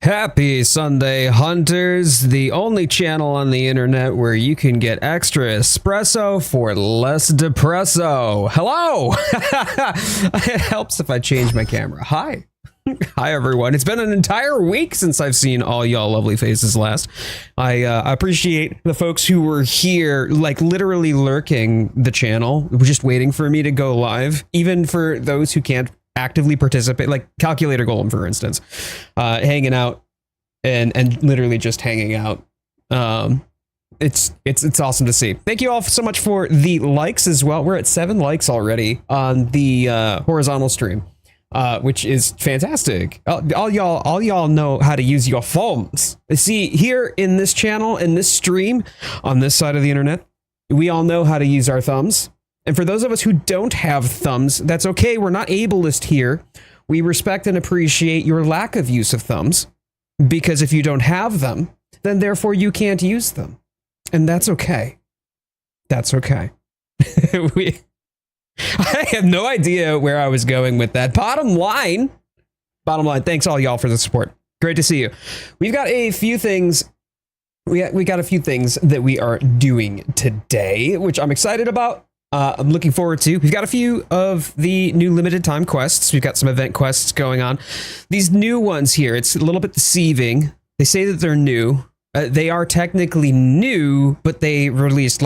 Happy Sunday, hunters, the only channel on the internet where you can get extra espresso for less depresso. Hello! It helps if I change my camera. Hi. Hi, everyone. It's been an entire week since I've seen all y'all lovely faces last. I appreciate the folks who were here, like literally lurking the channel, just waiting for me to go live, even for those who can't actively participate, like Calculator Golem, for instance, hanging out and literally just hanging out. It's awesome to see. Thank you all so much for the likes as well. We're at 7 likes already on the horizontal stream, which is fantastic. All y'all know how to use your phones. See, here in this channel, in this stream, on this side of the internet, we all know how to use our thumbs. And for those of us who don't have thumbs, that's okay. We're not ableist here. We respect and appreciate your lack of use of thumbs, because if you don't have them, then therefore you can't use them. And that's okay. That's okay. I have no idea where I was going with that. Bottom line, thanks all y'all for the support. Great to see you. We've got a few things. We got a few things that we are doing today, which I'm excited about. I'm looking forward to. We've got a few of the new limited time quests. We've got some event quests going on. These new ones here, it's a little bit deceiving. They say that they're new. They are technically new, but they released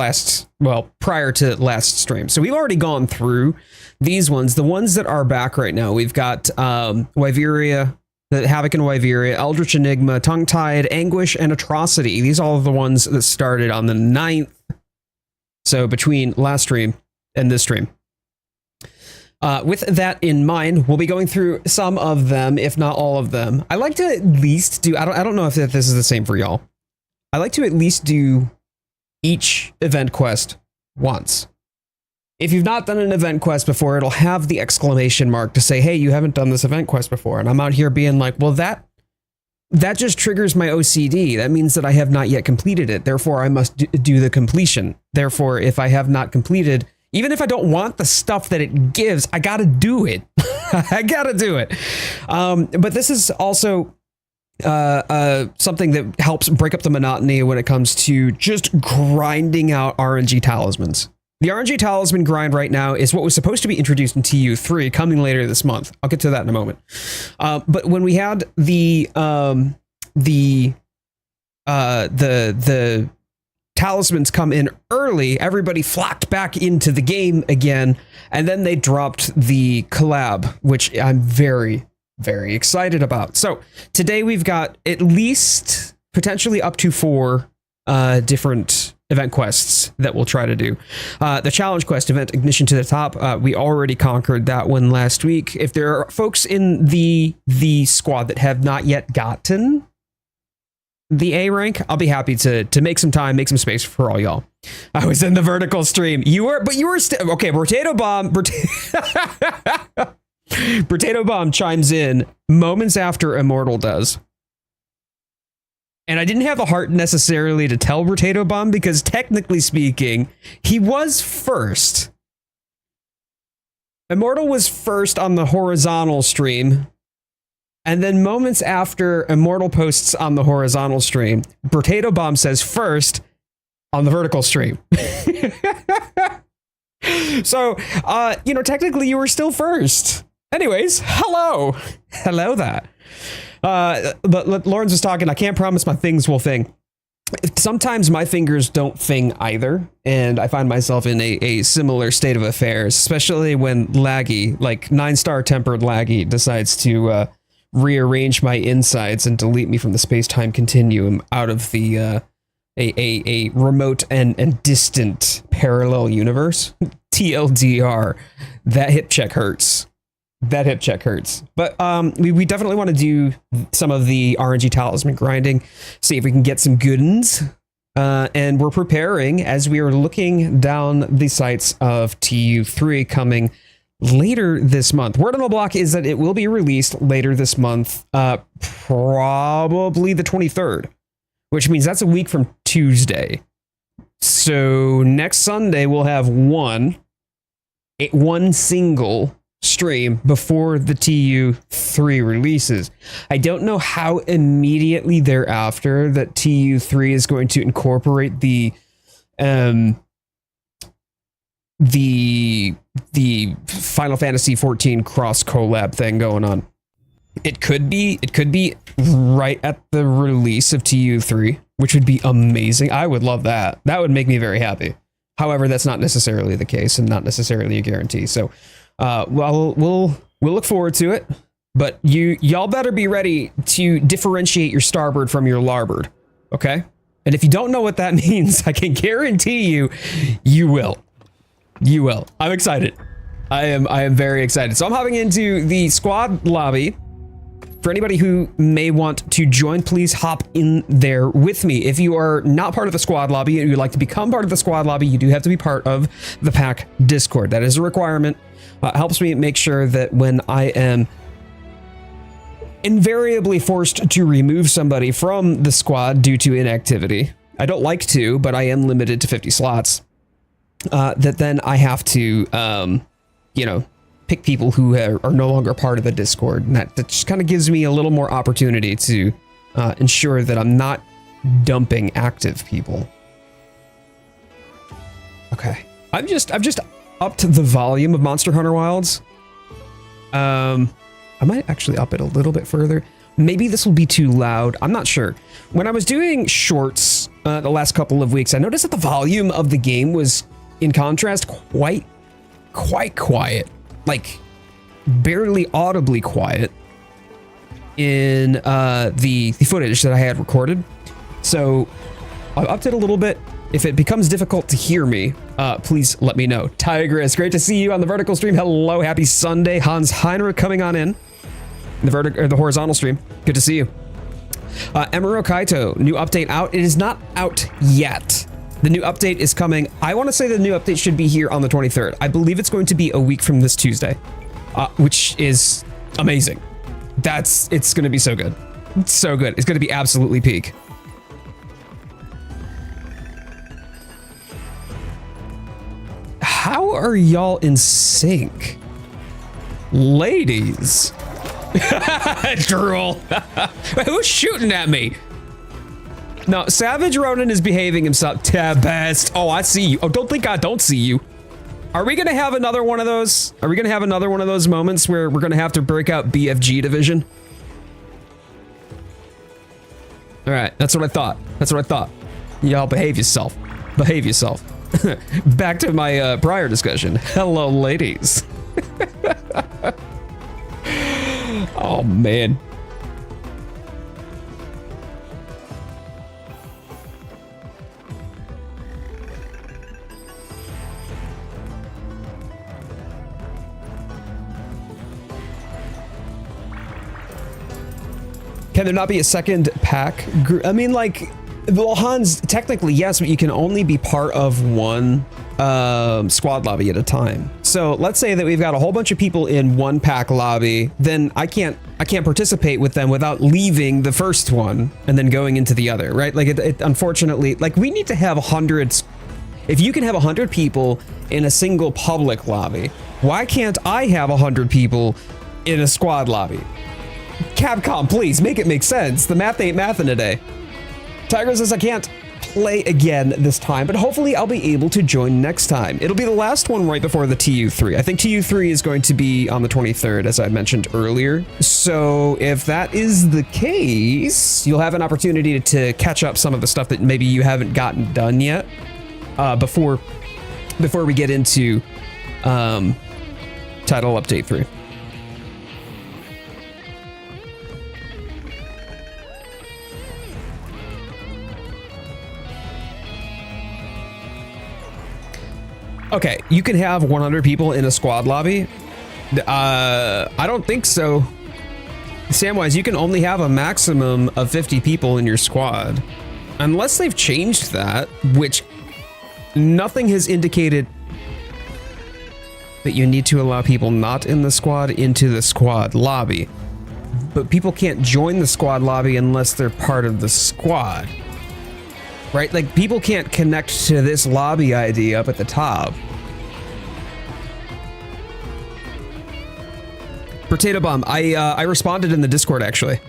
prior to last stream. So we've already gone through these ones. The ones that are back right now, we've got Wyveria, the Havoc and Wyveria, Eldritch Enigma, Tongue-Tied, Anguish, and Atrocity. These are all the ones that started on the 9th. So between last stream and this stream. With that in mind, we'll be going through some of them, if not all of them. I like to at least do, I don't know if this is the same for y'all. I like to at least do each event quest once. If you've not done an event quest before, it'll have the exclamation mark to say, hey, you haven't done this event quest before. And I'm out here being like, well, that just triggers my OCD. That means that I have not yet completed it. Therefore, I must do the completion. Therefore, if I have not completed, even if I don't want the stuff that it gives, I got to do it. I got to do it. But this is also something that helps break up the monotony when it comes to just grinding out RNG talismans. The RNG talisman grind right now is what was supposed to be introduced in TU3 coming later this month. I'll get to that in a moment. But when we had the talismans come in early, everybody flocked back into the game again, and then they dropped the collab, which I'm very, very excited about. So today we've got at least potentially up to 4 different event quests that we'll try to do. The challenge quest event, Ignition to the Top, we already conquered that one last week. If there are folks in the squad that have not yet gotten the A rank, I'll be happy to make some time, make some space for all y'all. I was in the vertical stream. You were still okay. Potato Bomb Potato Bomb chimes in moments after Immortal does. And I didn't have the heart necessarily to tell Potato Bomb because technically speaking, he was first. Immortal was first on the horizontal stream. And then moments after Immortal posts on the horizontal stream, Potato Bomb says first on the vertical stream. So, technically you were still first. Anyways, hello. Hello that. But Lawrence was talking, I can't promise my things will thing. Sometimes my fingers don't thing either, and I find myself in a similar state of affairs, especially when Laggy, like 9-star tempered Laggy, decides to rearrange my insides and delete me from the space-time continuum out of the a remote and distant parallel universe. TLDR, that hip check hurts. That hip check hurts. But we definitely want to do some of the RNG talisman grinding, see if we can get some good ones. And we're preparing as we are looking down the sights of TU3 coming later this month. Word on the block is that it will be released later this month, probably the 23rd, which means that's a week from Tuesday. So next Sunday we'll have one single stream before the TU3 releases. I don't know how immediately thereafter that TU3 is going to incorporate the Final Fantasy XIV cross collab thing going on. It could be right at the release of TU3, which would be amazing. I would love that. That would make me very happy. However, that's not necessarily the case and not necessarily a guarantee. So, well, we'll look forward to it. But y'all better be ready to differentiate your starboard from your larboard, okay? And if you don't know what that means, I can guarantee you will. You will. I'm excited. I am very excited. So I'm hopping into the squad lobby. For anybody who may want to join, please hop in there with me. If you are not part of the squad lobby and you'd like to become part of the squad lobby, you do have to be part of the pack Discord. That is a requirement. Helps me make sure that when I am invariably forced to remove somebody from the squad due to inactivity, I don't like to, but I am limited to 50 slots, that then I have to, pick people who are no longer part of the Discord. And that just kind of gives me a little more opportunity to ensure that I'm not dumping active people. Okay. I've just upped the volume of Monster Hunter Wilds. I might actually up it a little bit further. Maybe this will be too loud. I'm not sure. When I was doing shorts the last couple of weeks, I noticed that the volume of the game was, in contrast, quite quiet. Like, barely audibly quiet in the footage that I had recorded. So I've upped it a little bit. If it becomes difficult to hear me, please let me know. Tigress, great to see you on the vertical stream. Hello, happy Sunday. Hans Heinrich coming on in the horizontal stream. Good to see you. Emerald Kaito, new update out. It is not out yet. The new update is coming. I want to say the new update should be here on the 23rd. I believe it's going to be a week from this Tuesday, which is amazing. It's going to be so good. It's so good. It's going to be absolutely peak. How are y'all in sync? Ladies. Drool. Who's shooting at me? No, Savage Ronin is behaving himself to best. Oh, I see you. Oh, don't think I don't see you. Are we gonna have another one of those? Are we gonna have another one of those moments where we're gonna have to break out BFG division? All right, that's what I thought. That's what I thought. Y'all behave yourself. Behave yourself. Back to my prior discussion. Hello, ladies. Oh, man. Can there not be a second pack group? I mean, like, well, Hans, technically, yes, but you can only be part of one squad lobby at a time. So let's say that we've got a whole bunch of people in one pack lobby, then I can't participate with them without leaving the first one and then going into the other, right? Like, it unfortunately, like, we need to have hundreds. If you can have 100 people in a single public lobby, why can't I have 100 people in a squad lobby? Capcom, please make it make sense. The math ain't mathin' today. Tiger says I can't play again this time, but hopefully I'll be able to join next time. It'll be the last one right before the TU3. I think TU3 is going to be on the 23rd, as I mentioned earlier. So if that is the case, you'll have an opportunity to catch up some of the stuff that maybe you haven't gotten done yet before we get into title update 3. Okay, you can have 100 people in a squad lobby. I don't think so. Samwise, you can only have a maximum of 50 people in your squad. Unless they've changed that, which nothing has indicated that you need to allow people not in the squad into the squad lobby. But people can't join the squad lobby unless they're part of the squad. Right? Like, people can't connect to this lobby ID up at the top. Potato bomb. I responded in the Discord actually.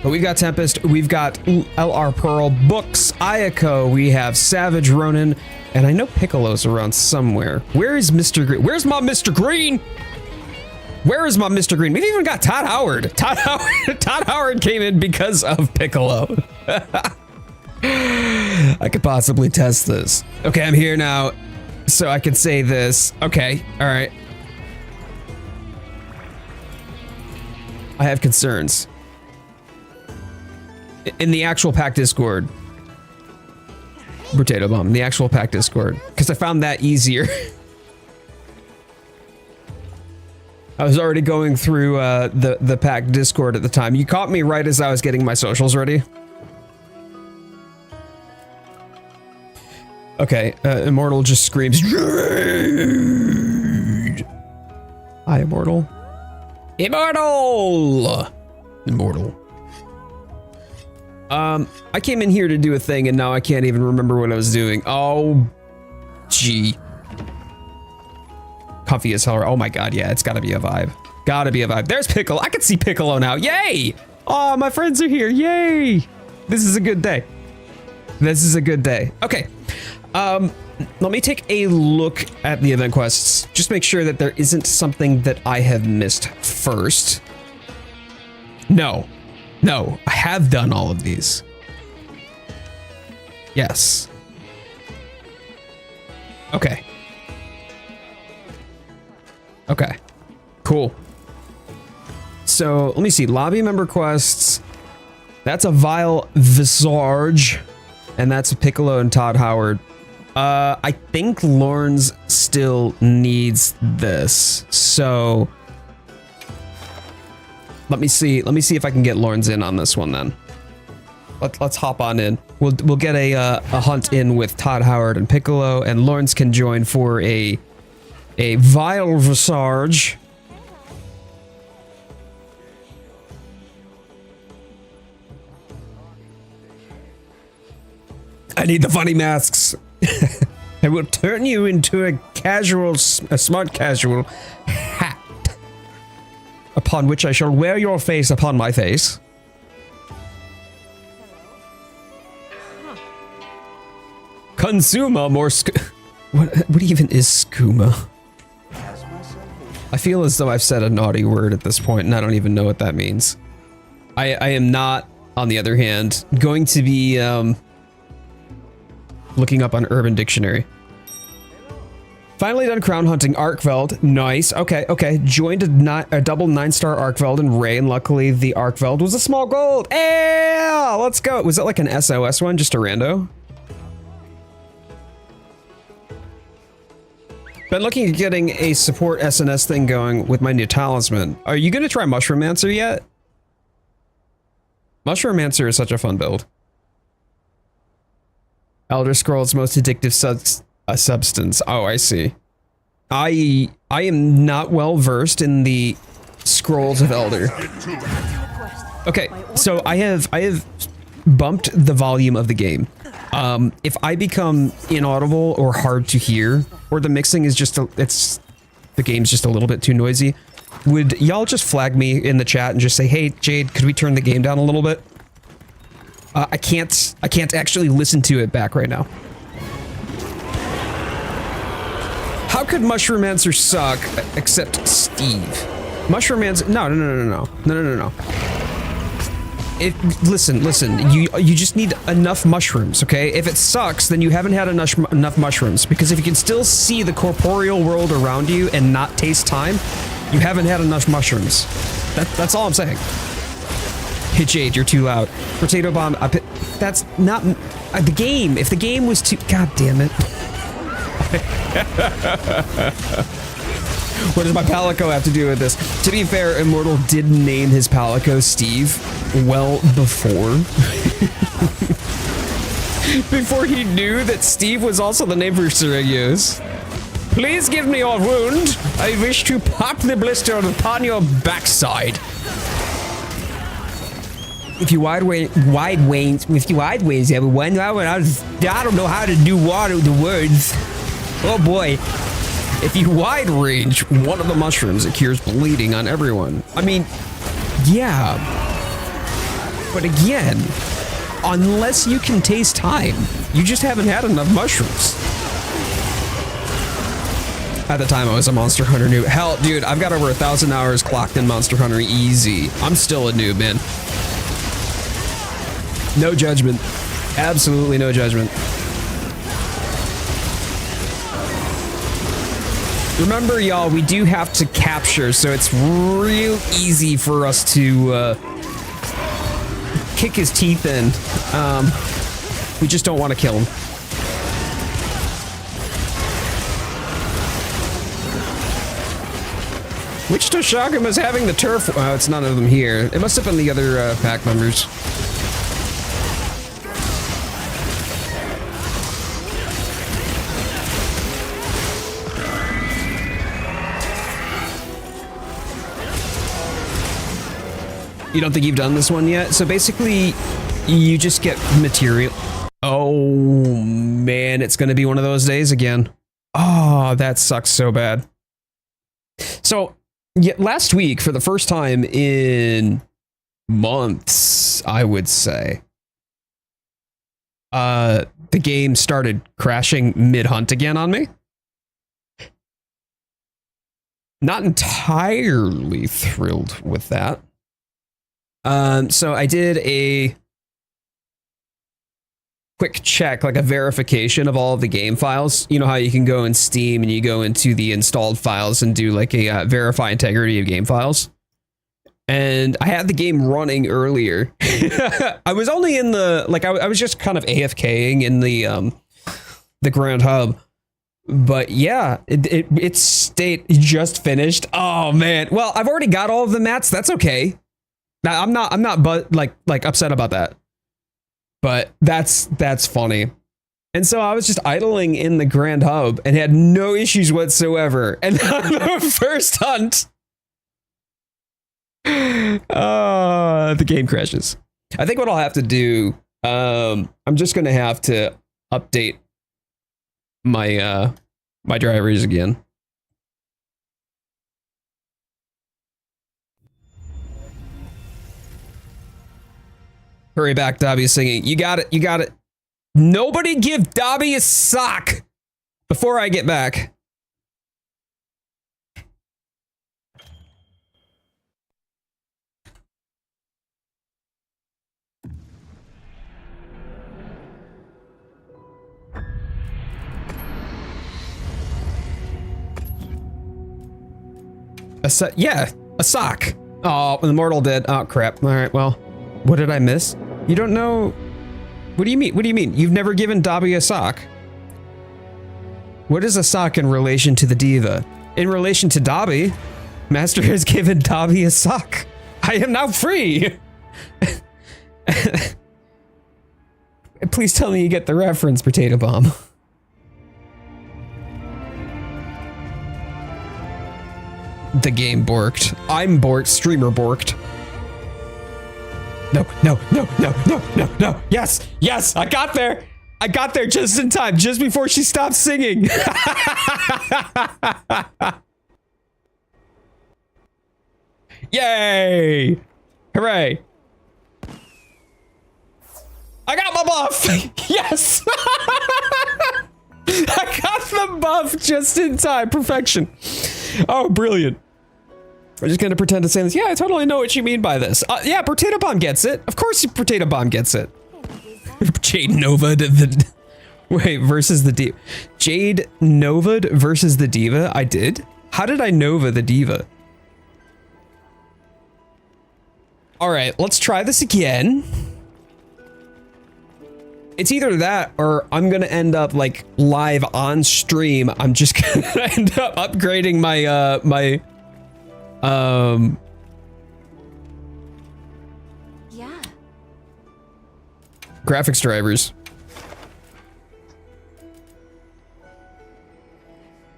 But we've got Tempest, we've got LR Pearl, Books, Ayako, we have Savage Ronin, and I know Piccolo's around somewhere. Where is Mr. Green? Where's my Mr. Green? Where is my Mr. Green? We've even got Todd Howard. Todd Howard came in because of Piccolo. I could possibly test this. Okay, I'm here now, so I can say this. Okay, all right. I have concerns. In the actual pack Discord. Potato bomb, the actual pack Discord. Because I found that easier. I was already going through the pack Discord at the time. You caught me right as I was getting my socials ready. Okay, Immortal just screams. Hi, Immortal. Immortal! Immortal. I came in here to do a thing and now I can't even remember what I was doing. Oh, gee. Comfy as hell. Oh my god, yeah, it's gotta be a vibe. Gotta be a vibe. There's Piccolo. I can see Piccolo now. Yay! Oh, my friends are here. Yay! This is a good day. This is a good day. Okay. Let me take a look at the event quests. Just make sure that there isn't something that I have missed first. No. No, I have done all of these. Yes. Okay. Okay. Cool. So, let me see. Lobby member quests. That's a Vile Visage. And that's a Piccolo and Todd Howard. I think Lorne's still needs this. So... Let me see if I can get Lawrence in on this one then. Let's hop on in. We'll get a hunt in with Todd Howard and Piccolo, and Lawrence can join for a Vile Visage. I need the funny masks. I will turn you into a smart casual hat. Upon which I shall wear your face upon my face. Consuma more what even is skooma? I feel as though I've said a naughty word at this point and I don't even know what that means. I am not, on the other hand, going to be looking up on Urban Dictionary. Finally done crown hunting Arkveld. Nice. Okay, okay. Joined a double 9-star Arkveld and Ray, and luckily the Arkveld was a small gold. Yeah, let's go. Was it like an SOS one, just a rando? Been looking at getting a support SNS thing going with my new talisman. Are you gonna try Mushromancer yet? Mushromancer is such a fun build. Elder Scrolls' most addictive substance. Oh, I see. I am not well versed in the Scrolls of Elder. Okay, so I have bumped the volume of the game. If I become inaudible or hard to hear, or the mixing is just the game's just a little bit too noisy, would y'all just flag me in the chat and just say, hey Jade, could we turn the game down a little bit? I can't actually listen to it back right now. How could Mushromancer suck except Steve? Mushromancer, no. Listen, you just need enough mushrooms, okay? If it sucks, then you haven't had enough mushrooms, because if you can still see the corporeal world around you and not taste time, you haven't had enough mushrooms. That's all I'm saying. Hey Jade, you're too loud. Potato bomb, that's not the game. If the game was too, god damn it. What does my Palico have to do with this? To be fair, Immortal did name his Palico Steve well before. Before he knew that Steve was also the name for Sirius. Please give me your wound. I wish to pop the blister upon your backside. If you wide ways, everyone, I don't know how to do the words. Oh boy. If you wide range one of the mushrooms, it cures bleeding on everyone. I mean, yeah. But again, unless you can taste time, you just haven't had enough mushrooms. At the time, I was a Monster Hunter noob. Hell, dude, I've got over 1,000 hours clocked in Monster Hunter easy. I'm still a noob, man. No judgment. Absolutely no judgment. Remember, y'all, we do have to capture, so it's real easy for us to kick his teeth in. We just don't want to kill him. Which Toshaka was having the turf? It's none of them here. It must have been the other pack members. You don't think you've done this one yet? So basically, you just get material. Oh man, it's gonna be one of those days again. Oh, that sucks so bad. So, yeah, last week, for the first time in months, I would say, the game started crashing mid-hunt again on me. Not entirely thrilled with that. So I did a quick check, like a verification of all of the game files. You know how you can go in Steam and you go into the installed files and do like a verify integrity of game files. And I had the game running earlier. I was only in the, like, I was just kind of AFKing in the Grand Hub. But yeah, its state just finished. Oh man. Well, I've already got all of the mats. That's okay. Now, I'm not but like upset about that. But that's funny. And so I was just idling in the Grand Hub and had no issues whatsoever. And on the first hunt, the game crashes. I think what I'll have to do, I'm just gonna have to update my my drivers again. Hurry back, Dobby is singing. You got it, you got it. Nobody give Dobby a sock before I get back. Yeah, a sock. Oh, the mortal dead. Oh, crap. All right, well, what did I miss? You don't know? What do you mean? What do you mean? You've never given Dobby a sock? What is a sock in relation to the diva? In relation to Dobby, Master has given Dobby a sock. I am now free. Please tell me you get the reference, Potato Bomb. The game borked. I'm borked. Streamer borked. No, no, no, no, no, no, no. Yes, yes, I got there. I got there just in time, just before she stopped singing. Yay! Hooray! I got my buff! Yes! I got the buff just in time. Perfection. Oh, brilliant. I'm just gonna pretend to say this. Yeah, I totally know what you mean by this. Yeah, Potato Bomb gets it. Of course, Potato Bomb gets it. Jade Nova wait, versus the diva. Jade Nova versus the diva. I did. How did I Nova the diva? All right, let's try this again. It's either that or I'm gonna end up like live on stream. I'm just gonna end up upgrading my yeah. Graphics drivers.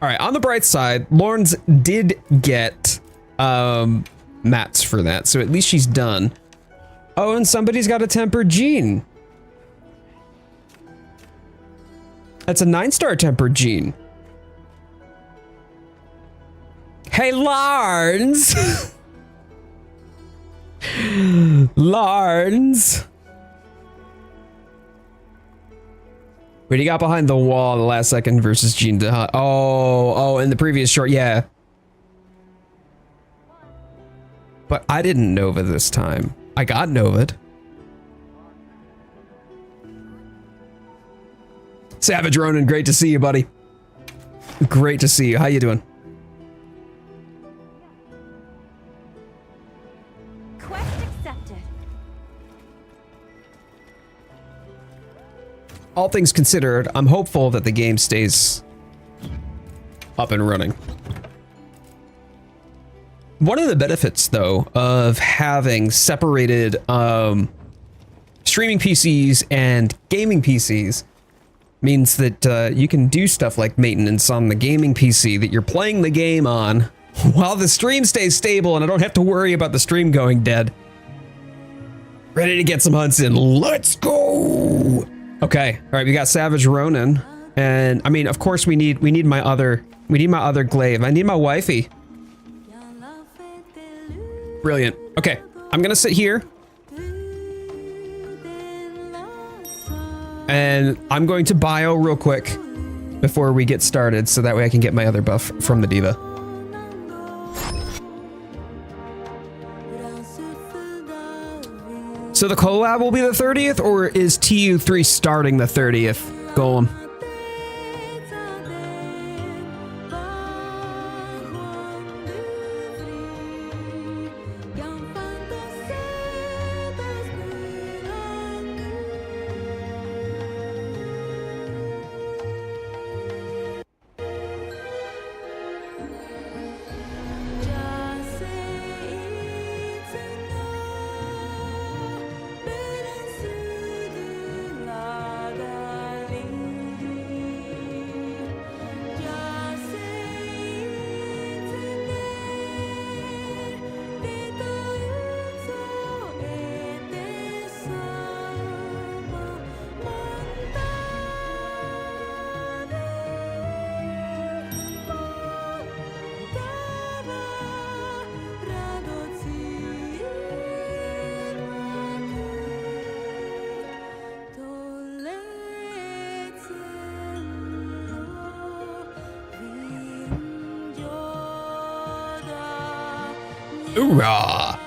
All right, on the bright side, Lawrence did get mats for that, so at least she's done. Oh, and somebody's got a tempered gene. That's a 9-star tempered gene. Hey, Larns! Larns! What do you got behind the wall in the last second versus Gene DeHunt? Oh, in the previous short, yeah. But I didn't Nova this time. I got Nova'd. Savage Ronin, great to see you, buddy. Great to see you. How you doing? Quest accepted. All things considered, I'm hopeful that the game stays up and running. One of the benefits, though, of having separated streaming PCs and gaming PCs means that you can do stuff like maintenance on the gaming PC that you're playing the game on while the stream stays stable and I don't have to worry about the stream going dead. Ready to get some hunts in. Let's go! Okay, all right, we got Savage Ronin. And I mean, of course we need my other glaive. I need my wifey. Brilliant. Okay, I'm gonna sit here. And I'm going to bio real quick before we get started, so that way I can get my other buff from the diva. So the collab will be the 30th, or is TU3 starting the 30th? Golem. Hoorah!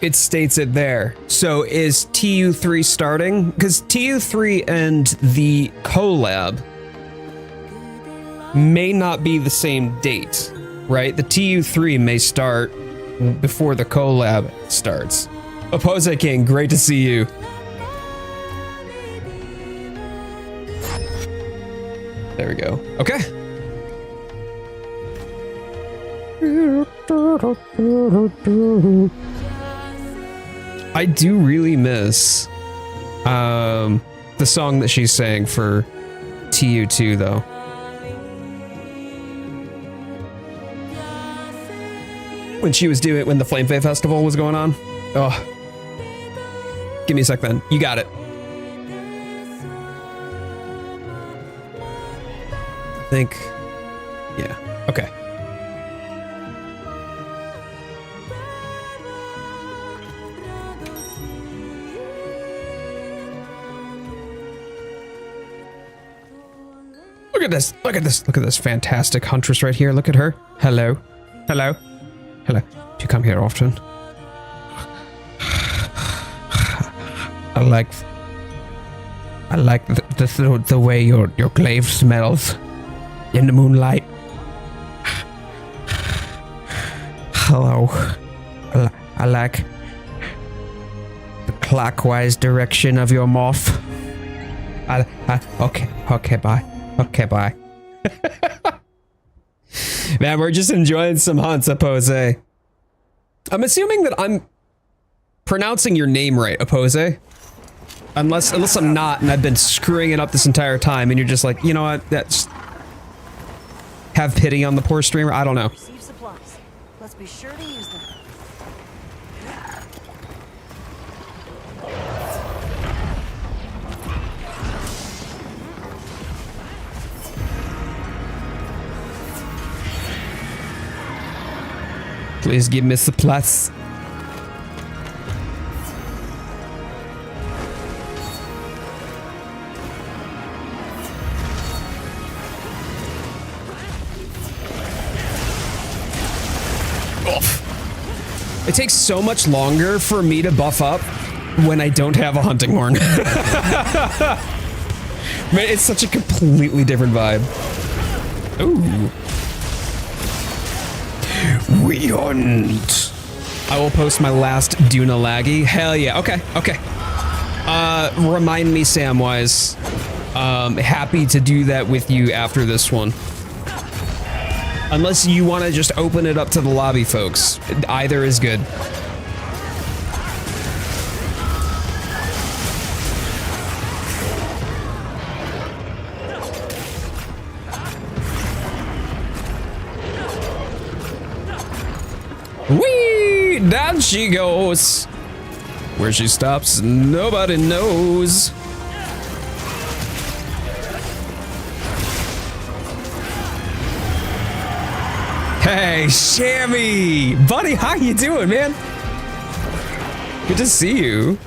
It states it there. So is TU3 starting? Because TU3 and the collab may not be the same date, right? The TU3 may start before the collab starts. Oppose King, great to see you. There we go. Okay. I do really miss the song that she's sang for TU2 though. When she was doing it, when the Flame Fae Festival was going on. Oh. Give me a sec then. You got it. I think, yeah, okay. Look at this, look at this, look at this fantastic huntress right here. Look at her. Hello, hello, hello. Do you come here often? I like the way your glaive smells in the moonlight. Hello. I like the clockwise direction of your morph. Okay, bye. Okay, bye. Man, we're just enjoying some hunts, Oppose. I'm assuming that I'm pronouncing your name right, Oppose. Unless I'm not, and I've been screwing it up this entire time, and you're just like, you know what, that's... Have pity on the poor streamer? I don't know. Receive supplies. Let's be sure to use them. Please give me the plus. It takes so much longer for me to buff up when I don't have a hunting horn. Man, it's such a completely different vibe. Ooh. We hunt. I will post my last Duna laggy. Hell yeah. Okay, okay. Remind me, Samwise. Happy to do that with you after this one. Unless you want to just open it up to the lobby, folks. Either is good. Whee! Down she goes. Where she stops, nobody knows. Hey, Shammy! Buddy, how you doing, man? Good to see you.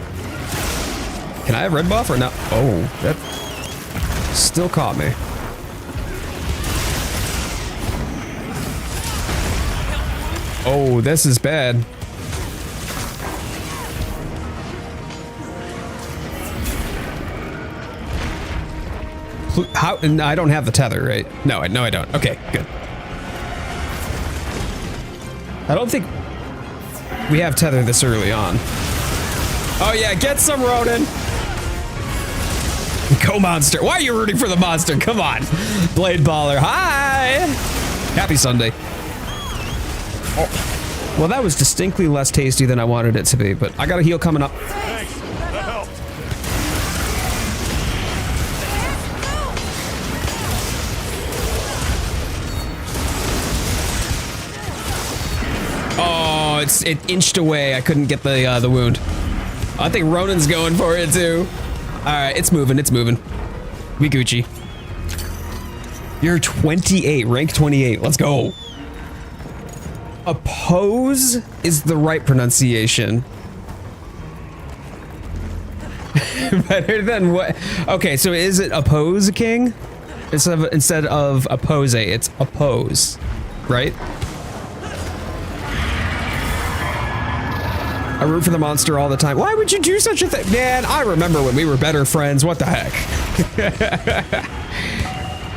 Can I have red buff or not? Oh, that still caught me. Oh, this is bad. How? No, I don't have the tether, right? No, I don't. Okay, good. I don't think we have tether this early on. Oh yeah, get some Ronin. Go monster. Why are you rooting for the monster? Come on. Blade Baller. Hi. Happy Sunday. Oh. Well, that was distinctly less tasty than I wanted it to be, but I got a heal coming up. Thanks. That helped. Oh, it inched away. I couldn't get the wound. I think Ronin's going for it too. All right, it's moving. It's moving. We Gucci. You're 28, rank 28. Let's go. Oppose is the right pronunciation. Better than what? Okay, so is it oppose, King? Instead of oppose, it's oppose, right? I root for the monster all the time. Why would you do such a thing? Man, I remember when we were better friends. What the heck?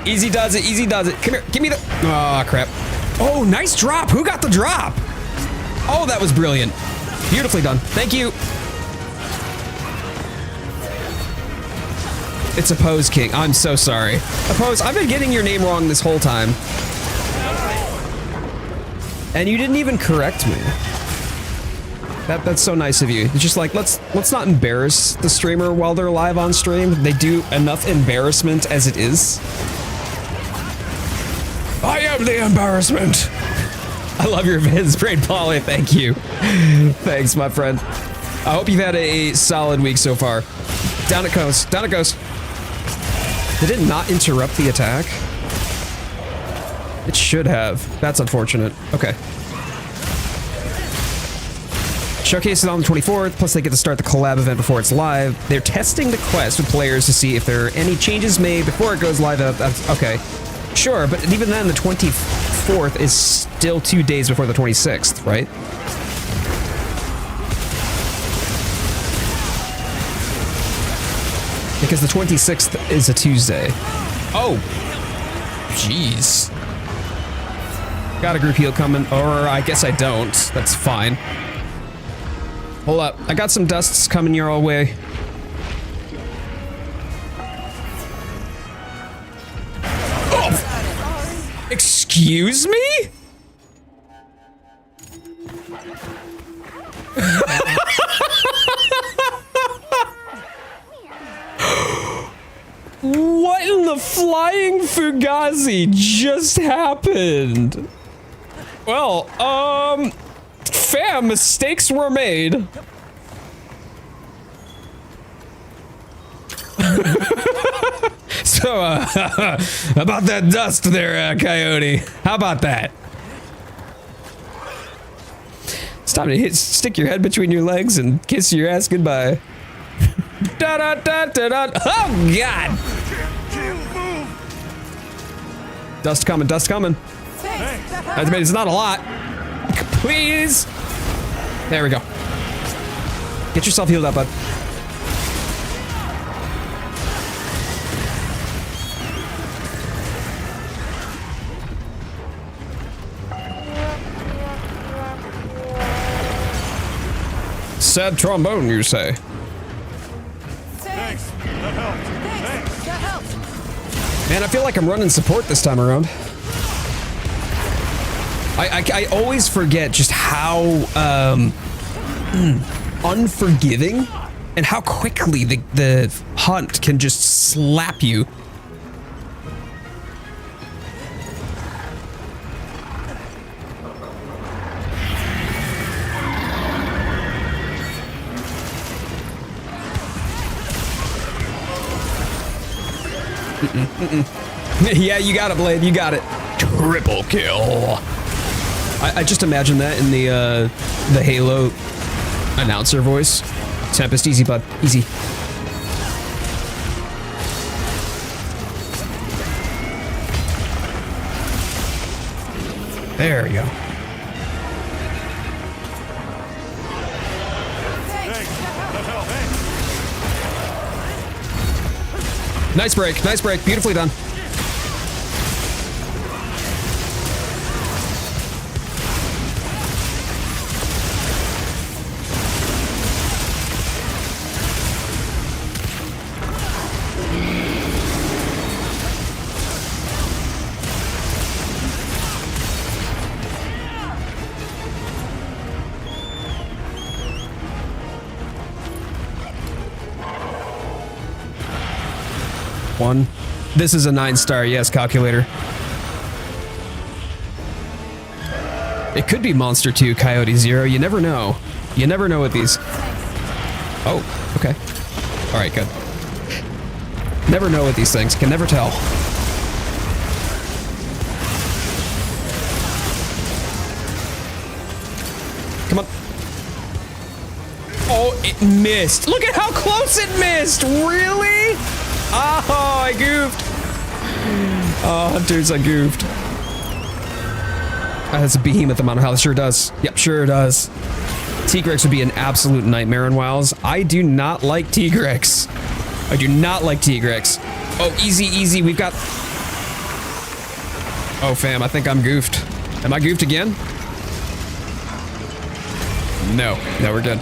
Easy does it, easy does it. Come here, give me the... Oh, crap. Oh, nice drop. Who got the drop? Oh, that was brilliant. Beautifully done. Thank you. It's Oppose King. I'm so sorry. Oppose, I've been getting your name wrong this whole time. And you didn't even correct me. That's so nice of you. It's just like, let's not embarrass the streamer while they're live on stream. They do enough embarrassment as it is. I am the embarrassment. I love your vids, Brain Polly. Thank you. Thanks, my friend. I hope you've had a solid week so far. Down it goes. Down it goes. Did it not interrupt the attack? It should have. That's unfortunate. Okay. Showcase is on the 24th, plus they get to start the collab event before it's live. They're testing the quest with players to see if there are any changes made before it goes live. Okay. Sure, but even then, the 24th is still 2 days before the 26th, right? Because the 26th is a Tuesday. Oh! Jeez. Got a group heal coming, or I guess I don't. That's fine. Hold up, I got some dusts coming your way. Oh! Excuse me? What in the flying Fugazi just happened? Well, fam, mistakes were made. So, about that dust there, Coyote. How about that? time to stick your head between your legs and kiss your ass goodbye. Da da da da da. Oh God! Dust coming, dust coming. I mean, it's not a lot. Please. There we go. Get yourself healed up, bud. Sad trombone, you say? Thanks. That helped. Thanks. That helped. Man, I feel like I'm running support this time around. I always forget just how unforgiving and how quickly the hunt can just slap you. Yeah, you got it, Blade. You got it. Triple kill. I just imagine that in the Halo announcer voice. Tempest, easy, bud. Easy. There we go. Nice break. Nice break. Beautifully done. One. This is a 9-star, yes, calculator. It could be Monster 2, Coyote 0. You never know. You never know with these. Oh, okay. All right, good. Never know with these things. Can never tell. Come on. Oh, it missed. Look at how close it missed. Really? Oh, I goofed. Oh, Hunters, I goofed. That has a behemoth amount of health. Sure does. Yep, sure does. Tigrex would be an absolute nightmare in Wilds. I do not like Tigrex. I do not like Tigrex. Oh, easy, easy. We've got... Oh, fam, I think I'm goofed. Am I goofed again? No. No, we're good.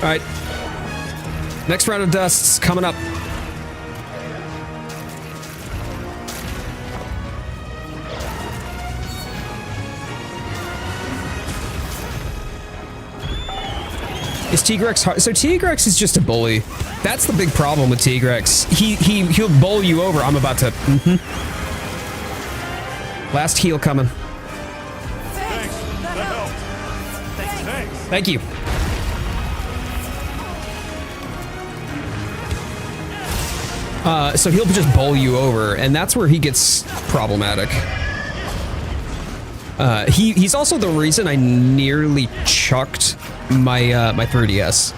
All right. Next round of dusts coming up. Is Tigrex hard? So Tigrex is just a bully. That's the big problem with Tigrex. He'll bowl you over. I'm about to. Last heal coming. Thanks. That helped. Thanks. Thank you. So he'll just bowl you over, and that's where he gets problematic. He's also the reason I nearly chucked my my 3DS.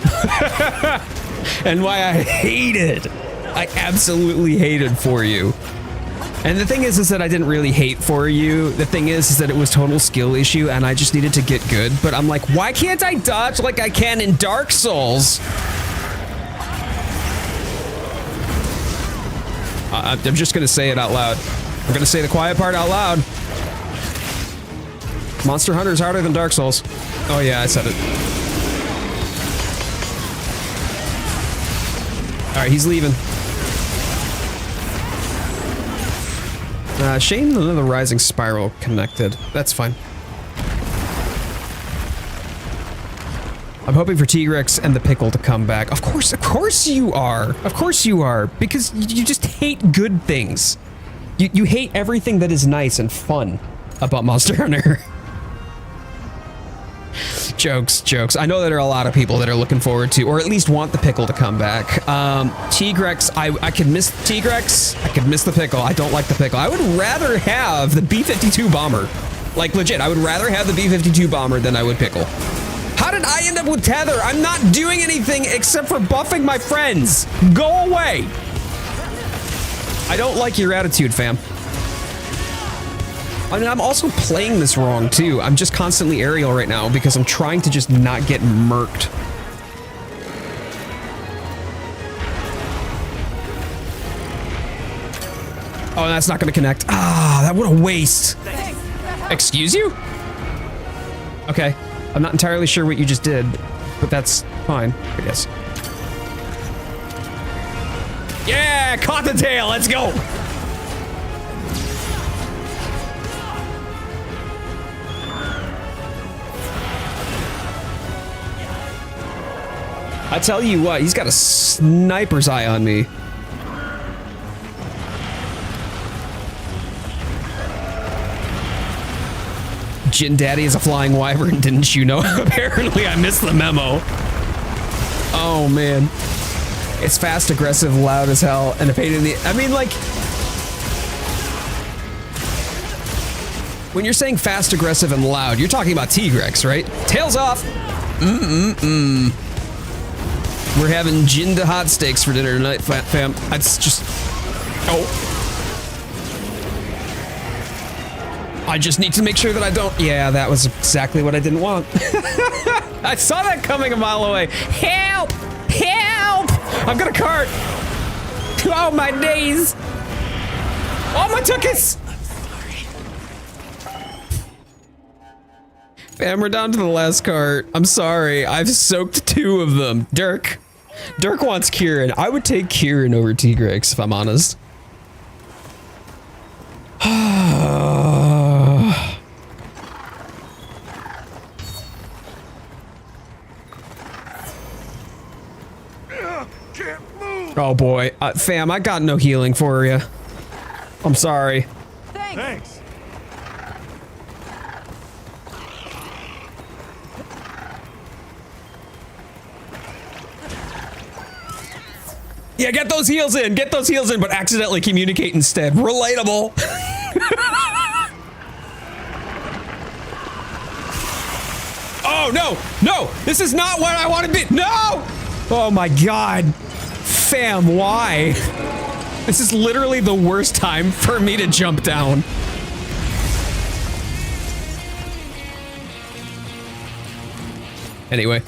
And why I hated. I absolutely hated For You. And the thing is that I didn't really hate For You. The thing is that it was total skill issue, and I just needed to get good. But I'm like, why can't I dodge like I can in Dark Souls? I'm just gonna say it out loud. I'm gonna say the quiet part out loud. Monster Hunter is harder than Dark Souls. Oh yeah, I said it. All right, he's leaving. Shame none of the Rising Spiral connected. That's fine. I'm hoping for Tigrex and the Pickle to come back. Of course you are. Of course you are. Because you just hate good things. You hate everything that is nice and fun about Monster Hunter. Jokes. I know there are a lot of people that are looking forward to, or at least want the pickle to come back. Tigrex, I could miss Tigrex. I could miss the pickle. I don't like the pickle. I would rather have the B-52 bomber. Like, legit, I would rather have the B-52 bomber than I would pickle. How did I end up with tether? I'm not doing anything except for buffing my friends. Go away. I don't like your attitude, fam. I mean, I'm also playing this wrong, too. I'm just constantly aerial right now because I'm trying to just not get murked. Oh, that's not going to connect. Ah, that what a waste. Excuse you? Okay. I'm not entirely sure what you just did, but that's fine, I guess. Yeah, caught the tail. Let's go. I tell you what, he's got a sniper's eye on me. Jin Daddy is a flying wyvern, didn't you know? Apparently I missed the memo. Oh man. It's fast, aggressive, loud as hell, and a pain in the... I mean, like... When you're saying fast, aggressive, and loud, you're talking about Tigrex, right? Tails off! We're having Jinda hot steaks for dinner tonight, fam. That's just... Oh. I just need to make sure that I don't... Yeah, that was exactly what I didn't want. I saw that coming a mile away. Help! Help! I've got a cart. Oh, my days. Oh, my tuchus. Fam, we're down to the last cart. I'm sorry. I've soaked 2 of them. Dirk wants Kieran. I would take Kieran over Tigrex, if I'm honest. Oh boy, fam, I got no healing for you. I'm sorry. Thanks. Yeah, get those heals in, but accidentally communicate instead. Relatable. Oh no, this is not what I want to be. No! Oh my god. Fam, why? This is literally the worst time for me to jump down. Anyway.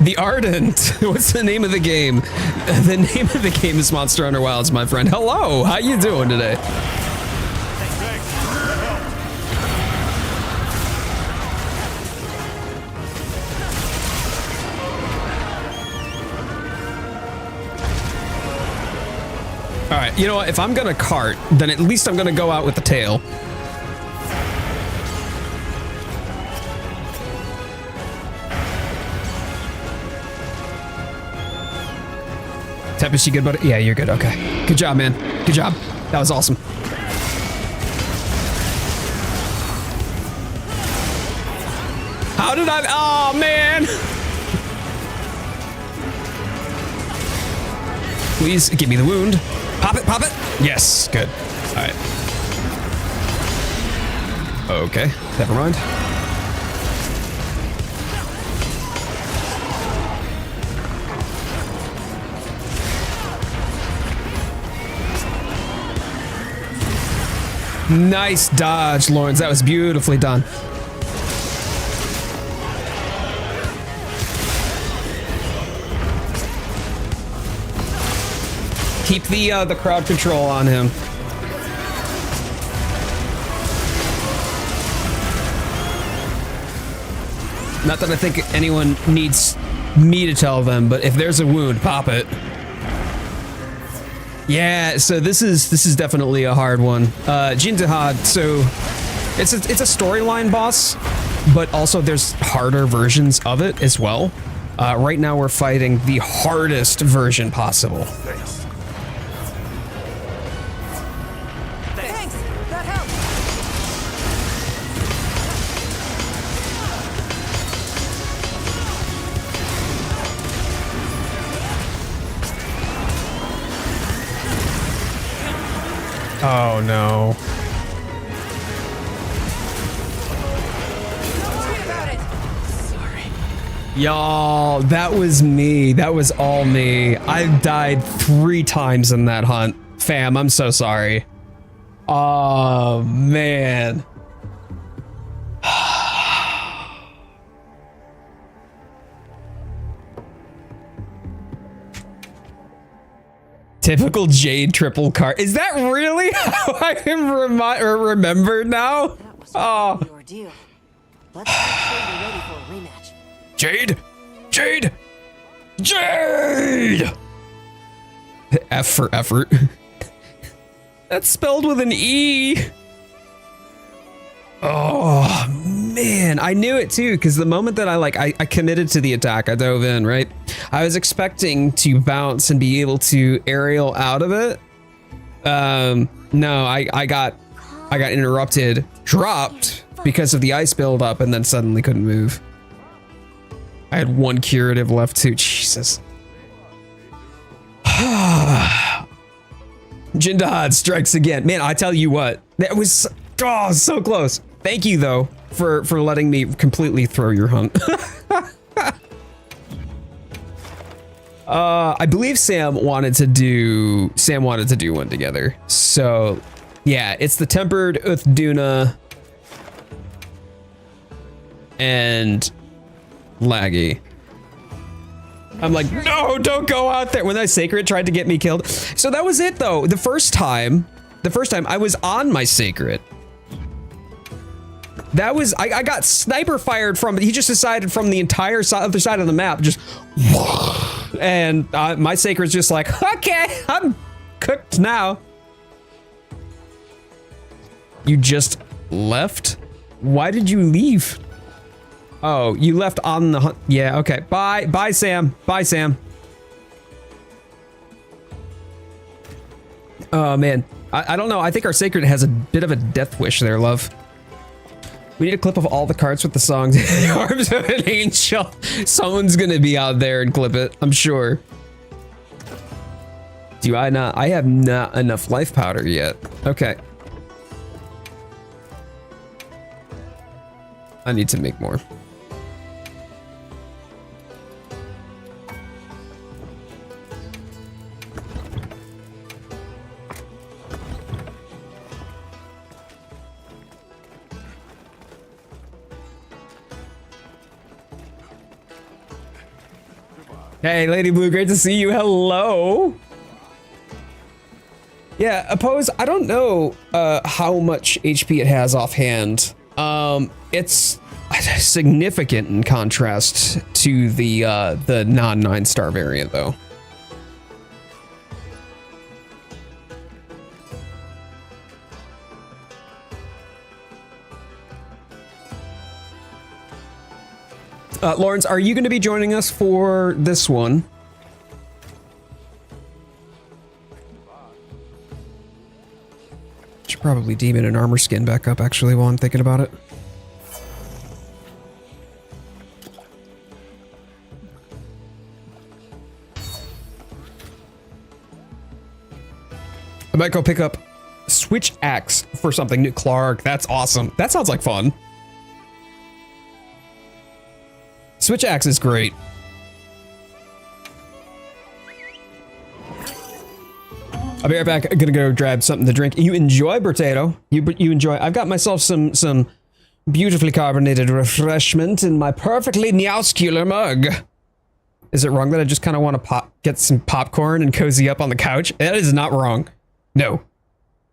The Ardent. What's the name of the game? The name of the game is Monster Hunter Wilds, my friend. Hello, how you doing today? All right, you know what? If I'm gonna cart, then at least I'm gonna go out with the tail. Tempest, you good, buddy? Yeah, you're good. Okay. Good job, man. Good job. That was awesome. How did I? Oh, man. Please give me the wound. Pop it, pop it. Yes, good. All right. Okay, never mind. Nice dodge, Lawrence. That was beautifully done. Keep the crowd control on him. Not that I think anyone needs me to tell them, but if there's a wound, pop it. Yeah, so this is definitely a hard one. Jindahad, so it's a storyline boss, but also there's harder versions of it as well. Right now we're fighting the hardest version possible. Oh no. Y'all, that was me. That was all me. I died 3 times in that hunt. Fam, I'm so sorry. Oh, man. Typical Jade triple card. Is that really how I am remembered now? That was Oh. the ordeal. Let's make sure you're ready for a rematch. Jade! Jade! Jade! F for effort. That's spelled with an E. Oh, man. I knew it too, because the moment that I committed to the attack, I dove in, right? I was expecting to bounce and be able to aerial out of it. No, I got interrupted, dropped because of the ice buildup, and then suddenly couldn't move. I had 1 curative left too. Jesus. Jindad strikes again. Man, I tell you what, that was so close. Thank you though for letting me completely throw your hunt. I believe Sam wanted to do one together. So yeah, it's the Tempered Uthduna and Laggy. I'm like, no, don't go out there. When that Sacred tried to get me killed. So that was it though. The first time I was on my Sacred. That was, I got sniper fired from, he just decided from the entire other side of the map, just, and my Sacred's just like, okay, I'm cooked now. You just left? Why did you leave? Oh, you left on the hunt. Yeah, okay. Bye. Bye, Sam. Bye, Sam. Oh, man. I don't know. I think our Sacred has a bit of a death wish there, love. We need a clip of all the cards with the songs. The Arms of an Angel. Someone's gonna be out there and clip it, I'm sure. Do I not? I have not enough life powder yet. Okay. I need to make more. Hey, Lady Blue, great to see you. Hello. Yeah, Oppose, I don't know how much HP it has offhand. It's significant in contrast to the non 9-star variant though. Lawrence, are you going to be joining us for this one? Should probably demon and armor skin back up actually while I'm thinking about it. I might go pick up Switch Axe for something new. Clark, that's awesome. That sounds like fun. Switch Axe is great. I'll be right back. I'm gonna go grab something to drink. You enjoy, Bertato. You enjoy. I've got myself some beautifully carbonated refreshment in my perfectly neoscular mug. Is it wrong that I just kind of want to get some popcorn and cozy up on the couch? That is not wrong. No.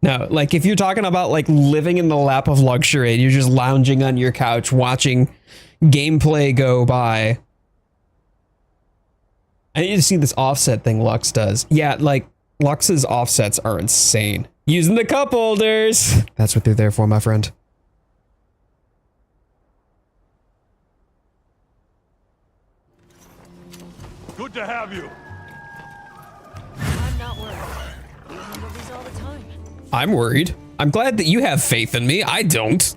No, like if you're talking about like living in the lap of luxury and you're just lounging on your couch watching gameplay go by. I need to see this offset thing Lux does. Yeah, like Lux's offsets are insane. Using the cup holders. That's what they're there for, my friend. Good to have you. I'm not worried. You handle these all the time. I'm worried. I'm glad that you have faith in me. I don't.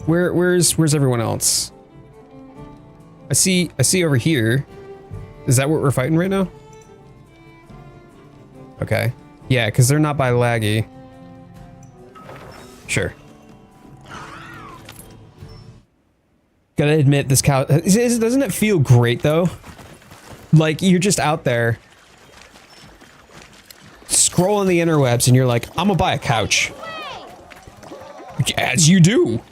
Where's everyone else? I see over here. Is that what we're fighting right now? Okay. Yeah, because they're not by laggy. Sure. Gotta admit, this couch... Doesn't it feel great, though? Like, you're just out there scrolling the interwebs and you're like, I'm gonna buy a couch. As you do.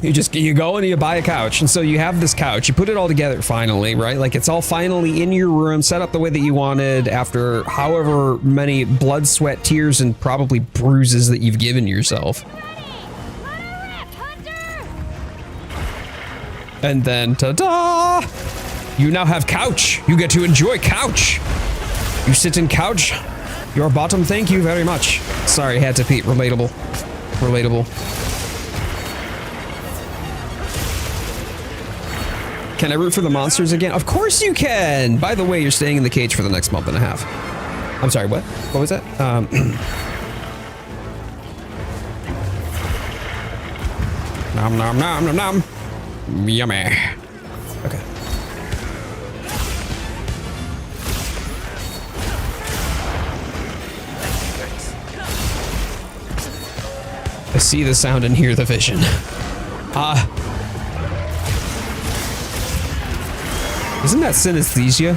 You go and you buy a couch, and so you have this couch, you put it all together finally, right? Like it's all finally in your room, set up the way that you wanted after however many blood, sweat, tears, and probably bruises that you've given yourself. And then, ta-da! You now have couch. You get to enjoy couch. You sit in couch. Your bottom, thank you very much. Sorry, had to pee. Relatable. Relatable. Can I root for the monsters again? Of course you can! By the way, you're staying in the cage for the next month and a half. I'm sorry, what? What was that? Nom nom nom nom nom. Yummy. Okay. I see the sound and hear the vision. Isn't that synesthesia?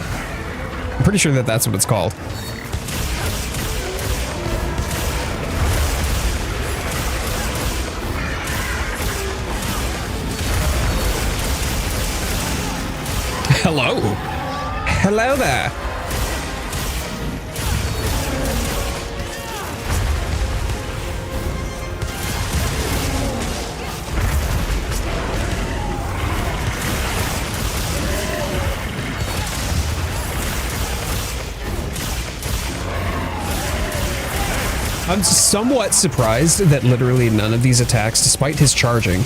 I'm pretty sure that that's what it's called. Hello. Hello there. I'm somewhat surprised that literally none of these attacks, despite his charging,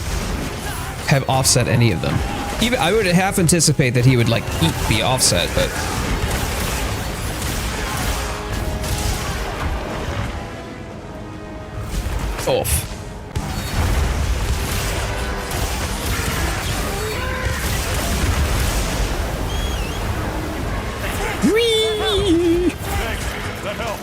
have offset any of them. Even I would half anticipate that he would like eat the offset, but oof. Whee! Thanks. That helped.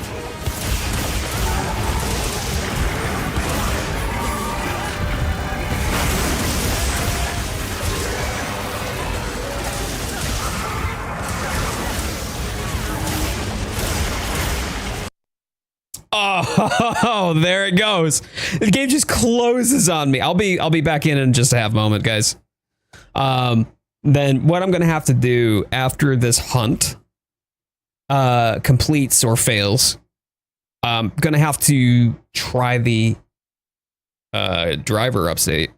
Oh, there it goes. The game just closes on me. I'll be back in just a half moment, guys. Then what I'm gonna have to do after this hunt completes or fails, I'm gonna have to try the driver update.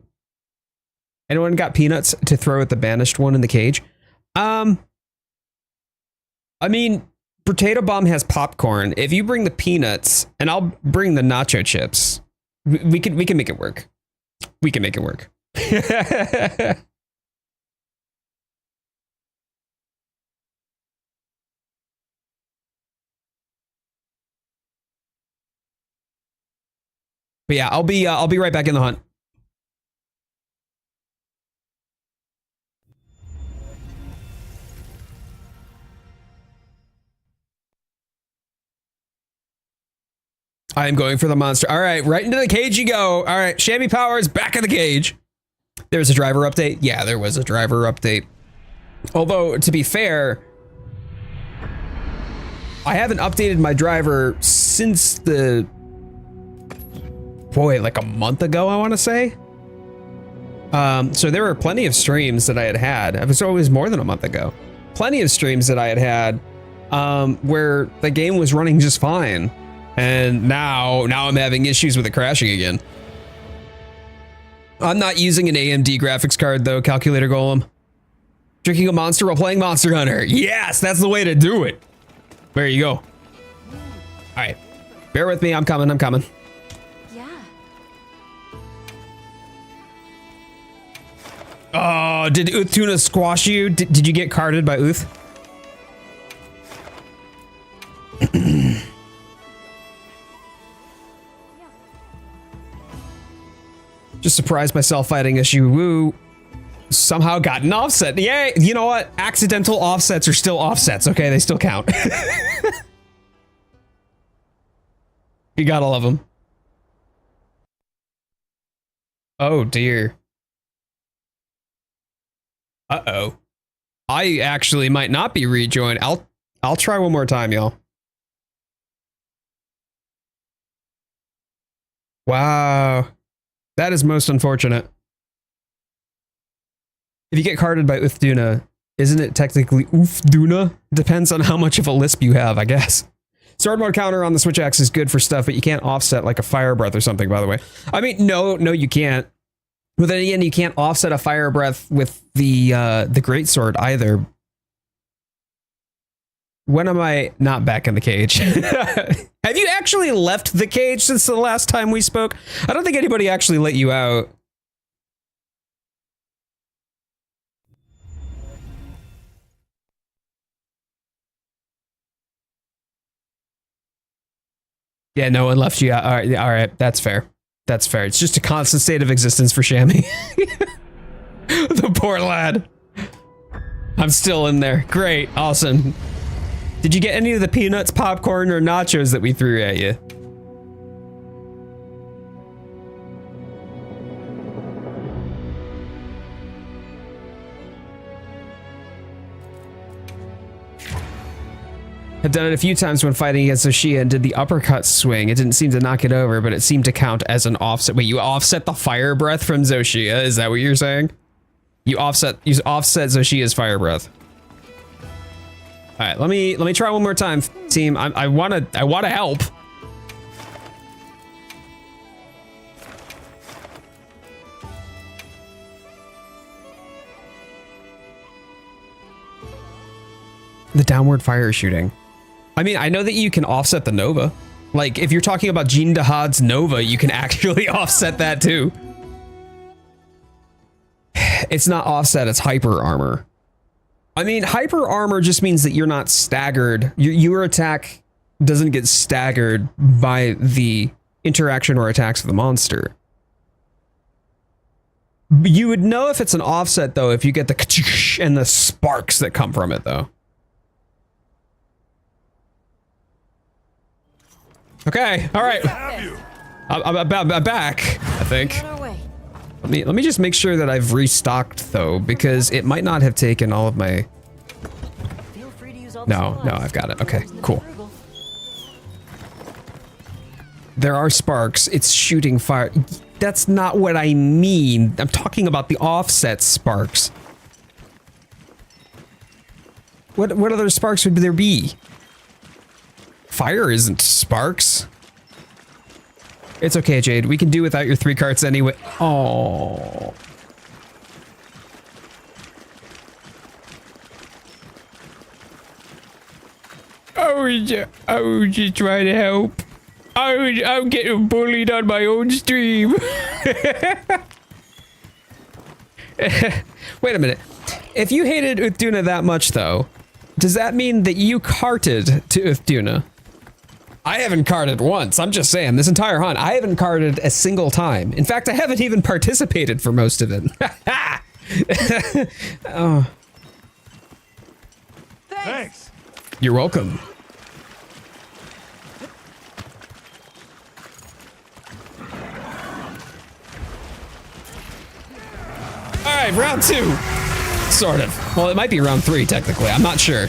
Anyone got peanuts to throw at the banished one in the cage? I mean, Potato Bomb has popcorn. If you bring the peanuts, and I'll bring the nacho chips, we can make it work. We can make it work. But yeah, I'll be right back in the hunt. I am going for the monster. All right, right into the cage you go. All right, Shammy Powers back in the cage. There's a driver update. Yeah, there was a driver update. Although, to be fair, I haven't updated my driver since the... Boy, like a month ago, I want to say. So there were plenty of streams that I had. It was always more than a month ago. Plenty of streams that I had where the game was running just fine. And now I'm having issues with it crashing again. I'm not using an AMD graphics card though, Calculator Golem. Drinking a monster while playing Monster Hunter. Yes, that's the way to do it. There you go. All right, bear with me. I'm coming. Yeah. Oh, did Uth squash you? Did you get carded by Uth? Just surprised myself fighting a Shiwu. Somehow got an offset. Yay! You know what? Accidental offsets are still offsets, okay? They still count. You gotta love them. Oh dear. Uh-oh. I actually might not be rejoined. I'll try one more time, y'all. Wow. That is most unfortunate. If you get carded by Uthduna, isn't it technically Uthduna? Depends on how much of a lisp you have, I guess. Sword mode counter on the switch axe is good for stuff, but you can't offset like a fire breath or something, by the way. I mean, no, you can't. But then again, you can't offset a fire breath with the greatsword either. When am I not back in the cage? Have you actually left the cage since the last time we spoke? I don't think anybody actually let you out. Yeah, no one left you out. All right, that's fair. That's fair. It's just a constant state of existence for Shammy. The poor lad. I'm still in there. Great, awesome. Did you get any of the peanuts, popcorn, or nachos that we threw at you? I've done it a few times when fighting against Zoshia and did the uppercut swing. It didn't seem to knock it over, but it seemed to count as an offset. Wait, you offset the fire breath from Zoshia? Is that what you're saying? You offset Zoshia's fire breath. All right, let me try one more time, team. I wanna help. The downward fire shooting. I mean, I know that you can offset the Nova. Like, if you're talking about Jean Dahad's Nova, you can actually offset that too. It's not offset, it's hyper armor. I mean, hyper armor just means that you're not staggered. Your attack doesn't get staggered by the interaction or attacks of the monster. You would know if it's an offset, though, if you get the and the sparks that come from it, though. Okay, all right. I'm back, I think. Let me just make sure that I've restocked, though, because it might not have taken all of my... No, I've got it. Okay, cool. There are sparks. It's shooting fire. That's not what I mean. I'm talking about the offset sparks. What other sparks would there be? Fire isn't sparks. It's okay, Jade. We can do without your 3 carts anyway. Oh. I was just trying to help. I'm getting bullied on my own stream. Wait a minute. If you hated Uthduna that much, though, does that mean that you carted to Uthduna? I haven't carted once. I'm just saying, this entire hunt, I haven't carted a single time. In fact, I haven't even participated for most of it. Oh. Thanks. You're welcome. All right, round 2. Sort of. Well, it might be round 3, technically. I'm not sure.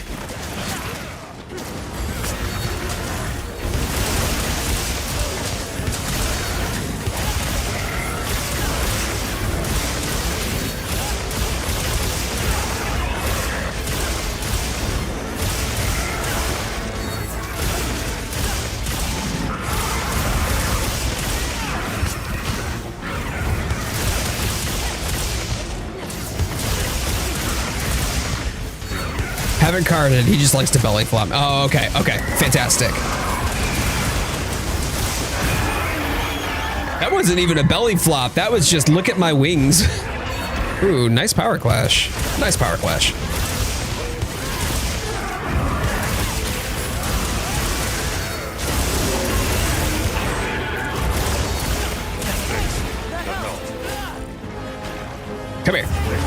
Haven't carded, he just likes to belly flop. Oh, okay, fantastic. That wasn't even a belly flop, that was just look at my wings. Ooh, nice power clash. Nice power clash. Come here.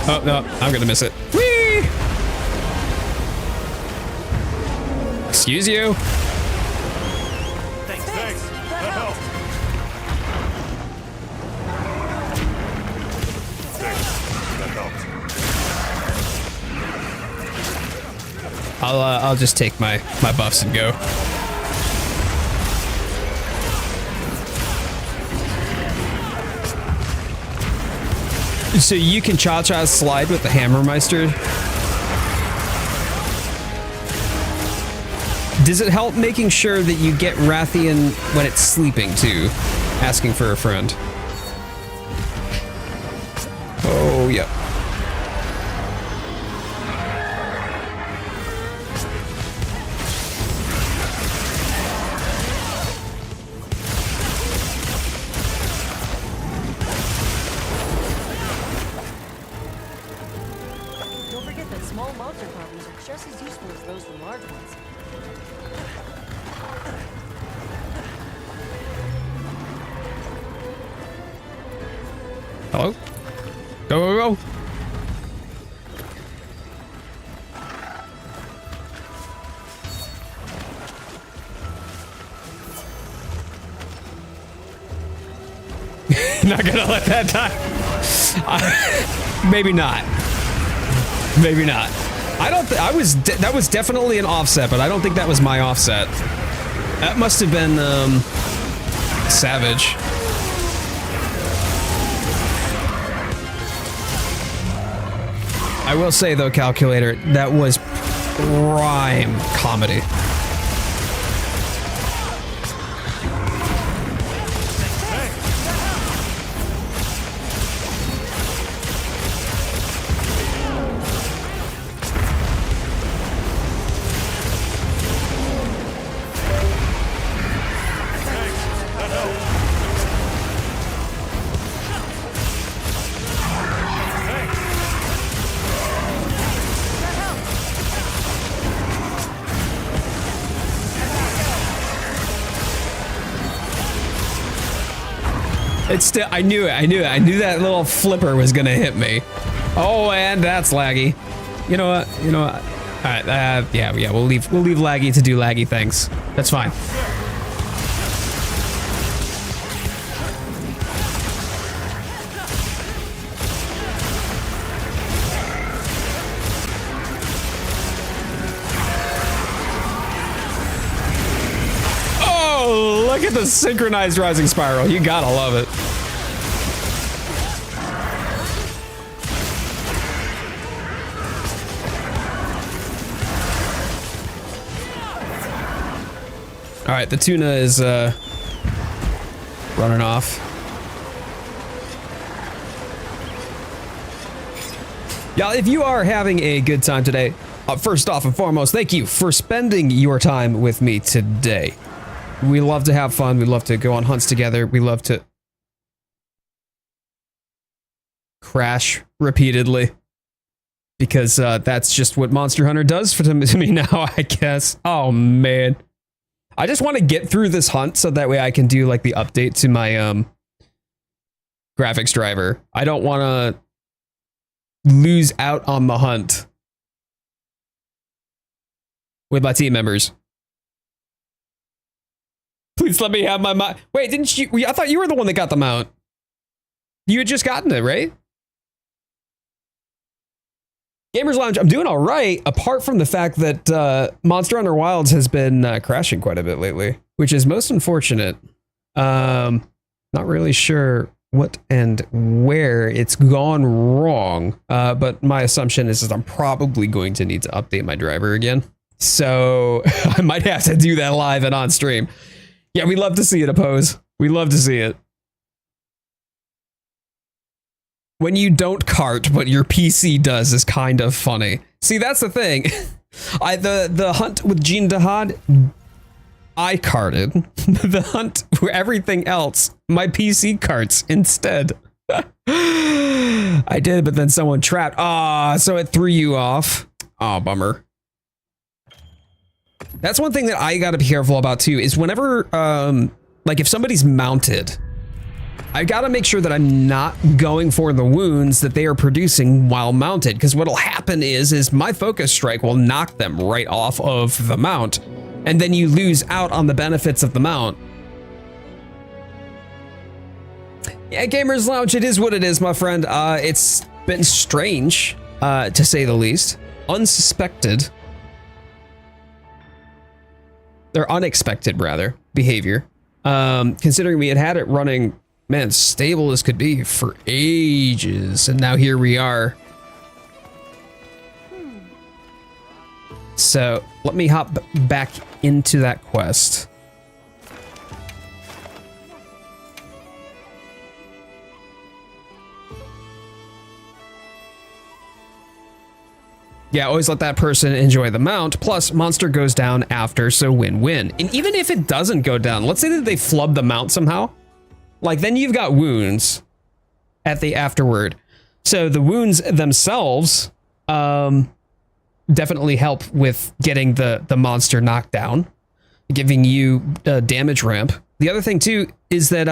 Oh, no, I'm gonna miss it. Whee! Excuse you. Thanks. I'll just take my buffs and go. So you can cha-cha slide with the Hammermeister. Does it help making sure that you get Rathian when it's sleeping too? Asking for a friend. Oh, yeah. Don't forget that small monster copies are just as useful as those from large ones. Hello? Go, go, go. Not gonna let that die. Maybe not. Maybe not. I don't. That was definitely an offset, but I don't think that was my offset. That must have been Savage. I will say though, Calculator, that was prime comedy. It's still, I knew it, I knew that little flipper was gonna hit me. Oh, and that's laggy. You know what, All right, yeah, we'll leave laggy to do laggy things. That's fine. Look at the synchronized rising spiral. You gotta love it. All right, the tuna is running off. Y'all, if you are having a good time today, first off and foremost, thank you for spending your time with me today. We love to have fun. We love to go on hunts together. We love to crash repeatedly because that's just what Monster Hunter does to me now, I guess. Oh, man. I just want to get through this hunt so that way I can do like the update to my graphics driver. I don't want to lose out on the hunt with my team members. Please let me have my mount. Wait, didn't you? I thought you were the one that got the mount. You had just gotten it, right? Gamers Lounge, I'm doing all right, apart from the fact that Monster Hunter Wilds has been crashing quite a bit lately, which is most unfortunate. Not really sure what and where it's gone wrong, but my assumption is that I'm probably going to need to update my driver again. So I might have to do that live and on stream. Yeah, we love to see it, Oppose. We love to see it. When you don't cart, but your PC does is kind of funny. See, that's the thing. The hunt with Jean Dahad, I carted. The hunt for everything else, my PC carts instead. I did, but then someone trapped. So it threw you off. Oh, bummer. That's one thing that I gotta be careful about too, is whenever, like if somebody's mounted, I gotta make sure that I'm not going for the wounds that they are producing while mounted, because what'll happen is my focus strike will knock them right off of the mount, and then you lose out on the benefits of the mount. Yeah, Gamers Lounge, it is what it is, my friend. It's been strange, to say the least. Unsuspected. or unexpected rather, behavior. Considering we had it running, man, stable as could be for ages, and now here we are. So let me hop back into that quest. Yeah, always let that person enjoy the mount. Plus, monster goes down after, so win-win. And even if it doesn't go down, let's say that they flub the mount somehow. Like, then you've got wounds at the afterward. So the wounds themselves definitely help with getting the monster knocked down, giving you a damage ramp. The other thing, too, is that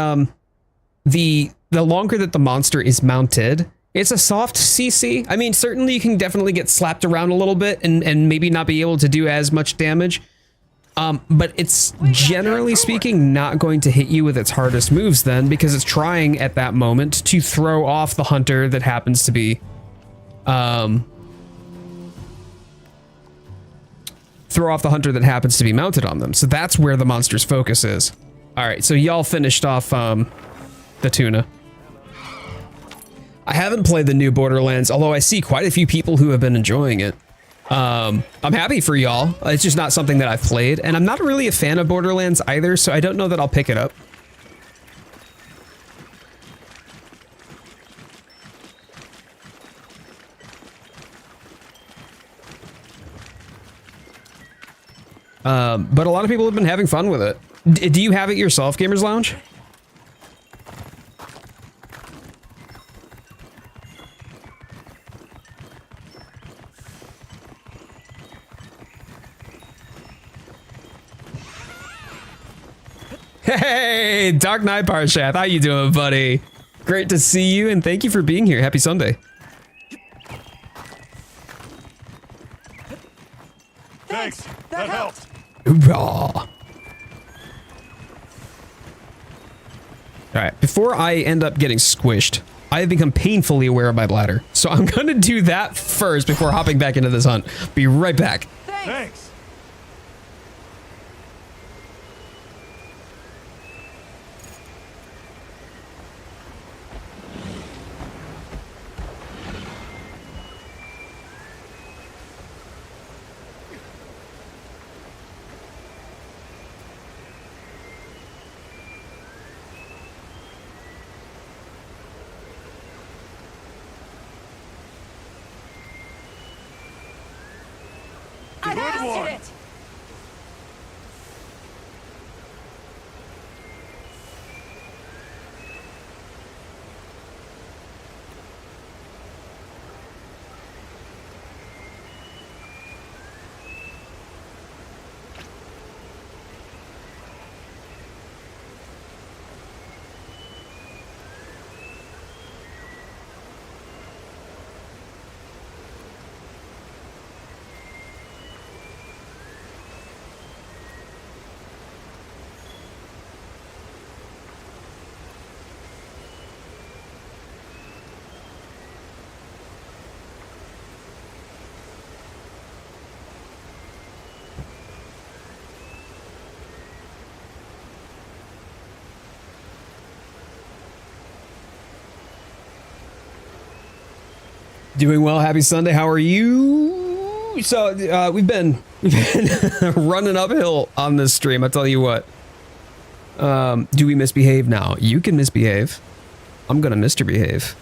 the longer that the monster is mounted, it's a soft CC. I mean, certainly you can definitely get slapped around a little bit and maybe not be able to do as much damage. But it's generally speaking not going to hit you with its hardest moves then, because it's trying at that moment to throw off the hunter that happens to be mounted on them. So that's where the monster's focus is. All right, so y'all finished off the tuna. I haven't played the new Borderlands, although I see quite a few people who have been enjoying it. I'm happy for y'all. It's just not something that I've played, and I'm not really a fan of Borderlands either, so I don't know that I'll pick it up. But a lot of people have been having fun with it. Do you have it yourself, Gamers Lounge? Hey, Dark Knight Parshath, how you doing, buddy? Great to see you, and thank you for being here. Happy Sunday. Thanks. That helped. Hoorah. All right, before I end up getting squished, I have become painfully aware of my bladder. So I'm gonna do that first before hopping back into this hunt. Be right back. Thanks. Blasted it! Doing well. Happy Sunday. How are you? So we've been running uphill on this stream. I tell you what. Do we misbehave now? You can misbehave. I'm gonna misbehave.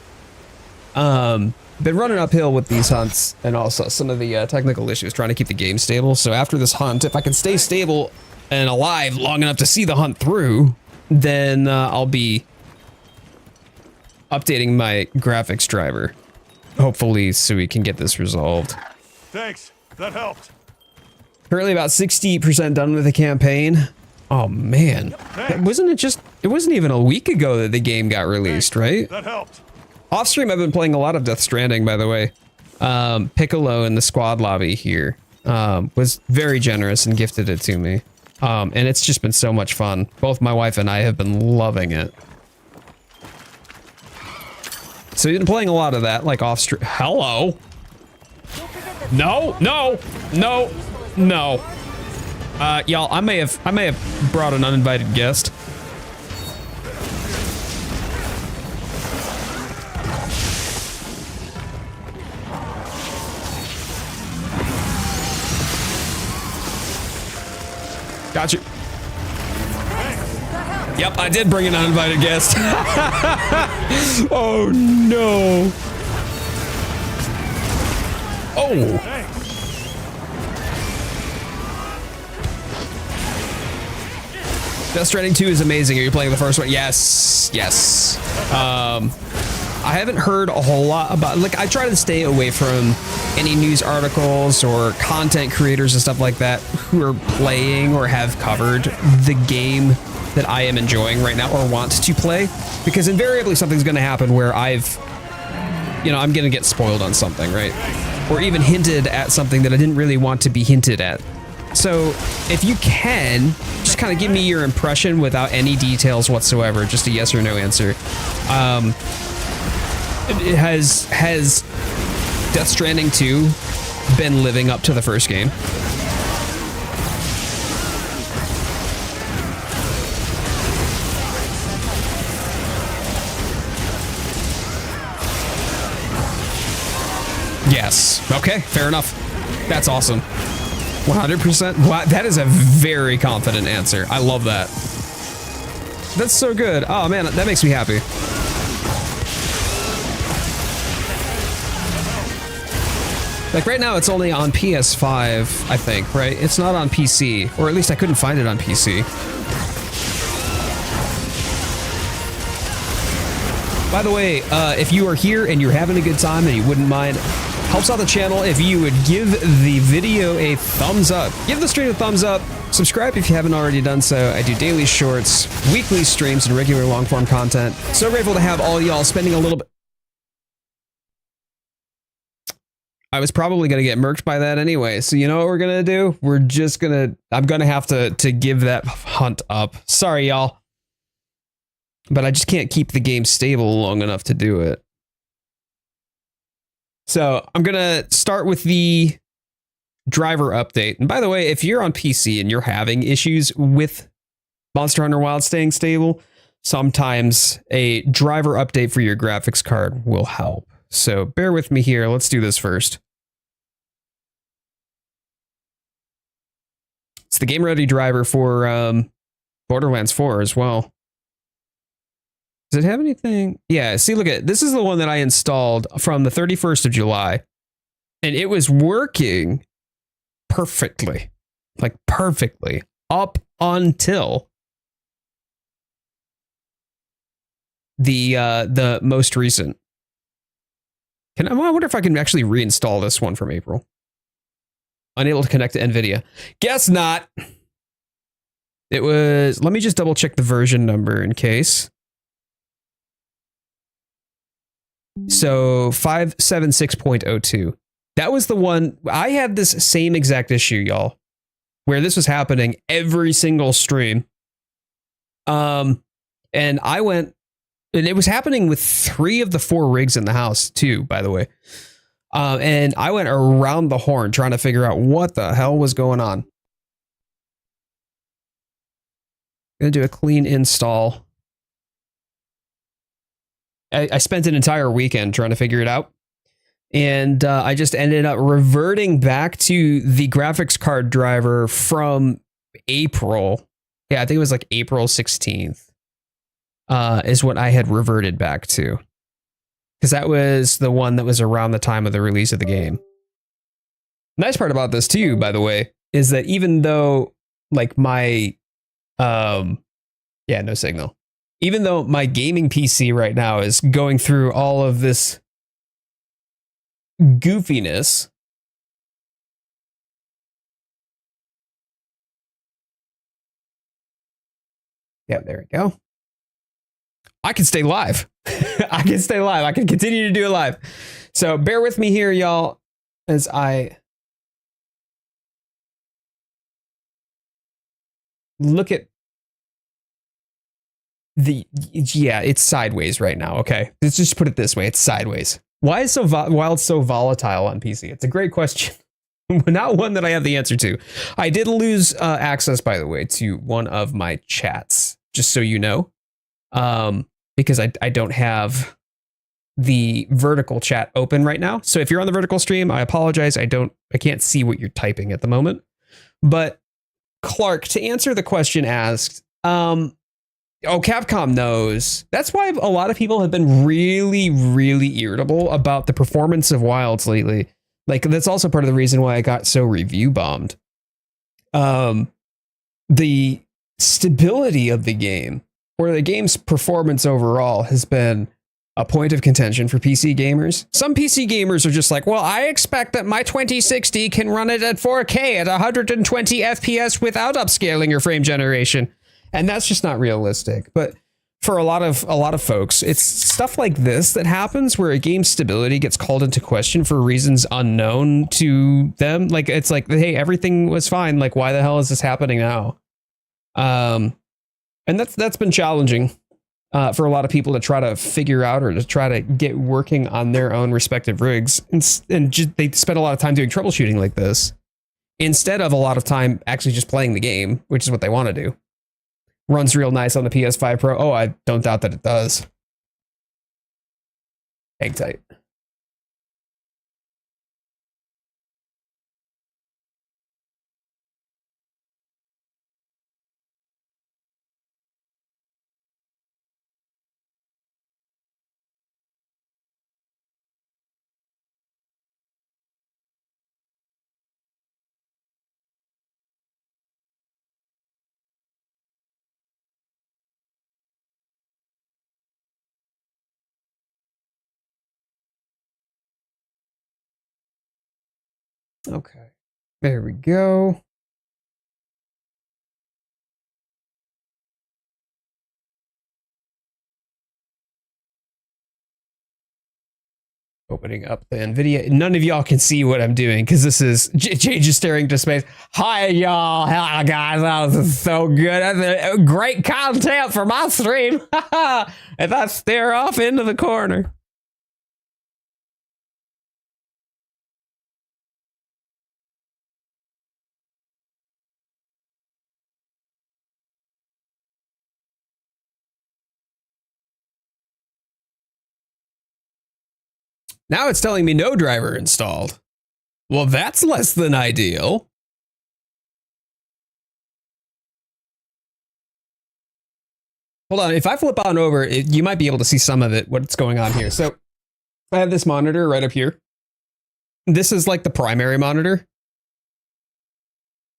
Been running uphill with these hunts and also some of the technical issues trying to keep the game stable. So after this hunt, if I can stay stable and alive long enough to see the hunt through, then I'll be updating my graphics driver. Hopefully, so we can get this resolved. Thanks. That helped. Currently about 60% done with the campaign. Oh man, it wasn't even a week ago that the game got released, right? That helped. Off stream, I've been playing a lot of Death Stranding, by the way. Piccolo in the squad lobby here was very generous and gifted it to me. And it's just been so much fun. Both my wife and I have been loving it. So you've been playing a lot of that, like off stream. Hello. No, no, no, no. Y'all, I may have brought an uninvited guest. Got you. Yep, I did bring an uninvited guest. Oh no. Oh. Death Stranding 2 is amazing. Are you playing the first one? Yes. Yes. I haven't heard a whole lot about, like, I try to stay away from any news articles or content creators and stuff like that who are playing or have covered the game that I am enjoying right now or want to play, because invariably something's going to happen where I'm going to get spoiled on something, right? Or even hinted at something that I didn't really want to be hinted at. So if you can, just kind of give me your impression without any details whatsoever, just a yes or no answer. Has Death Stranding 2 been living up to the first game? Yes. Okay, fair enough. That's awesome. 100%. Wow, that is a very confident answer. I love that. That's so good. Oh man, that makes me happy. Like right now, it's only on PS5, I think, right? It's not on PC, or at least I couldn't find it on PC. By the way, if you are here and you're having a good time and you wouldn't mind, helps out the channel if you would give the video a thumbs up. Give the stream a thumbs up. Subscribe if you haven't already done so. I do daily shorts, weekly streams, and regular long-form content. So grateful to have all y'all spending a little bit. I was probably going to get murked by that anyway. So you know what we're going to do? We're just going to... I'm going to have to give that hunt up. Sorry, y'all. But I just can't keep the game stable long enough to do it. So I'm going to start with the driver update. And by the way, if you're on PC and you're having issues with Monster Hunter Wilds staying stable, sometimes a driver update for your graphics card will help. So bear with me here. Let's do this first. It's the game ready driver for Borderlands 4 as well. Does it have anything? Yeah, see, look at it. This is the one that I installed from the 31st of July. And it was working perfectly. Like perfectly. Up until the most recent. I wonder if I can actually reinstall this one from April. Unable to connect to NVIDIA. Guess not. It was... Let me just double check the version number in case. So 576.02. That was the one. I had this same exact issue, y'all, where this was happening every single stream. And I went, and it was happening with 3 of the 4 rigs in the house too, by the way. And I went around the horn trying to figure out what the hell was going on. Gonna do a clean install. I spent an entire weekend trying to figure it out. And I just ended up reverting back to the graphics card driver from April. Yeah, I think it was like April 16th is what I had reverted back to. Because that was the one that was around the time of the release of the game. Nice part about this too, by the way, is that even though like my... yeah, no signal. Even though my gaming PC right now is going through all of this goofiness, yeah, there we go. I can stay live. I can stay live. I can continue to do it live. So bear with me here, y'all, as I look at yeah, it's sideways right now. Okay, let's just put it this way. It's sideways. Why is Wild so volatile on PC? It's a great question. Not one that I have the answer to. I did lose access, by the way, to one of my chats, just so you know, because I don't have the vertical chat open right now. So if you're on the vertical stream, I apologize. I can't see what you're typing at the moment. But Clark, to answer the question asked, Capcom knows. That's why a lot of people have been really, really irritable about the performance of Wilds lately. Like, that's also part of the reason why I got so review bombed. The stability of the game, or the game's performance overall, has been a point of contention for PC gamers. Some PC gamers are just like, well, I expect that my 2060 can run it at 4K at 120 FPS without upscaling or frame generation. And that's just not realistic. But for a lot of folks, it's stuff like this that happens where a game's stability gets called into question for reasons unknown to them. Like, it's like, hey, everything was fine. Like, why the hell is this happening now? And that's been challenging for a lot of people to try to figure out, or to try to get working on their own respective rigs. And they spend a lot of time doing troubleshooting like this, instead of a lot of time actually just playing the game, which is what they want to do. Runs real nice on the PS5 Pro. Oh, I don't doubt that it does. Hang tight. Okay, there we go. Opening up the NVIDIA. None of y'all can see what I'm doing because this is Jay just staring into space. Hi, y'all. Hello, guys. Oh, this is so good. That's great content for my stream. And I stare off into the corner. Now it's telling me no driver installed. Well, that's less than ideal. Hold on, if I flip on over, you might be able to see some of it, what's going on here. So I have this monitor right up here. This is like the primary monitor.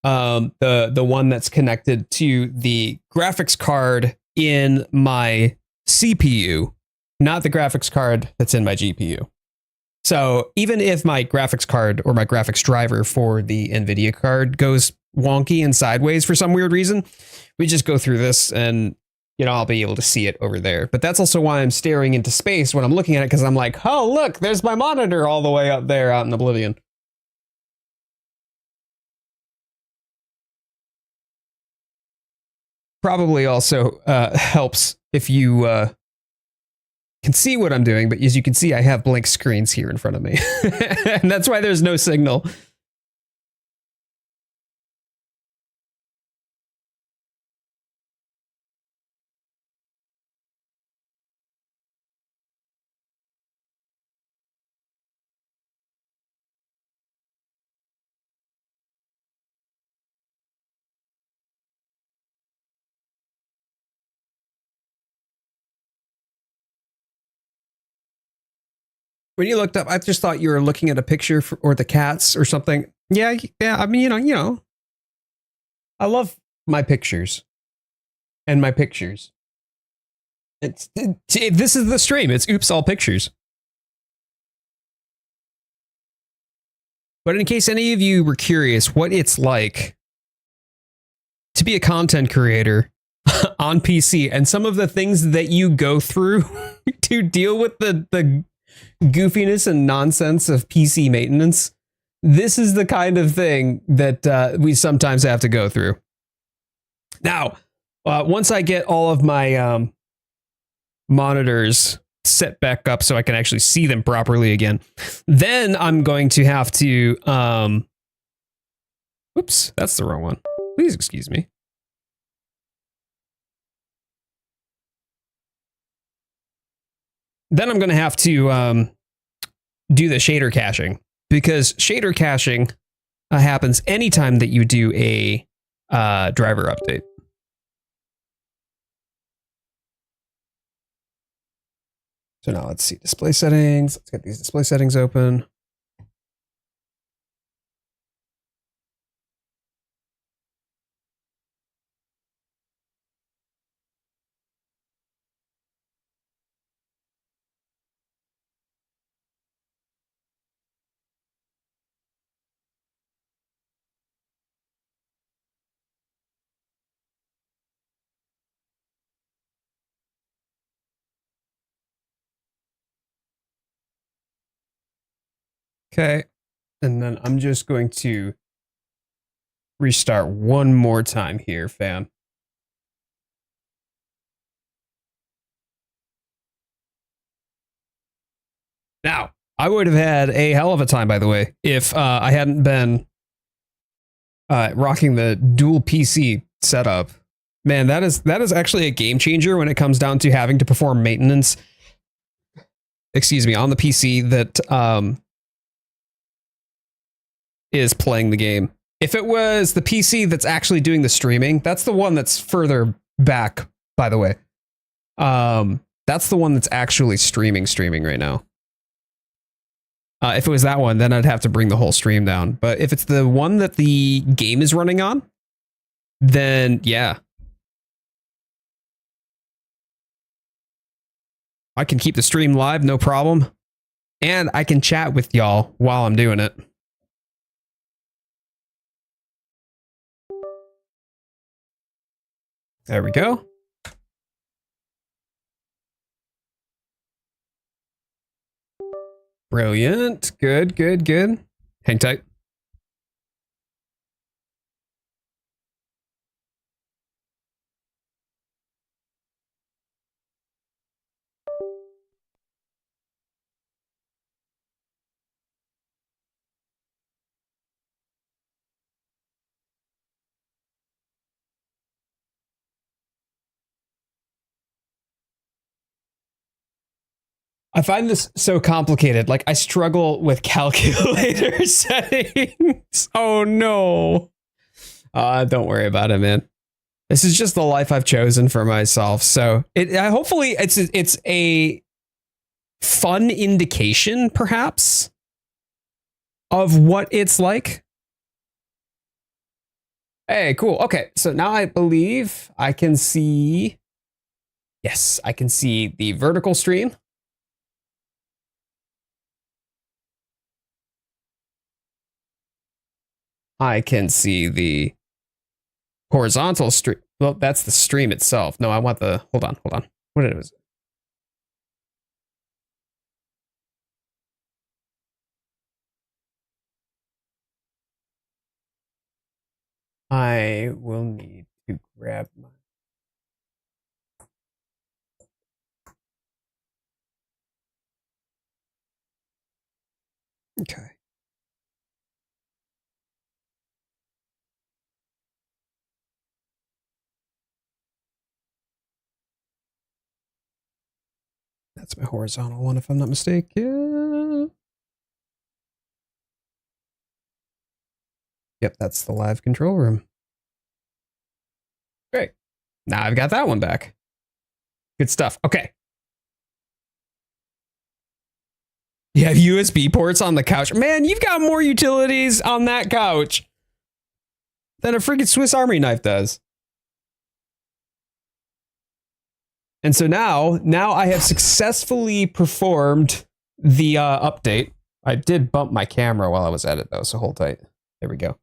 The one that's connected to the graphics card in my CPU, not the graphics card that's in my GPU. So even if my graphics card or my graphics driver for the NVIDIA card goes wonky and sideways for some weird reason, we just go through this and, you know, I'll be able to see it over there. But that's also why I'm staring into space when I'm looking at it, because I'm like, oh, look, there's my monitor all the way up there out in oblivion. Probably also helps if you can see what I'm doing, but as you can see, I have blank screens here in front of me. And that's why there's no signal. When you looked up, I just thought you were looking at a picture or the cats or something. Yeah. I mean, you know, I love my pictures and my pictures. This is the stream. It's Oops All Pictures. But in case any of you were curious what it's like to be a content creator on PC and some of the things that you go through to deal with the goofiness and nonsense of PC maintenance, this is the kind of thing that we sometimes have to go through. Now, once I get all of my monitors set back up so I can actually see them properly again, then I'm going to have to Oops, that's the wrong one. Please excuse me. Then I'm going to have to do the shader caching, because shader caching happens anytime that you do a driver update. So now let's see display settings. Let's get these display settings open. Okay, and then I'm just going to restart one more time here, fam. Now, I would have had a hell of a time, by the way, if I hadn't been rocking the dual PC setup. Man, that is actually a game changer when it comes down to having to perform maintenance. Excuse me, on the PC that is playing the game. If it was the PC that's actually doing the streaming, that's the one that's further back, by the way. That's the one that's actually streaming right now. If it was that one, then I'd have to bring the whole stream down. But if it's the one that the game is running on, then yeah. I can keep the stream live, no problem. And I can chat with y'all while I'm doing it. There we go. Brilliant. Good, good, good. Hang tight. I find this so complicated. Like, I struggle with calculator settings. Oh no. Don't worry about it, man. This is just the life I've chosen for myself. So hopefully it's a fun indication, perhaps, of what it's like. Hey, cool. Okay, so now I believe I can see. Yes, I can see the vertical stream. I can see the horizontal stream. Well, that's the stream itself. No, I want the, hold on. What it was? I will need to grab my. Okay. That's my horizontal one, if I'm not mistaken. Yep, that's the live control room. Great. Now I've got that one back. Good stuff. Okay. You have USB ports on the couch. Man, you've got more utilities on that couch than a freaking Swiss Army knife does. And so now I have successfully performed the update. I did bump my camera while I was at it, though, so hold tight. There we go.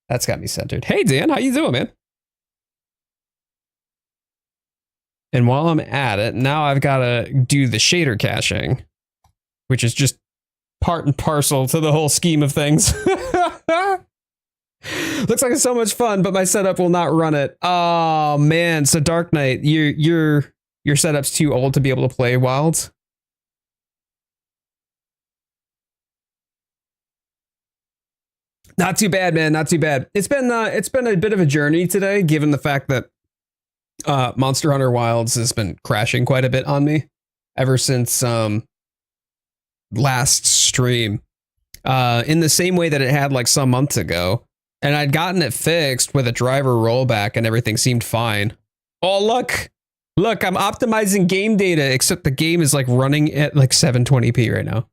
That's got me centered. Hey, Dan, how you doing, man? And while I'm at it, now I've got to do the shader caching, which is just part and parcel to the whole scheme of things. Looks like it's so much fun, but my setup will not run it. Oh, man. So Dark Knight, your setup's too old to be able to play Wilds. Not too bad, man. Not too bad. It's been a bit of a journey today, given the fact that Monster Hunter Wilds has been crashing quite a bit on me ever since last stream. In the same way that it had like some months ago, and I'd gotten it fixed with a driver rollback, and everything seemed fine. Oh look, I'm optimizing game data, except the game is like running at like 720p right now.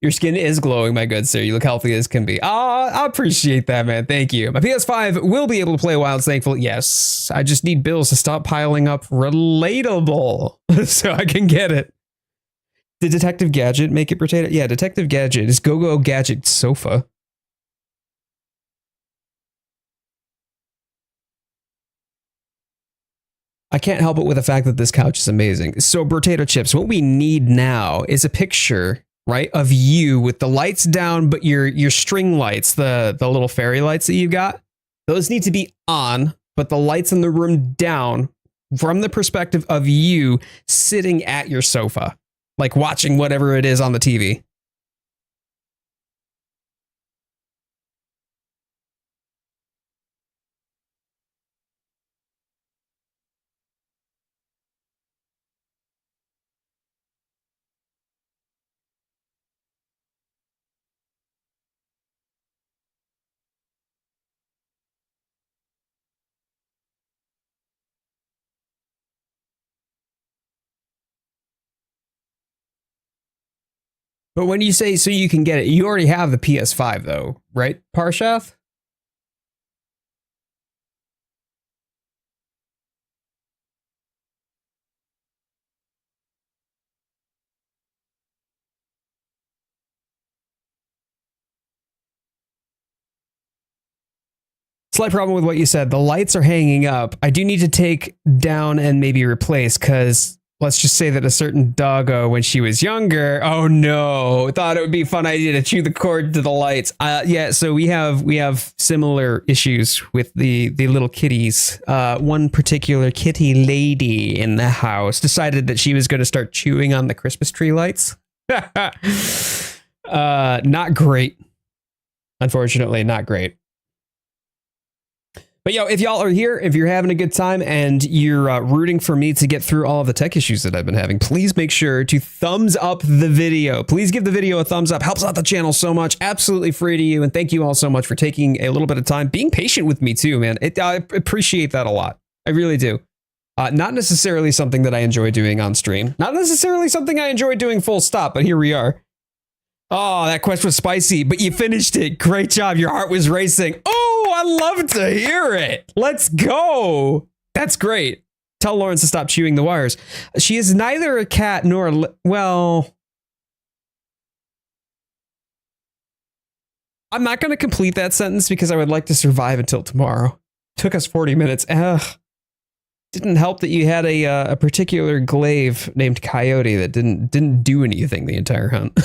Your skin is glowing, my good sir. You look healthy as can be. Oh, I appreciate that, man. Thank you. My PS5 will be able to play Wilds, thankfully. Yes, I just need bills to stop piling up relatable so I can get it. Did Detective Gadget make it potato? Yeah, Detective Gadget is Go-Go Gadget Sofa. I can't help it with the fact that this couch is amazing. So, potato chips, what we need now is a picture, right, of you with the lights down, but your string lights, the little fairy lights that you've got, those need to be on, but the lights in the room down from the perspective of you sitting at your sofa, like watching whatever it is on the TV. But when you say so you can get it, you already have the PS5 though, right, Parshath? Slight problem with what you said. The lights are hanging up. I do need to take down and maybe replace, because let's just say that a certain doggo, when she was younger, oh no, thought it would be a fun idea to chew the cord to the lights. Yeah, so we have similar issues with the little kitties. One particular kitty lady in the house decided that she was going to start chewing on the Christmas tree lights. Not great. Unfortunately, not great. But yo, if y'all are here, if you're having a good time and you're rooting for me to get through all of the tech issues that I've been having, please make sure to thumbs up the video. Please give the video a thumbs up. Helps out the channel so much. Absolutely free to you. And thank you all so much for taking a little bit of time, being patient with me too, man. I appreciate that a lot. I really do. Not necessarily something that I enjoy doing on stream. Not necessarily something I enjoy doing full stop, but here we are. Oh, that quest was spicy, but you finished it. Great job. Your heart was racing. Oh, I love to hear it. Let's go. That's great. Tell Lawrence to stop chewing the wires. She is neither a cat nor a... Well... I'm not going to complete that sentence because I would like to survive until tomorrow. Took us 40 minutes. Ugh. Didn't help that you had a particular glaive named Coyote that didn't do anything the entire hunt.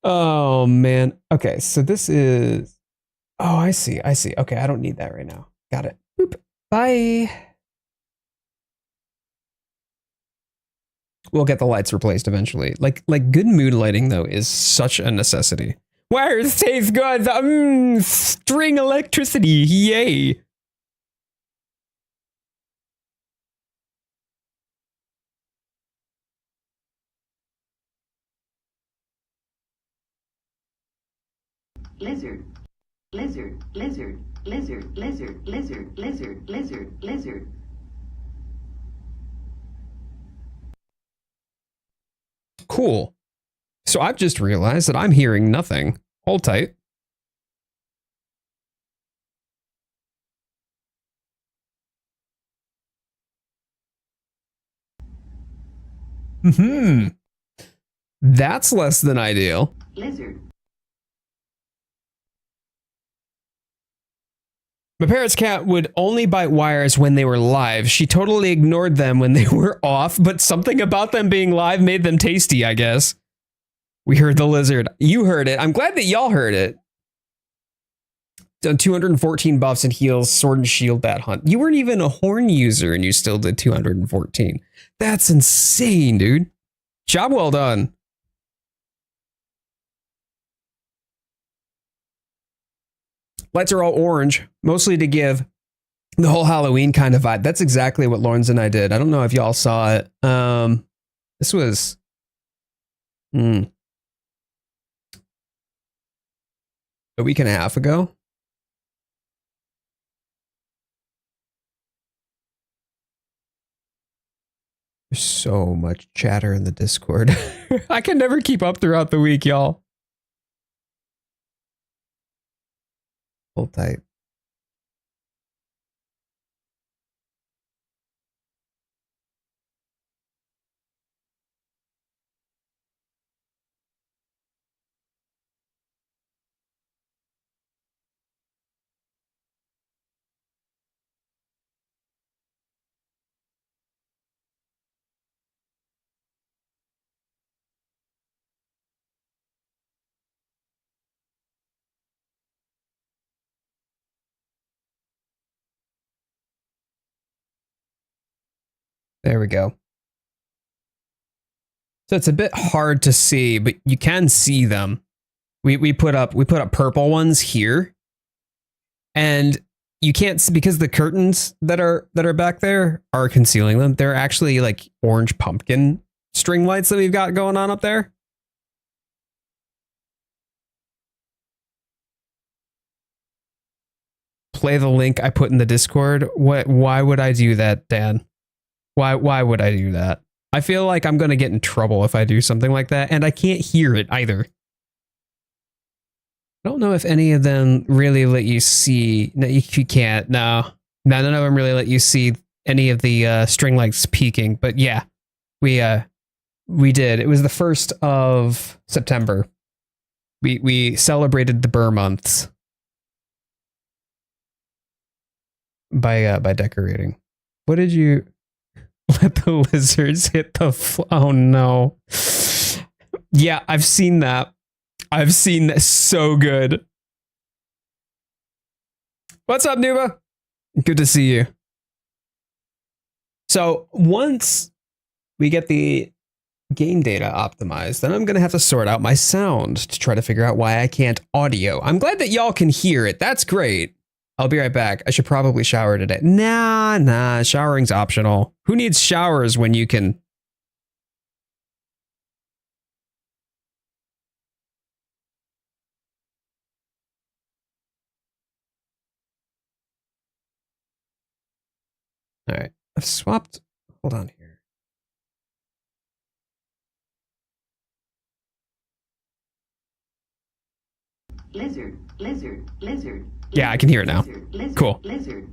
Oh man. Okay, so this is... Oh, I see. Okay, I don't need that right now. Got it. Boop. Bye. We'll get the lights replaced eventually. Like good mood lighting though is such a necessity. Wires taste good. String electricity. Yay. Lizard, lizard, lizard, lizard, lizard, lizard, lizard, lizard, lizard. Cool. So I've just realized that I'm hearing nothing. Hold tight. That's less than ideal. Lizard. My parents' cat would only bite wires when they were live. She totally ignored them when they were off, but something about them being live made them tasty, I guess. We heard the lizard. You heard it. I'm glad that y'all heard it. Done 214 buffs and heals, sword and shield bat hunt. You weren't even a horn user and you still did 214. That's insane, dude. Job well done. Lights are all orange, mostly to give the whole Halloween kind of vibe. That's exactly what Lawrence and I did. I don't know if y'all saw it. This was a week and a half ago. There's so much chatter in the Discord. I can never keep up throughout the week, y'all. Hold tight. There we go. So it's a bit hard to see, but you can see them. We put up purple ones here, and you can't see because the curtains that are back there are concealing them. They're actually like orange pumpkin string lights that we've got going on up there. Play the link I put in the Discord. Why would I do that, Dan? Why would I do that? I feel like I'm going to get in trouble if I do something like that, and I can't hear it either. I don't know if any of them really let you see. No, you can't. No, none of them really let you see any of the string lights peaking. But yeah, we did. It was the 1st of September. We celebrated the Burr months by decorating. What did you? Let the lizards hit the oh no. Yeah, I've seen that. I've seen that. So good. What's up, Nuba? Good to see you. So once we get the game data optimized, then I'm going to have to sort out my sound to try to figure out why I can't audio. I'm glad that y'all can hear it. That's great. I'll be right back. I should probably shower today. Nah, showering's optional. Who needs showers when you can? All right, I've swapped. Hold on here. Lizard. Yeah, I can hear it now. Lizard, Cool. Lizard.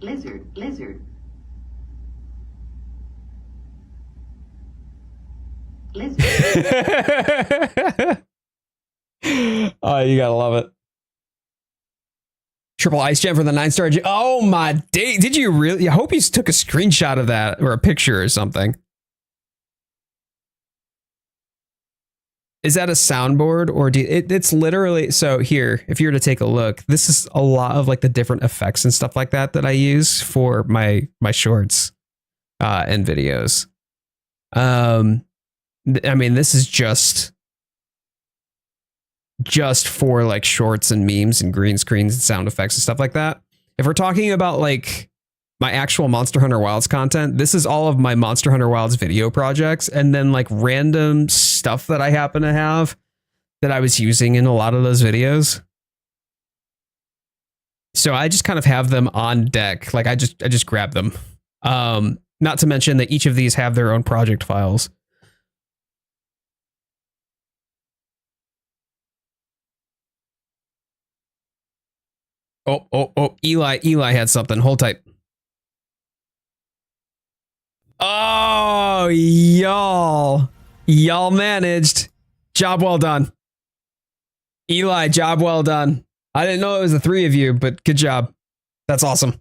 Oh, you gotta love it. Triple ice gem for the 9-star. Oh my day! Did you really? I hope you took a screenshot of that or a picture or something. Is that a soundboard or it's literally, so here, if you were to take a look, this is a lot of like the different effects and stuff like that I use for my shorts and videos. I mean, this is just for like shorts and memes and green screens and sound effects and stuff like that. If we're talking about like my actual Monster Hunter Wilds content, this is all of my Monster Hunter Wilds video projects, and then like random stuff that I happen to have that I was using in a lot of those videos. So I just kind of have them on deck. Like I just grab them. Not to mention that each of these have their own project files. Oh, Eli had something. Hold tight. Oh, y'all managed. Job well done. Eli, job well done. I didn't know it was the three of you, but good job. That's awesome.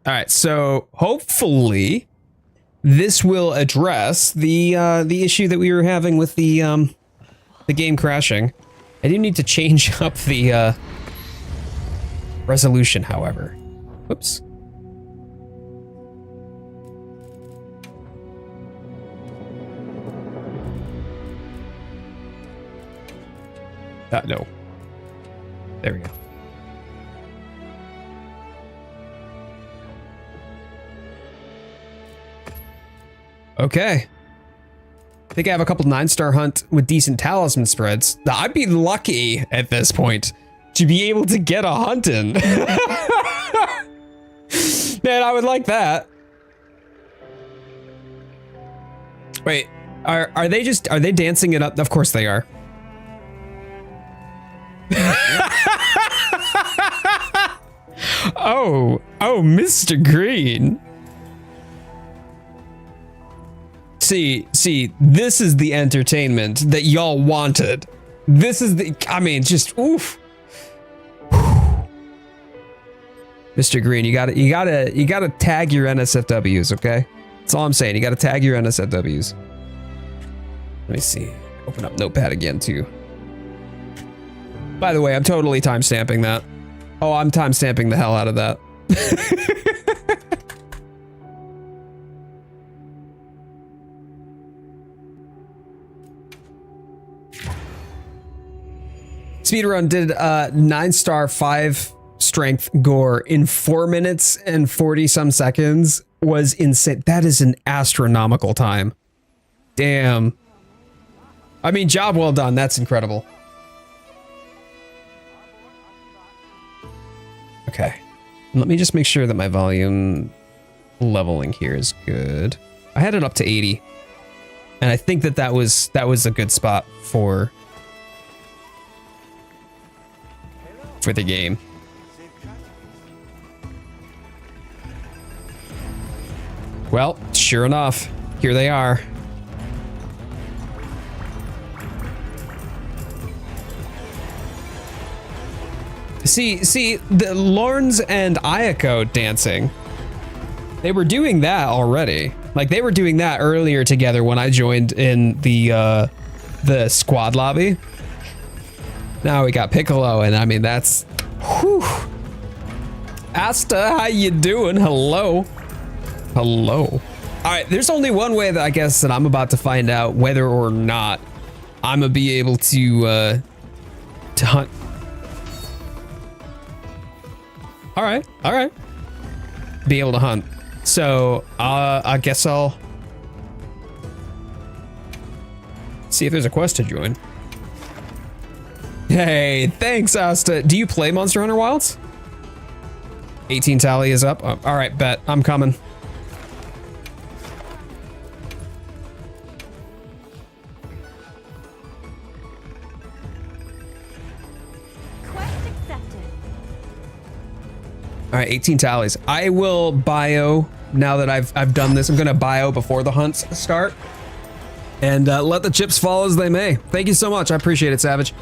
All right, so hopefully this will address the issue that we were having with the game crashing. I do need to change up the resolution, however. Whoops. No. There we go. Okay. I think I have a couple 9-star hunt with decent talisman spreads. Now, I'd be lucky at this point to be able to get a hunt in. Man, I would like that. Wait, are they dancing it up? Of course they are. Oh, Mr. Green. See, this is the entertainment that y'all wanted. This is the, I mean, just oof. Mr. Green, you gotta tag your NSFWs, okay? That's all I'm saying. You gotta tag your NSFWs. Let me see. Open up Notepad again too. By the way, I'm totally timestamping that. Oh, I'm timestamping the hell out of that. Speedrun did 9-star 5 strength gore in 4 minutes and 40 some seconds. Was insane. That is an astronomical time. Damn. I mean, job well done. That's incredible. Okay. Let me just make sure that my volume leveling here is good. I had it up to 80. And I think that was a good spot for the game. Well, sure enough, here they are. See, the Lorns and Ayako dancing, they were doing that already. Like, they were doing that earlier together when I joined in the squad lobby. Now we got Piccolo, and I mean, that's, whew. Asta, how you doing? Hello. Hello. All right, there's only one way that I guess that I'm about to find out whether or not I'm gonna be able to hunt. All right. Be able to hunt. So, I guess I'll see if there's a quest to join. Hey, thanks, Asta. Do you play Monster Hunter Wilds? 18 tally is up. Oh, all right, bet. I'm coming. Quest accepted. All right, 18 tallies. I will bio now that I've done this. I'm gonna bio before the hunts start, and let the chips fall as they may. Thank you so much. I appreciate it, Savage.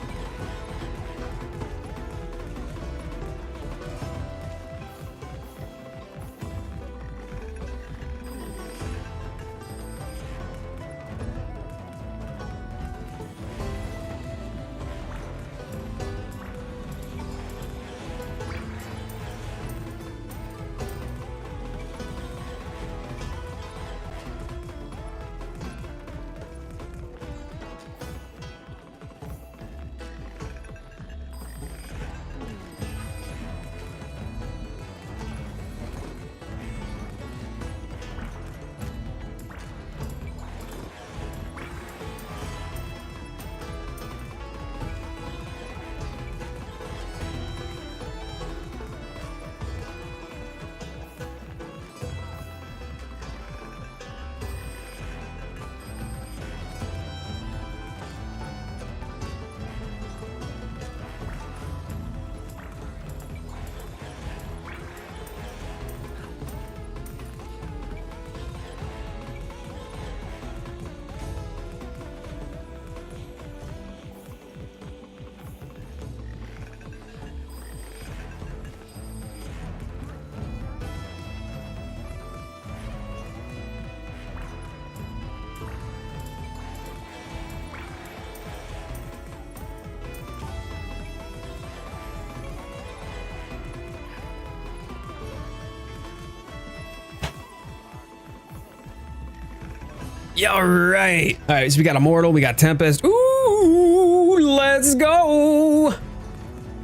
Yeah, all right. All right, so we got Immortal, we got Tempest. Ooh, Let's go.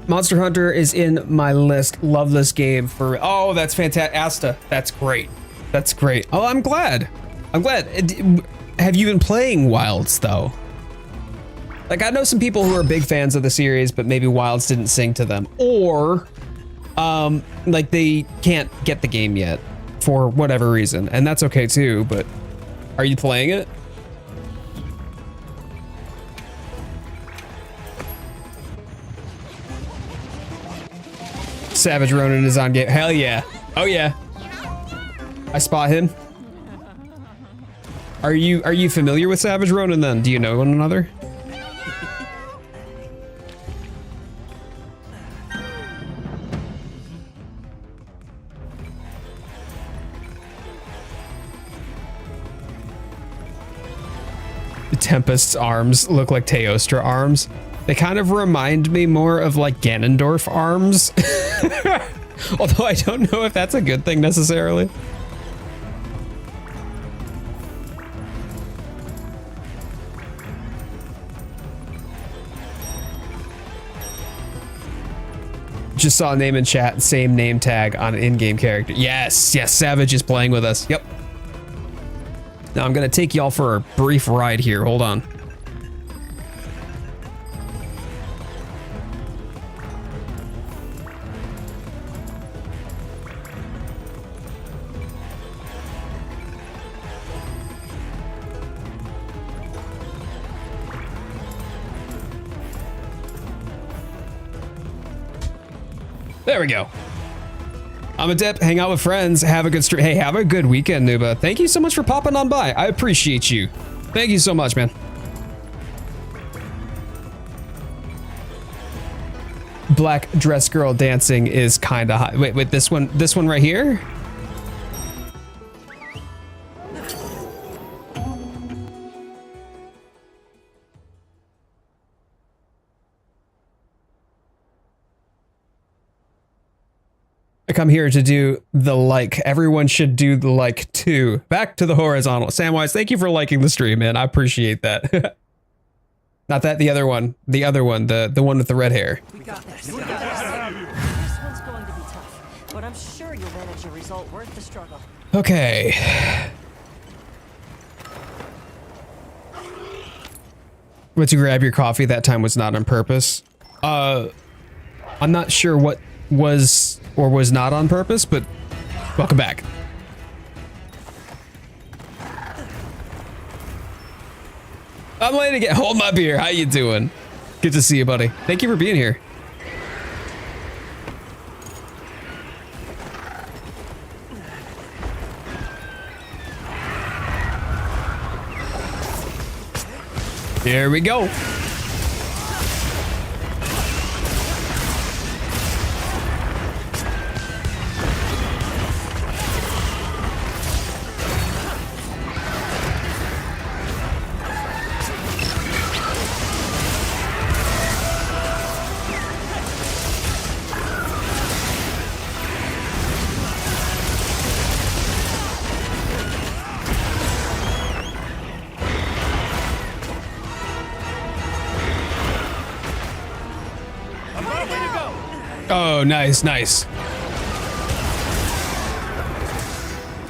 Monster Hunter is in my list. Love this game for. Oh, that's fantastic. Asta, that's great. That's great. Oh, I'm glad. I'm glad. Have you been playing Wilds though? Like, I know some people who are big fans of the series, but maybe Wilds didn't sing to them, or like they can't get the game yet for whatever reason, and that's okay too. But are you playing it? Savage Ronin is on game. Hell yeah. Oh yeah. I spot him. Are you familiar with Savage Ronin then? Do you know one another? The Tempest's arms look like Teostra arms. They kind of remind me more of like Ganondorf arms. Although I don't know if that's a good thing necessarily. Just saw a name in chat, same name tag on an in-game character. Yes, yes, Savage is playing with us. Yep. Now I'm gonna take y'all for a brief ride here. Hold on. There we go. I'm a dip, hang out with friends, have a good stream. Hey, have a good weekend, Nuba. Thank you so much for popping on by. I appreciate you. Thank you so much, man. Black dress girl dancing is kind of hot. Wait, this one right here? I come here to do the like. Everyone should do the like too. Back to the horizontal. Samwise, thank you for liking the stream, man. I appreciate that. Not that, the other one. The other one, the one with the red hair. We got this. We got this. This one's going to be tough, but I'm sure you'll manage a result worth the struggle. Okay. Went to grab your coffee. That time was not on purpose. I'm not sure what was or was not on purpose, but welcome back. I'm late again. Hold my beer. How you doing? Good to see you, buddy. Thank you for being here. Here we go. Oh, nice, nice.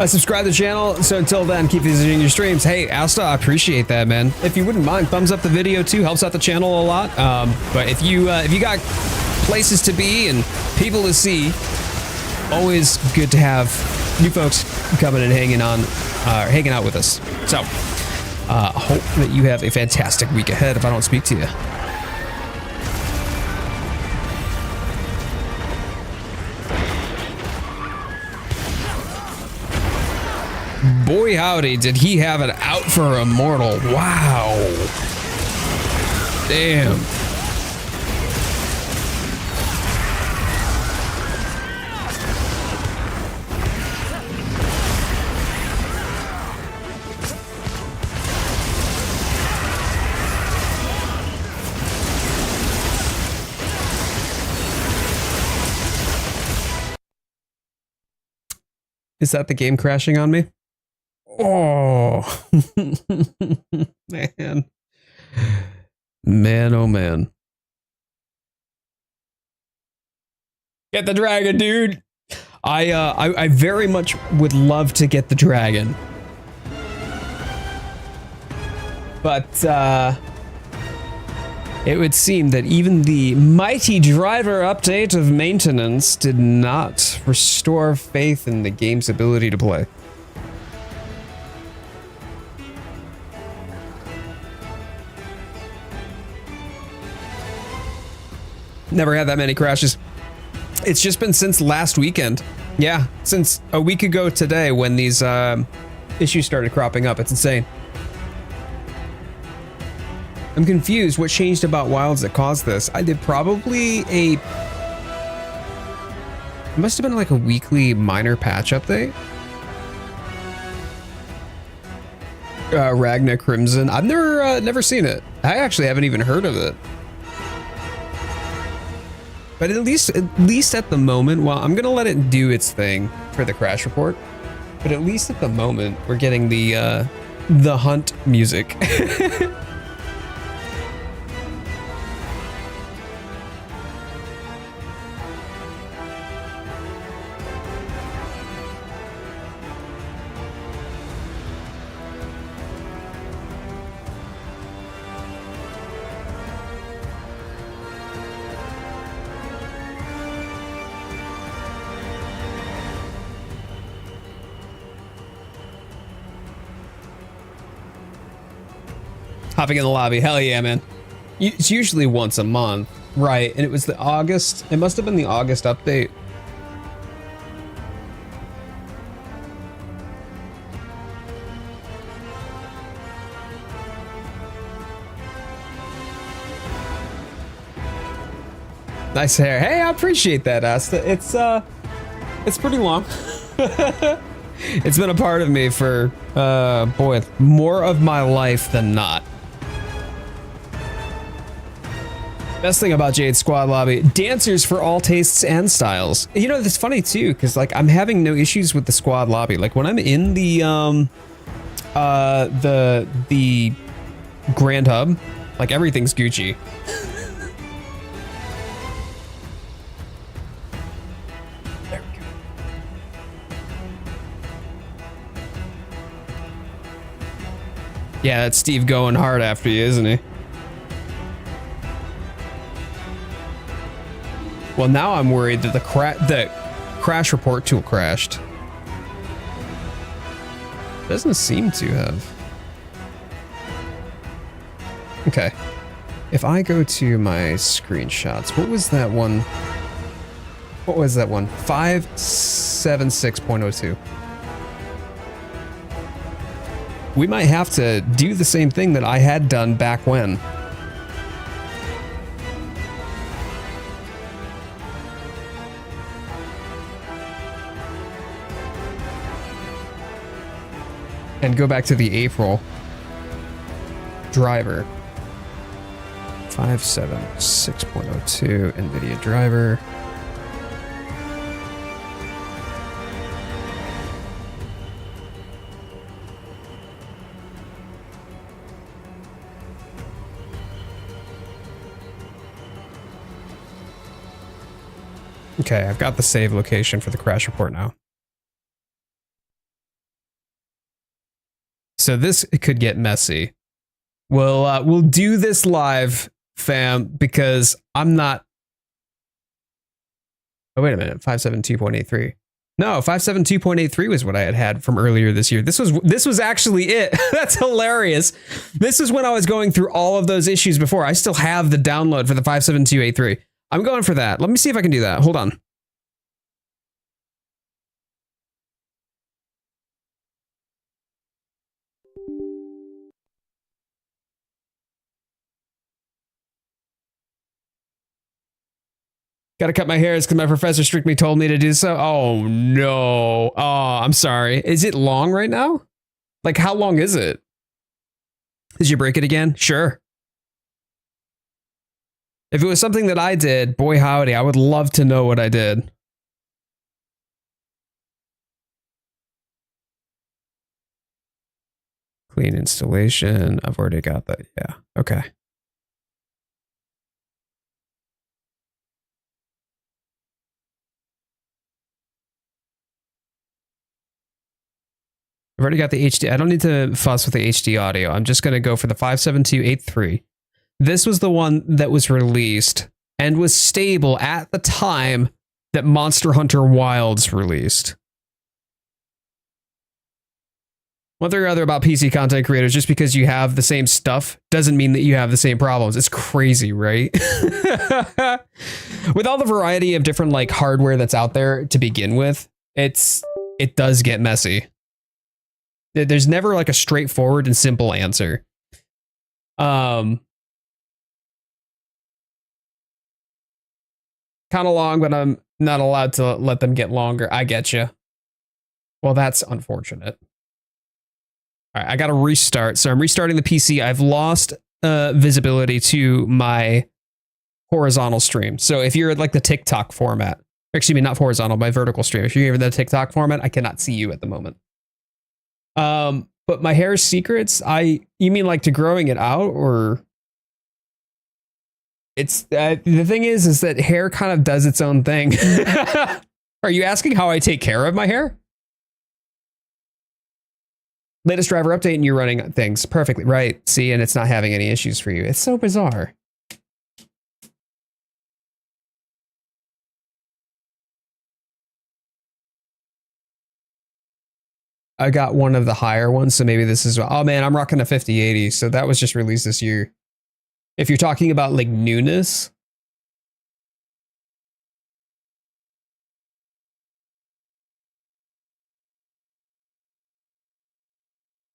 Subscribe to the channel. So until then, keep visiting your streams. Hey, Asta, I appreciate that, man. If you wouldn't mind, thumbs up the video too. Helps out the channel a lot. But if you got places to be and people to see, always good to have new folks coming and hanging out with us. So, hope that you have a fantastic week ahead. If I don't speak to you. Boy howdy, did he have it out for Immortal. Wow. Damn. Is that the game crashing on me? Oh, man. Man, oh man. Get the dragon, dude. I very much would love to get the dragon. But it would seem that even the mighty driver update of maintenance did not restore faith in the game's ability to play. Never had that many crashes. It's just been since last weekend. Yeah, since a week ago today when these issues started cropping up. It's insane. I'm confused. What changed about Wilds that caused this? I did probably it must have been like a weekly minor patch update. Ragna Crimson. I've never seen it. I actually haven't even heard of it. But at least at the moment, well, I'm gonna let it do its thing for the crash report. But at least at the moment, we're getting the hunt music. Hopping in the lobby, hell yeah, man. It's usually once a month, right? And it was the August, it must have been the August update. Nice hair. Hey, I appreciate that, Asta. It's pretty long. It's been a part of me for, boy, more of my life than not. Best thing about Jade Squad Lobby, dancers for all tastes and styles. You know, it's funny too, because like I'm having no issues with the squad lobby. Like when I'm in the Grand Hub, like everything's Gucci. There we go. Yeah, that's Steve going hard after you, isn't he? Well, now I'm worried that the crash report tool crashed. Doesn't seem to have. Okay. If I go to my screenshots, what was that one? What was that one? 576.02. We might have to do the same thing that I had done back when. And go back to the April driver. 576.02 NVIDIA driver. Okay, I've got the save location for the crash report now. So this could get messy. We'll do this live, fam, because I'm not. Oh, wait a minute. 572.83. No, 572.83 was what I had from earlier this year. This was actually it. That's hilarious. This is when I was going through all of those issues before. I still have the download for the 572.83. I'm going for that. Let me see if I can do that. Hold on. Gotta cut my hairs because my professor strictly told me to do so. Oh no. Oh, I'm sorry. Is it long right now? Like, how long is it? Did you break it again? Sure. If it was something that I did, boy howdy, I would love to know what I did. Clean installation. I've already got that. Yeah. Okay. I've already got the HD. I don't need to fuss with the HD audio. I'm just going to go for the 57283. This was the one that was released and was stable at the time that Monster Hunter Wilds released. One thing or other about PC content creators, just because you have the same stuff doesn't mean that you have the same problems. It's crazy, right? With all the variety of different like hardware that's out there to begin with, it does get messy. There's never like a straightforward and simple answer. Kind of long, but I'm not allowed to let them get longer. I get you. Well, that's unfortunate. All right, I got to restart. So I'm restarting the PC. I've lost visibility to my horizontal stream. So if you're at like the TikTok format, excuse me, not horizontal, my vertical stream. If you're in the TikTok format, I cannot see you at the moment. But my hair's secrets, you mean like to growing it out, or it's the thing is that hair kind of does its own thing. Are you asking how I take care of my hair? Latest driver update and you're running things perfectly right. See, and it's not having any issues for you. It's so bizarre. I got one of the higher ones, so maybe this is, oh man, I'm rocking a 5080, so that was just released this year. If you're talking about like newness,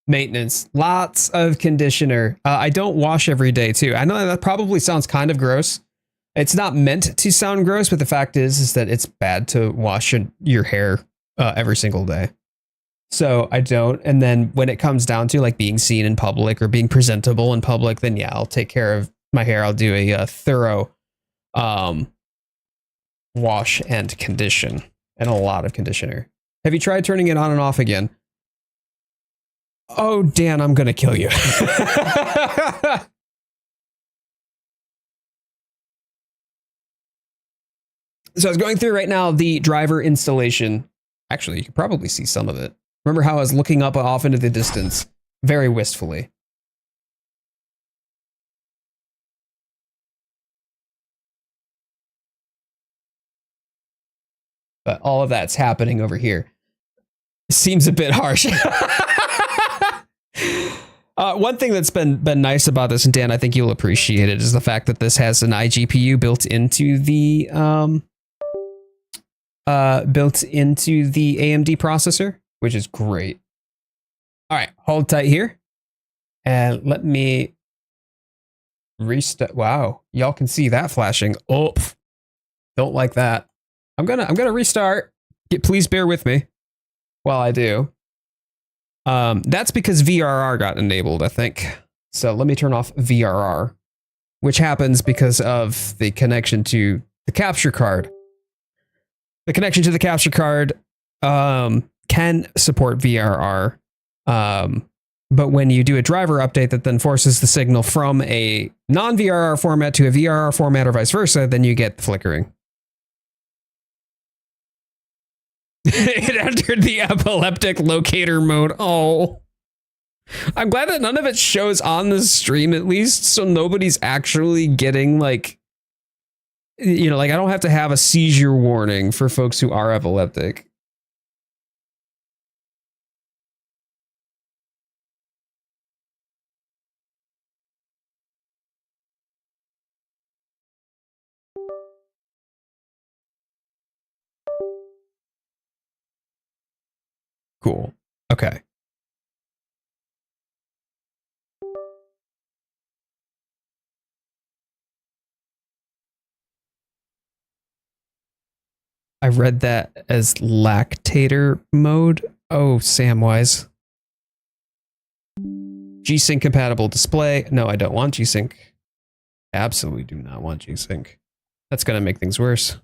maintenance, lots of conditioner. I don't wash every day too. I know that probably sounds kind of gross. It's not meant to sound gross, but the fact is that it's bad to wash your hair every single day. So I don't. And then when it comes down to like being seen in public or being presentable in public, then yeah, I'll take care of my hair. I'll do a thorough wash and condition, and a lot of conditioner. Have you tried turning it on and off again? Oh, Dan, I'm going to kill you. So I was going through right now the driver installation. Actually, you can probably see some of it. Remember how I was looking up off into the distance very wistfully? But all of that's happening over here. Seems a bit harsh. One thing that's been nice about this, and Dan, I think you'll appreciate it, is the fact that this has an iGPU built into the AMD processor, which is great. All right, hold tight here, and let me restart. Wow, y'all can see that flashing. Oh, don't like that. I'm gonna restart. Please bear with me while I do. That's because VRR got enabled, I think. So let me turn off VRR, which happens because of the connection to the capture card. The connection to the capture card can support VRR, but when you do a driver update that then forces the signal from a non-VRR format to a VRR format or vice versa, then you get the flickering. It entered the epileptic locator mode. Oh, I'm glad that none of it shows on the stream, at least, so nobody's actually getting like, you know, like I don't have to have a seizure warning for folks who are epileptic. Cool. Okay. I read that as lactator mode. Oh, Samwise. G-Sync compatible display. No, I don't want G-Sync. Absolutely do not want G-Sync. That's going to make things worse.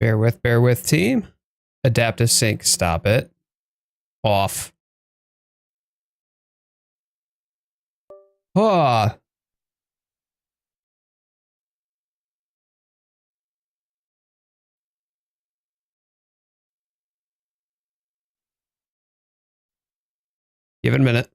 Bear with team. Adaptive sync, stop it. Off. Oh. Give it a minute.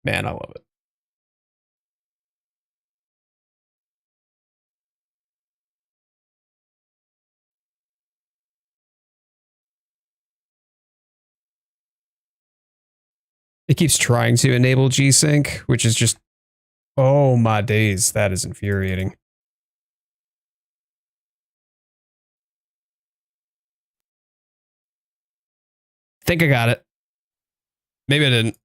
Man, I love it. It keeps trying to enable G-Sync, which is just, oh my days, that is infuriating. Think I got it. Maybe I didn't.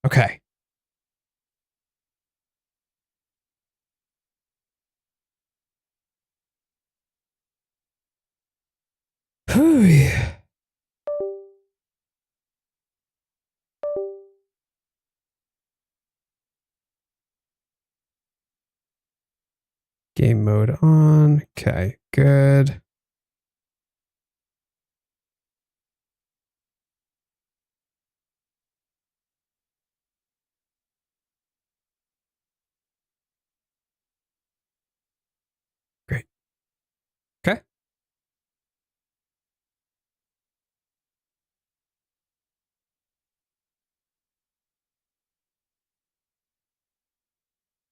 Okay. Whew. Game mode on. Okay, good. Great. Okay.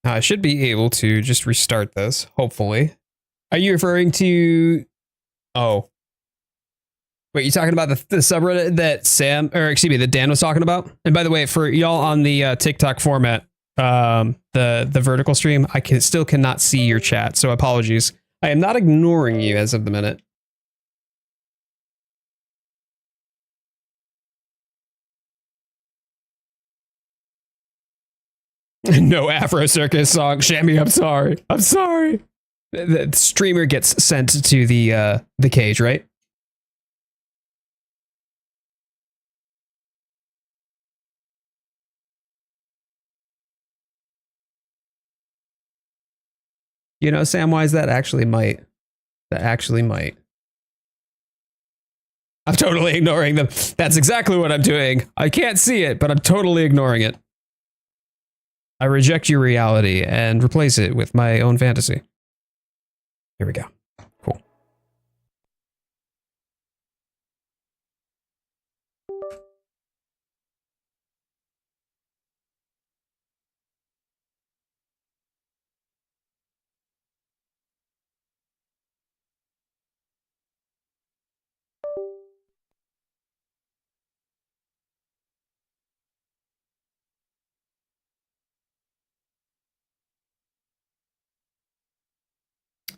I should be able to just restart this, hopefully. Are you referring to... Oh. Wait, you talking about the subreddit that Sam, or excuse me, that Dan was talking about? And by the way, for y'all on the TikTok format, the vertical stream, I still cannot see your chat, so apologies. I am not ignoring you as of the minute. No Afro Circus song. Shammy, I'm sorry. I'm sorry. The streamer gets sent to the cage, right? You know, Samwise, that actually might. That actually might. I'm totally ignoring them. That's exactly what I'm doing. I can't see it, but I'm totally ignoring it. I reject your reality and replace it with my own fantasy. Here we go. Cool.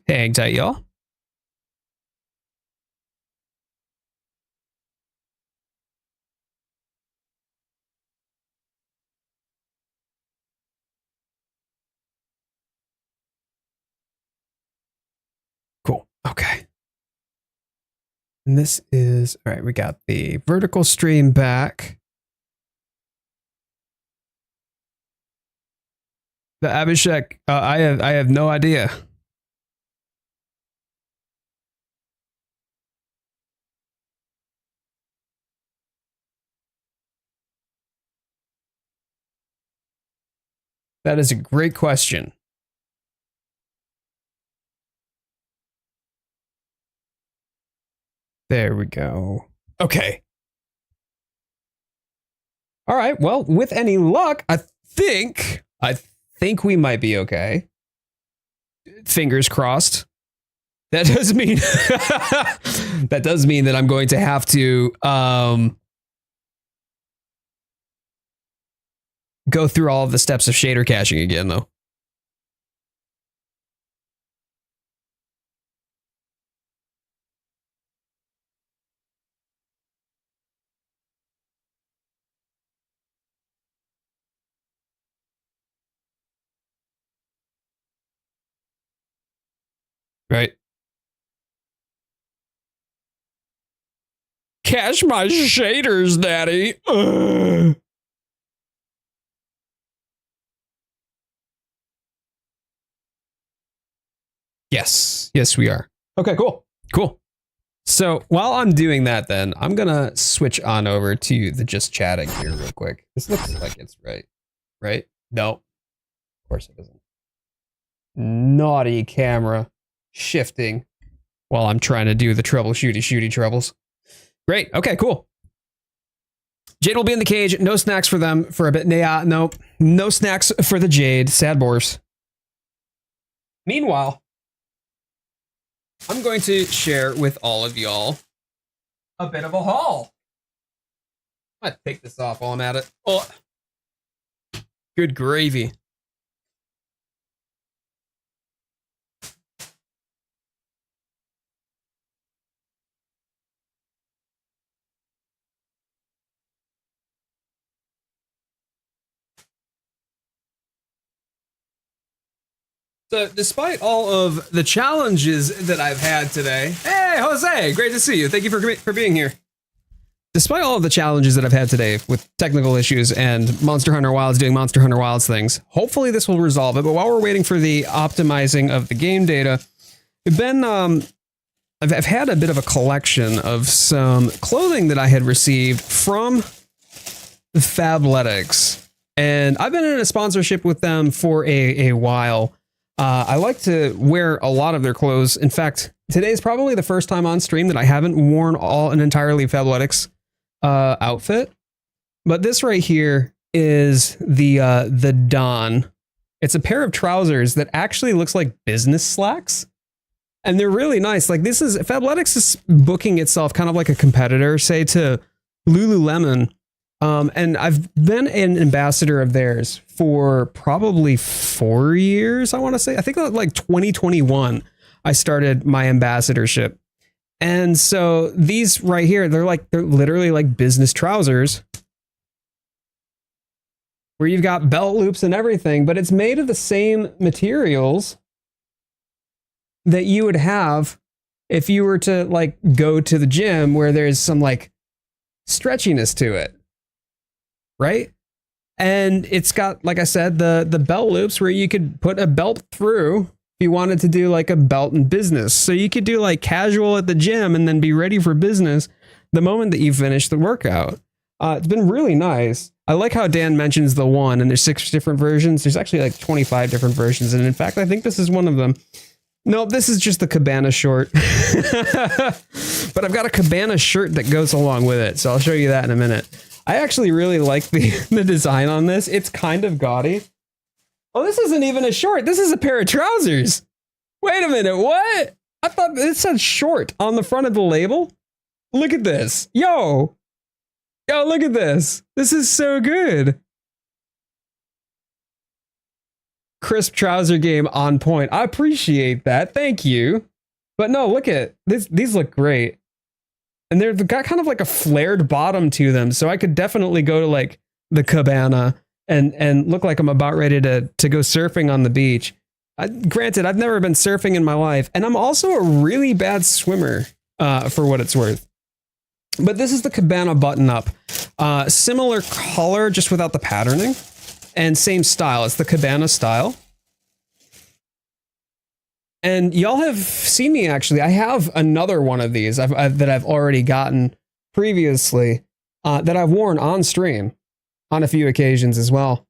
Hang tight, y'all. Cool. Okay. And this is, all right, we got the vertical stream back. The Abhishek, I have no idea. That is a great question. There we go. Okay. All right. Well, with any luck, I think we might be okay. Fingers crossed. That does mean that does mean that I'm going to have to go through all of the steps of shader caching again, though. Right. Cache my shaders, daddy. Ugh. Yes. Yes, we are. Okay, cool. Cool. So while I'm doing that, then I'm going to switch on over to the just chatting here real quick. This looks like it's right. Right? No. Of course it isn't. Naughty camera shifting while I'm trying to do the shooty troubles. Great. Okay, cool. Jade will be in the cage. No snacks for them for a bit. Nope. No snacks for the Jade. Sad boars. Meanwhile, I'm going to share with all of y'all a bit of a haul. I might take this off while I'm at it. Oh, good gravy. So, despite all of the challenges that I've had today, hey, Jose, great to see you. Thank you for being here. Despite all of the challenges that I've had today with technical issues and Monster Hunter Wilds doing Monster Hunter Wilds things, hopefully this will resolve it. But while we're waiting for the optimizing of the game data, we've been, I've had a bit of a collection of some clothing that I had received from Fabletics, and I've been in a sponsorship with them for a while. I like to wear a lot of their clothes. In fact, today's probably the first time on stream that I haven't worn an entirely Fabletics outfit. But this right here is the Don. It's a pair of trousers that actually looks like business slacks. And they're really nice. Like Fabletics is booking itself kind of like a competitor, say, to Lululemon. And I've been an ambassador of theirs for probably 4 years, I want to say. I think like 2021, I started my ambassadorship. And so these right here, they're literally like business trousers where you've got belt loops and everything, but it's made of the same materials that you would have if you were to like go to the gym, where there's some like stretchiness to it. Right? And it's got, like I said, the belt loops where you could put a belt through if you wanted to do like a belt in business. So you could do like casual at the gym and then be ready for business the moment that you finish the workout. It's been really nice. I like how Dan mentions the one, and there's 6 different versions. There's actually like 25 different versions. And in fact, I think this is one of them. No, this is just the Cabana short. But I've got a Cabana shirt that goes along with it. So I'll show you that in a minute. I actually really like the design on this. It's kind of gaudy. Oh, this isn't even a short. This is a pair of trousers. Wait a minute. What? I thought it said short on the front of the label. Look at this. Yo, look at this. This is so good. Crisp trouser game on point. I appreciate that. Thank you. But no, look at this. These look great. And they've got kind of like a flared bottom to them. So I could definitely go to like the Cabana and look like I'm about ready to go surfing on the beach. Granted, I've never been surfing in my life. And I'm also a really bad swimmer for what it's worth. But this is the Cabana button up. Similar color, just without the patterning. And same style. It's the Cabana style. And y'all have seen me, actually. I have another one of these that I've already gotten previously that I've worn on stream on a few occasions as well.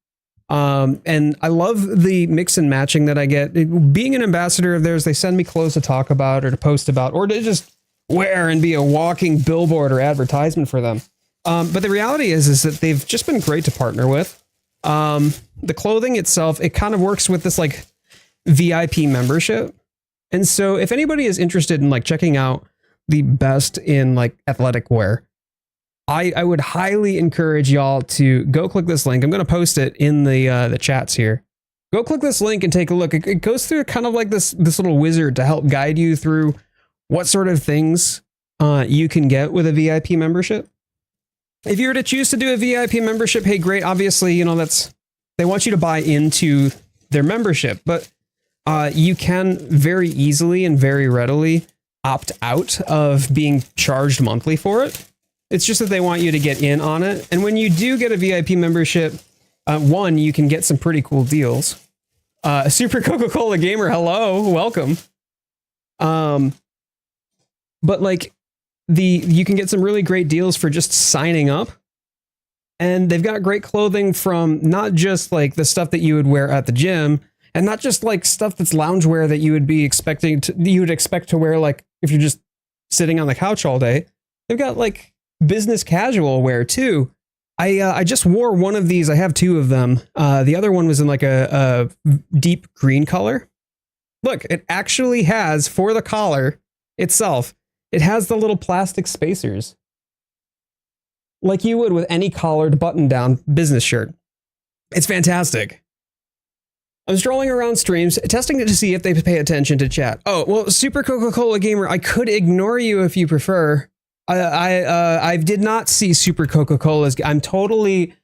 And I love the mix and matching that I get. Being an ambassador of theirs, they send me clothes to talk about or to post about or to just wear and be a walking billboard or advertisement for them. But the reality is that they've just been great to partner with. The clothing itself, it kind of works with this like VIP membership. And so if anybody is interested in like checking out the best in like athletic wear, I would highly encourage y'all to go click this link. I'm going to post it in the chats here. Go click this link and take a look. It goes through kind of like this little wizard to help guide you through what sort of things you can get with a VIP membership. If you were to choose to do a VIP membership, hey, great. Obviously, you know, they want you to buy into their membership, but you can very easily and very readily opt out of being charged monthly for it. It's just that they want you to get in on it. And when you do get a VIP membership, one, you can get some pretty cool deals. Super Coca-Cola Gamer, hello, welcome. But like you can get some really great deals for just signing up. And they've got great clothing from not just like the stuff that you would wear at the gym, and not just like stuff that's loungewear that you would expect to wear like if you're just sitting on the couch all day. They've got like business casual wear too. I just wore one of these. I have two of them. The other one was in like a deep green color. Look, it actually has, for the collar itself, it has the little plastic spacers, like you would with any collared button-down business shirt. It's fantastic. I'm strolling around streams, testing it to see if they pay attention to chat. Oh, well, Super Coca-Cola Gamer, I could ignore you if you prefer. I did not see Super Coca-Cola's. I'm totally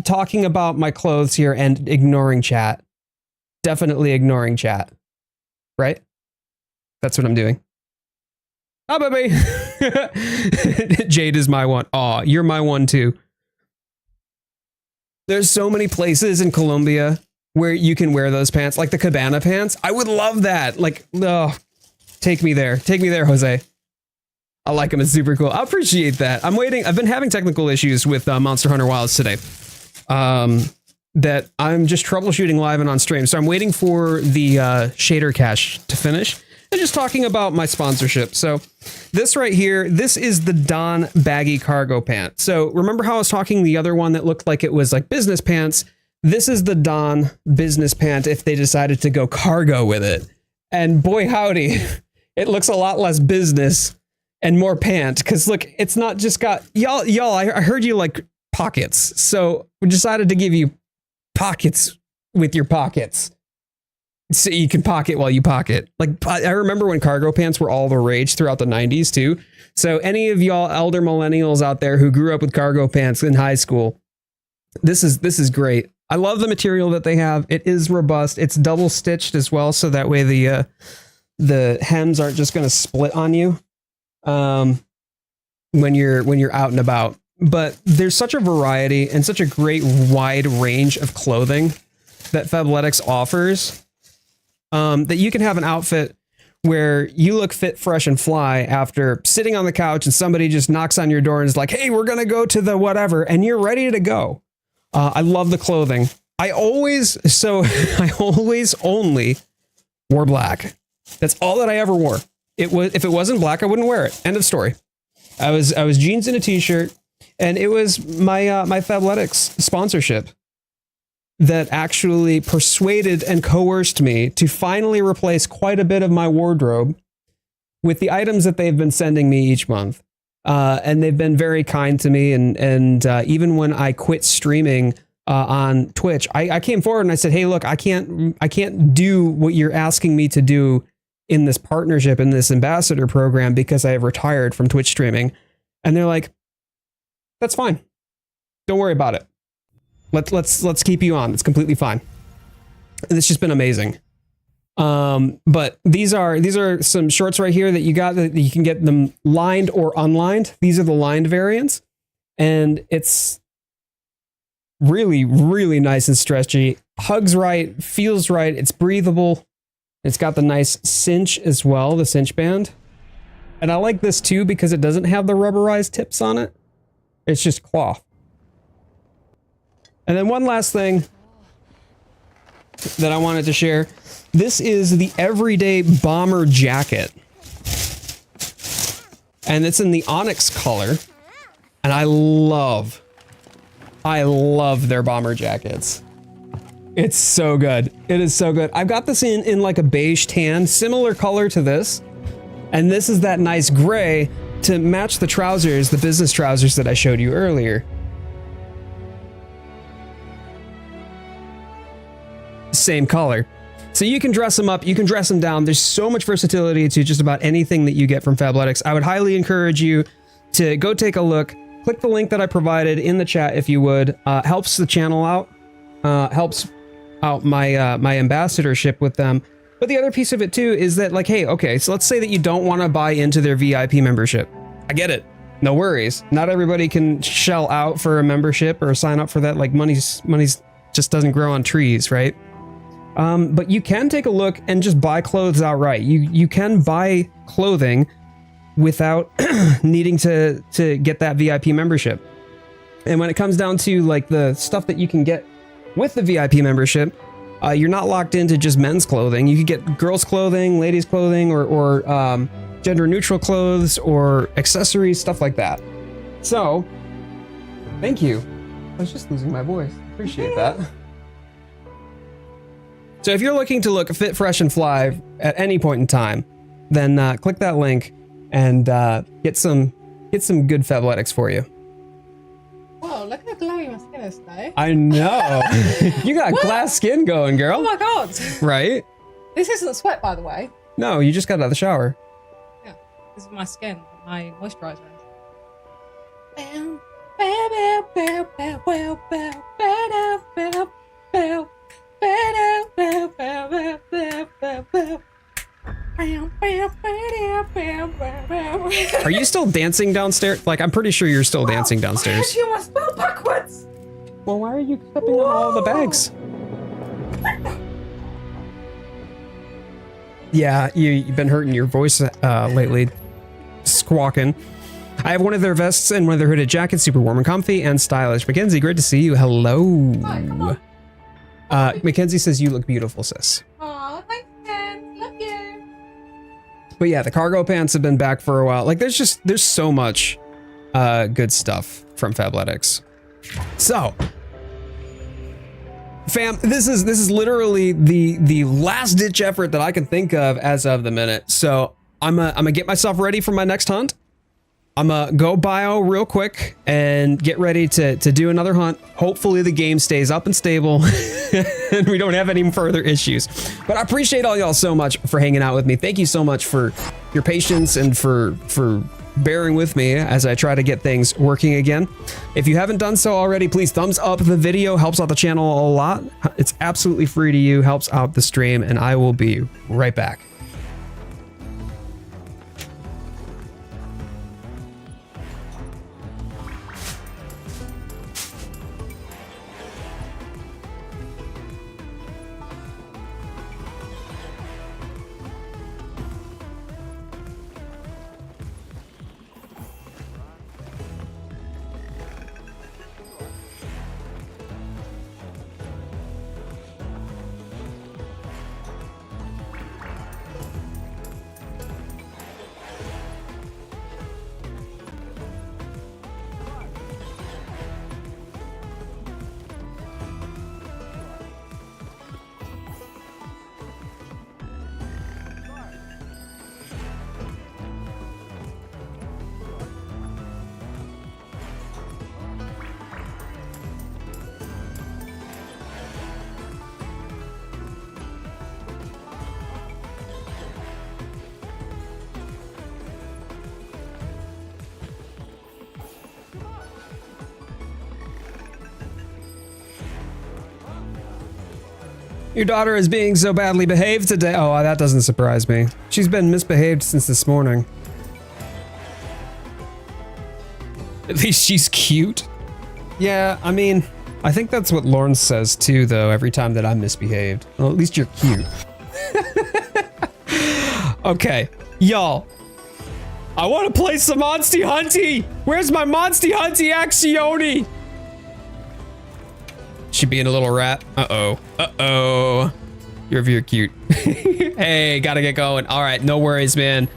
talking about my clothes here and ignoring chat. Definitely ignoring chat. Right? That's what I'm doing. Oh, baby. Jade is my one. Aw, you're my one too. There's so many places in Colombia where you can wear those pants, like the cabana pants. I would love that. Like, oh, take me there. Take me there, Jose. I like them. It's super cool. I appreciate that. I'm waiting. I've been having technical issues with Monster Hunter Wilds today. That I'm just troubleshooting live and on stream. So I'm waiting for the shader cache to finish. And just talking about my sponsorship. So this right here, this is the Don baggy cargo pant. So remember how I was talking the other one that looked like it was like business pants? This is the Don business pant if they decided to go cargo with it. And boy howdy, it looks a lot less business and more pant. Because look, it's not just got y'all. I heard you like pockets, so we decided to give you pockets with your pockets, so you can pocket while you pocket. Like I remember when cargo pants were all the rage throughout the 90s too. So any of y'all elder millennials out there who grew up with cargo pants in high school, this is great. I love the material that they have. It is robust. It's double stitched as well, so that way the hems aren't just going to split on you when you're out and about. But there's such a variety and such a great wide range of clothing that Fabletics offers, that you can have an outfit where you look fit, fresh, and fly after sitting on the couch and somebody just knocks on your door and is like, hey, we're going to go to the whatever, and you're ready to go. I love the clothing. I always only wore black. That's all that I ever wore. If it wasn't black, I wouldn't wear it. End of story. I was jeans and a t-shirt, and it was my my Fabletics sponsorship that actually persuaded and coerced me to finally replace quite a bit of my wardrobe with the items that they've been sending me each month. And they've been very kind to me. And even when I quit streaming on Twitch, I came forward and I said, hey, look, I can't do what you're asking me to do in this partnership, in this ambassador program, because I have retired from Twitch streaming. And they're like, that's fine. Don't worry about it. Let's keep you on. It's completely fine. And it's just been amazing. But these are some shorts right here that you got, that you can get them lined or unlined. These are the lined variants, and it's really, really nice and stretchy. Hugs right, feels right. It's breathable. It's got the nice cinch as well, the cinch band. And I like this too because it doesn't have the rubberized tips on it. It's just cloth. And then one last thing that I wanted to share. This is the everyday bomber jacket. And it's in the onyx color. And I love their bomber jackets. It's so good. It is so good. I've got this in like a beige tan, similar color to this. And this is that nice gray to match the trousers, the business trousers that I showed you earlier. Same color. So you can dress them up, you can dress them down. There's so much versatility to just about anything that you get from Fabletics. I would highly encourage you to go take a look. Click the link that I provided in the chat if you would. Helps the channel out. Helps out my my ambassadorship with them. But the other piece of it too is that, like, hey, okay, so let's say that you don't want to buy into their VIP membership. I get it. No worries. Not everybody can shell out for a membership or sign up for that. Like, money's just doesn't grow on trees, right? But you can take a look and just buy clothes outright. You can buy clothing without needing to get that VIP membership. And when it comes down to like the stuff that you can get with the VIP membership, you're not locked into just men's clothing. You can get girls' clothing, ladies' clothing, or gender-neutral clothes or accessories, stuff like that. So, thank you. I was just losing my voice. Appreciate that. So if you're looking to look fit, fresh, and fly at any point in time, then click that link and get some good Fabletics for you. Whoa, look how glowy my skin is today. I know. You got glass skin going, girl. Oh my god. Right? This isn't sweat, by the way. No, you just got out of the shower. Yeah, this is my skin, my moisturizer. Are you still dancing downstairs? Like, I'm pretty sure you're still dancing downstairs. You must spell backwards. Well, why are you stepping on all the bags? Yeah, you've been hurting your voice lately. Squawking. I have one of their vests and one of their hooded jackets, super warm and comfy and stylish. Mackenzie, great to see you. Hello. Hi, come Mackenzie says you look beautiful, sis. Aw, thanks, Ken. Love you. But yeah, the cargo pants have been back for a while. Like, there's so much good stuff from Fabletics. So, fam, this is literally the last ditch effort that I can think of as of the minute. So I'm gonna get myself ready for my next hunt. I'm gonna go bio real quick and get ready to do another hunt. Hopefully the game stays up and stable and we don't have any further issues. But I appreciate all y'all so much for hanging out with me. Thank you so much for your patience and for bearing with me as I try to get things working again. If you haven't done so already, please thumbs up the video. Helps out the channel a lot. It's absolutely free to you, helps out the stream, and I will be right back. Your daughter is being so badly behaved today. Oh, that doesn't surprise me. She's been misbehaved since this morning. At least she's cute. Yeah, I mean, I think that's what Lawrence says too, though, every time that I'm misbehaved. Well, at least you're cute. Okay, y'all. I want to play some Monsty Hunty. Where's my Monsty Hunty Accioni? She being a little rat. Uh-oh. Uh-oh. You're cute. Hey, gotta get going. All right, no worries, man.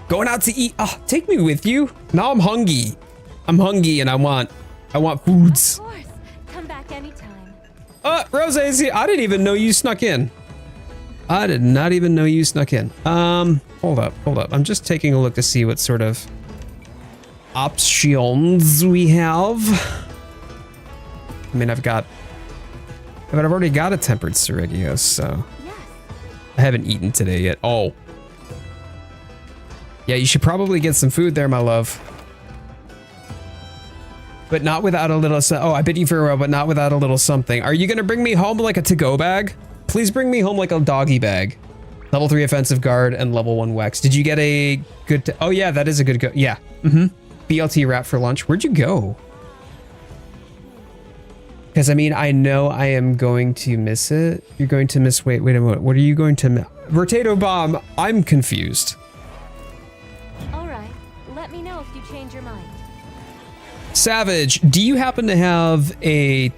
Going out to eat. Oh, take me with you. Now I'm hungry. I'm hungry and I want foods. Of course. Come back anytime. Rose, I didn't even know you snuck in. I did not even know you snuck in. Hold up. I'm just taking a look to see what sort of options we have. I mean, I've already got a tempered Serigio, so Yes. I haven't eaten today yet. Oh. Yeah, you should probably get some food there, my love. But not without a little, oh, I bid you farewell, but not without a little something. Are you gonna bring me home like a to-go bag? Please bring me home like a doggy bag. Level 3 offensive guard and level 1 Wex. Did you get a good, oh yeah, that is a good go, yeah. BLT wrap for lunch. Where'd you go? Because I mean, I know I am going to miss it. You're going to miss, wait a minute. What are you going to miss? Potato bomb, I'm confused. All right. Let me know if you change your mind. Savage, do you happen to have a,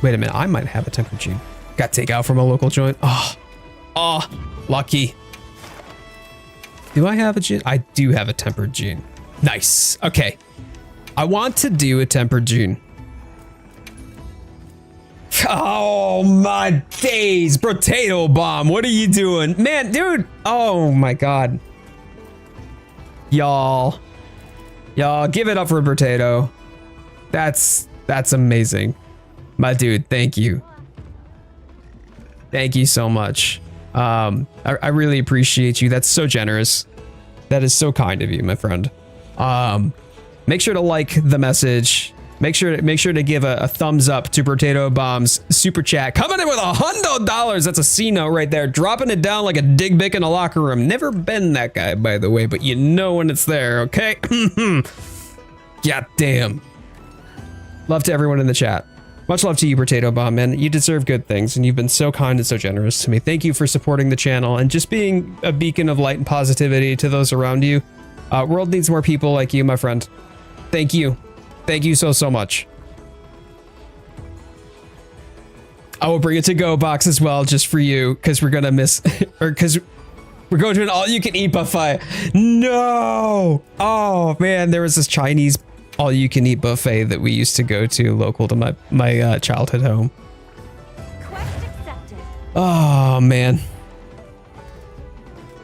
wait a minute, I might have a tempered gene. Got takeout from a local joint. Oh, lucky. Do I have a gene? I do have a tempered gene. Nice. Okay. I want to do a tempered gene. Oh my days, potato bomb. What are you doing? Man, dude. Oh my God. Y'all give it up for potato. That's amazing. My dude, thank you. Thank you so much. I really appreciate you. That's so generous. That is so kind of you, my friend. Make sure to like the message. Make sure to give a thumbs up to Potato Bomb's super chat. Coming in with $100. That's a C note right there. Dropping it down like a dig bick in a locker room. Never been that guy, by the way, but you know when it's there, okay? God damn. Love to everyone in the chat. Much love to you, Potato Bomb, man. You deserve good things, and you've been so kind and so generous to me. Thank you for supporting the channel and just being a beacon of light and positivity to those around you. World needs more people like you, my friend. Thank you. Thank you so much. I will bring a to-go box as well, just for you, because we're gonna miss, or because we're going to an all-you-can-eat buffet. No! Oh man, there was this Chinese all-you-can-eat buffet that we used to go to local to my childhood home. Quest accepted. Oh man.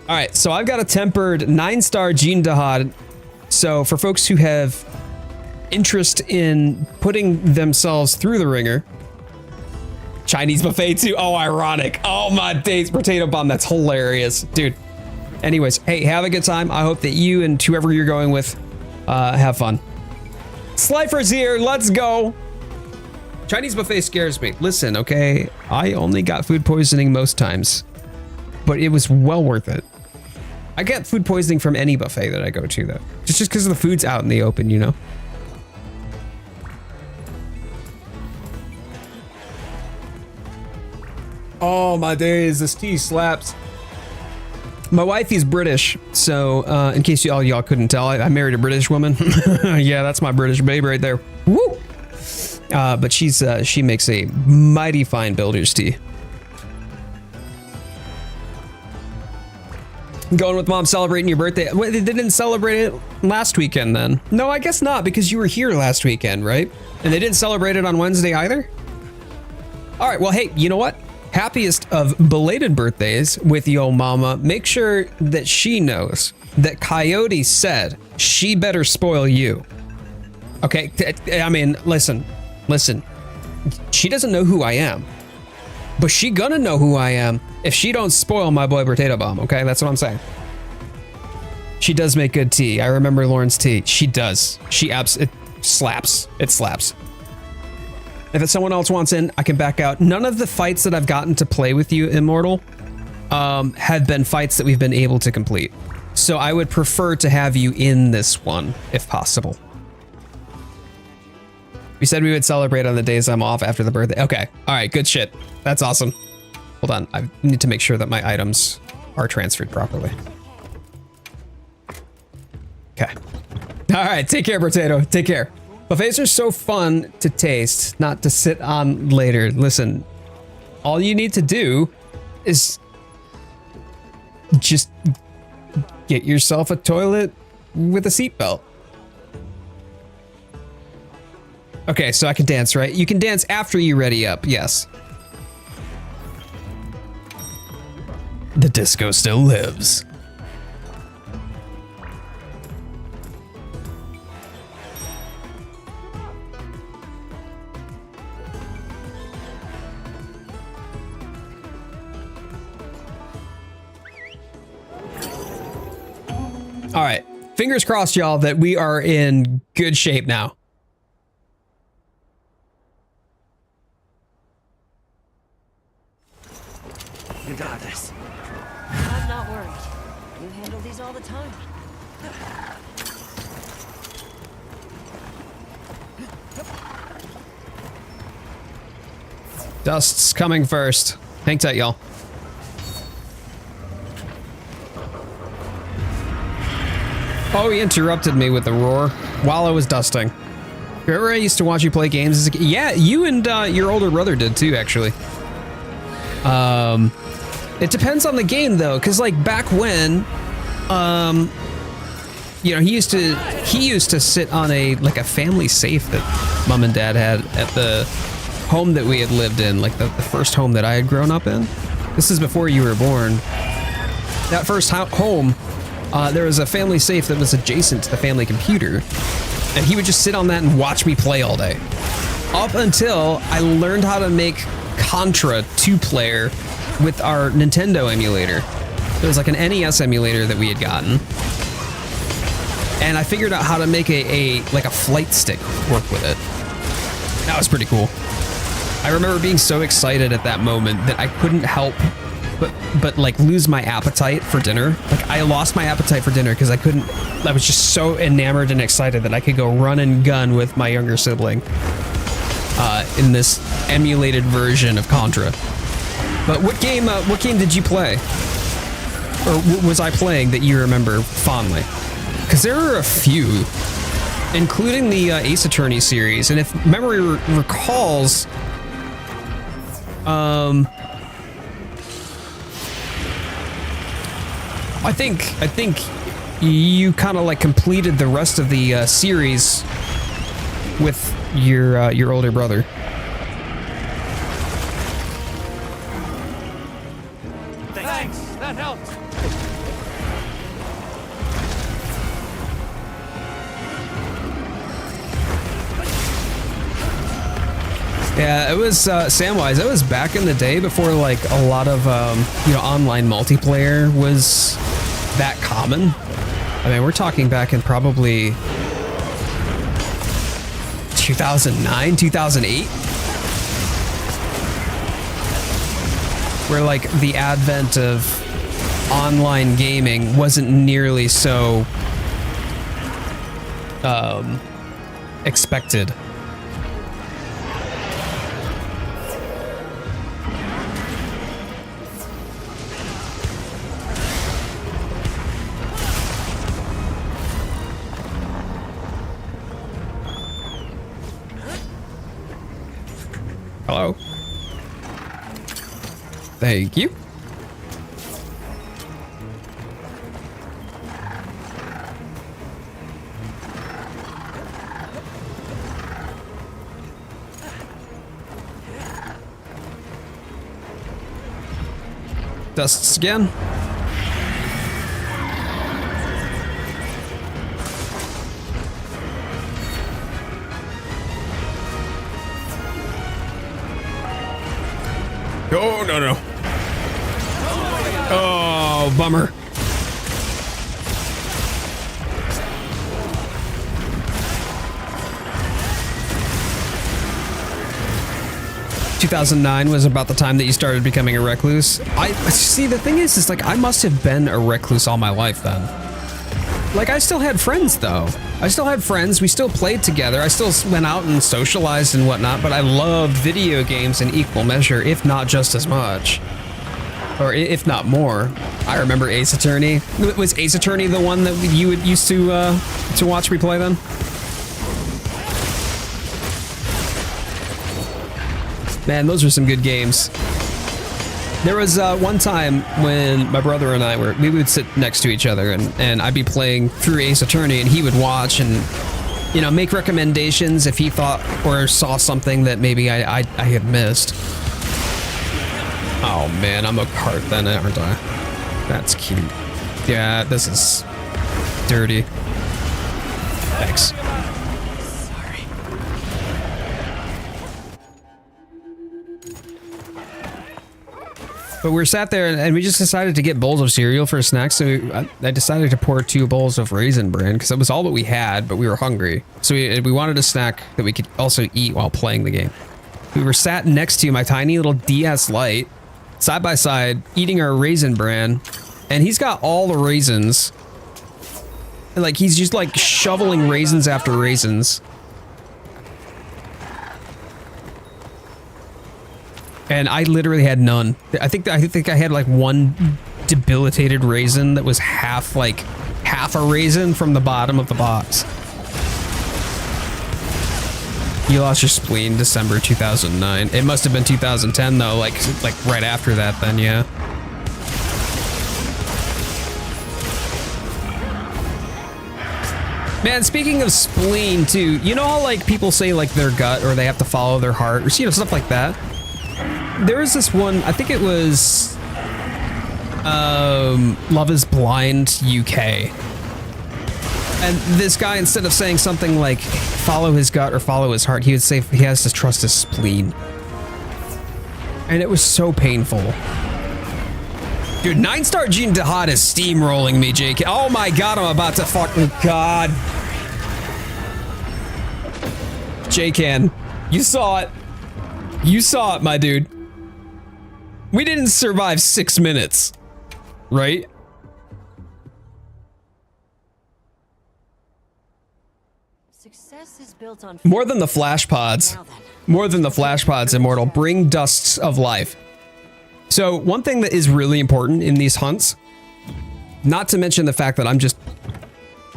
All right, so I've got a tempered 9-star Jean Dahad. So for folks who have interest in putting themselves through the ringer, Chinese buffet too. Oh, ironic. Oh my days, Potato Bomb. That's hilarious, dude. Anyways, hey, have a good time. I hope that you and whoever you're going with have fun. Slifer's here. Let's go. Chinese buffet scares me. Listen, okay, I only got food poisoning most times, but it was well worth it. I get food poisoning from any buffet that I go to, though. Just because the food's out in the open, you know? Oh my days, this tea slaps. My wife is British, so in case all y'all couldn't tell, I married a British woman. Yeah, that's my British babe right there. Woo! But she makes a mighty fine builder's tea. Going with mom celebrating your birthday. Wait, they didn't celebrate it last weekend then? No, I guess not, because you were here last weekend, right? And they didn't celebrate it on Wednesday either? All right, well, hey, you know what? Happiest of belated birthdays with yo mama. Make sure that she knows that Coyote said she better spoil you. Okay, I mean, listen. She doesn't know who I am, but she gonna know who I am if she don't spoil my boy Potato Bomb, okay? That's what I'm saying. She does make good tea. I remember Lauren's tea. She does. It slaps. It slaps. If someone else wants in, I can back out. None of the fights that I've gotten to play with you, Immortal, have been fights that we've been able to complete. So I would prefer to have you in this one, if possible. We said we would celebrate on the days I'm off after the birthday. Okay. All right. Good shit. That's awesome. Hold on. I need to make sure that my items are transferred properly. Okay. All right. Take care, Potato. Take care. Buffets are so fun to taste, not to sit on later. Listen, all you need to do is just get yourself a toilet with a seatbelt. Okay, so I can dance, right? You can dance after you ready up, yes. disco still lives. All right, fingers crossed, y'all, that we are in good shape now. You got this. I'm not worried. You handle these all the time. Dust's coming first. Hang tight, y'all. Oh, he interrupted me with a roar while I was dusting. Remember I used to watch you play games as a kid? Yeah, you and your older brother did too, actually. It depends on the game though, because like back when, you know, he used to sit on a family safe that mom and dad had at the home that we had lived in, like the first home that I had grown up in. This is before you were born. That first home, there was a family safe that was adjacent to the family computer, and he would just sit on that and watch me play all day. Up until I learned how to make Contra 2-player with our Nintendo emulator. It was like an NES emulator that we had gotten. And I figured out how to make a flight stick work with it. That was pretty cool. I remember being so excited at that moment that I couldn't help but like lose my appetite for dinner. Like I lost my appetite for dinner because I was just so enamored and excited that I could go run and gun with my younger sibling in this emulated version of Contra. But what game did you play? Or was I playing that you remember fondly? Because there are a few, including the Ace Attorney series, and if memory recalls, I think you kind of like completed the rest of the series with your older brother. Thanks. That helped. Yeah, it was Samwise. It was back in the day before like a lot of online multiplayer was that common. I mean, we're talking back in probably 2009, 2008, where like the advent of online gaming wasn't nearly so expected. Hello. Thank you. Dusts again. Oh, no. Oh, bummer. ...2009 was about the time that you started becoming a recluse. See, the thing is like, I must have been a recluse all my life then. Like, I still had friends, though. I still had friends, we still played together, I still went out and socialized and whatnot, but I loved video games in equal measure, if not just as much. Or if not more. I remember Ace Attorney. Was Ace Attorney the one that you used to watch me play then? Man, those were some good games. There was one time when my brother and I we would sit next to each other and I'd be playing through Ace Attorney and he would watch and, you know, make recommendations if he thought or saw something that maybe I had missed. Oh man, I'm a cart then, aren't I? That's cute. Yeah, this is dirty. Thanks. But we sat there and we just decided to get bowls of cereal for snacks. So I decided to pour 2 bowls of Raisin Bran because it was all that we had, but we were hungry. So we wanted a snack that we could also eat while playing the game. We were sat next to my tiny little DS Lite, side by side, eating our Raisin Bran, and he's got all the raisins. Like he's just like shoveling raisins after raisins. And I literally had none. I think I had like 1 debilitated raisin that was half a raisin from the bottom of the box. You lost your spleen December 2009. It must have been 2010 though, like right after that then, yeah. Man, speaking of spleen too, you know how like people say like their gut or they have to follow their heart or you know stuff like that? There was this one, I think it was Love is Blind UK. And this guy, instead of saying something like follow his gut or follow his heart, he would say he has to trust his spleen. And it was so painful. Dude, 9-star Gene Dahad is steamrolling me, JK. Oh my god, I'm about to fucking god. JCan, you saw it. You saw it, my dude. We didn't survive 6 minutes, right? Success is built on More than the flash pods. More than the flash pods, Immortal. Bring dusts of life. So one thing that is really important in these hunts, not to mention the fact that I'm just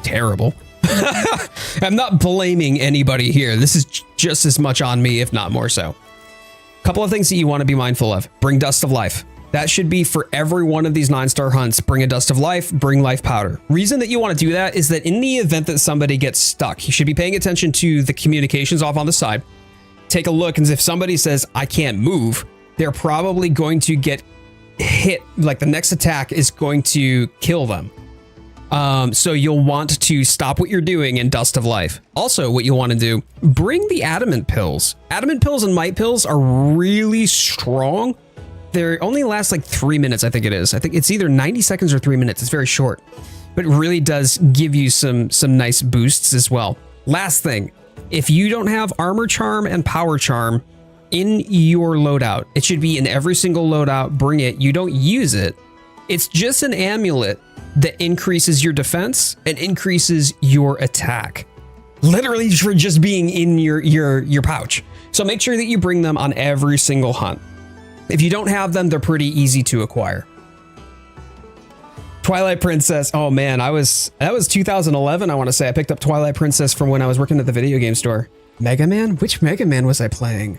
terrible. I'm not blaming anybody here. This is just as much on me, if not more so. Couple of things that you want to be mindful of. Bring dust of life. That should be for every one of these 9-star hunts. Bring a dust of life, bring life powder. Reason that you want to do that is that in the event that somebody gets stuck, you should be paying attention to the communications off on the side. Take a look, and if somebody says, I can't move, they're probably going to get hit. Like the next attack is going to kill them. So you'll want to stop what you're doing in Dust of Life. Also, what you'll want to do, bring the adamant pills. Adamant pills and might pills are really strong. They only last like 3 minutes, I think it is. I think it's either 90 seconds or 3 minutes. It's very short, but it really does give you some nice boosts as well. Last thing, if you don't have Armor Charm and Power Charm in your loadout, it should be in every single loadout. Bring it. You don't use it. It's just an amulet that increases your defense and increases your attack. Literally for just being in your pouch. So make sure that you bring them on every single hunt. If you don't have them, they're pretty easy to acquire. Twilight Princess. Oh man, that was 2011. I want to say I picked up Twilight Princess from when I was working at the video game store. Mega Man? Which Mega Man was I playing?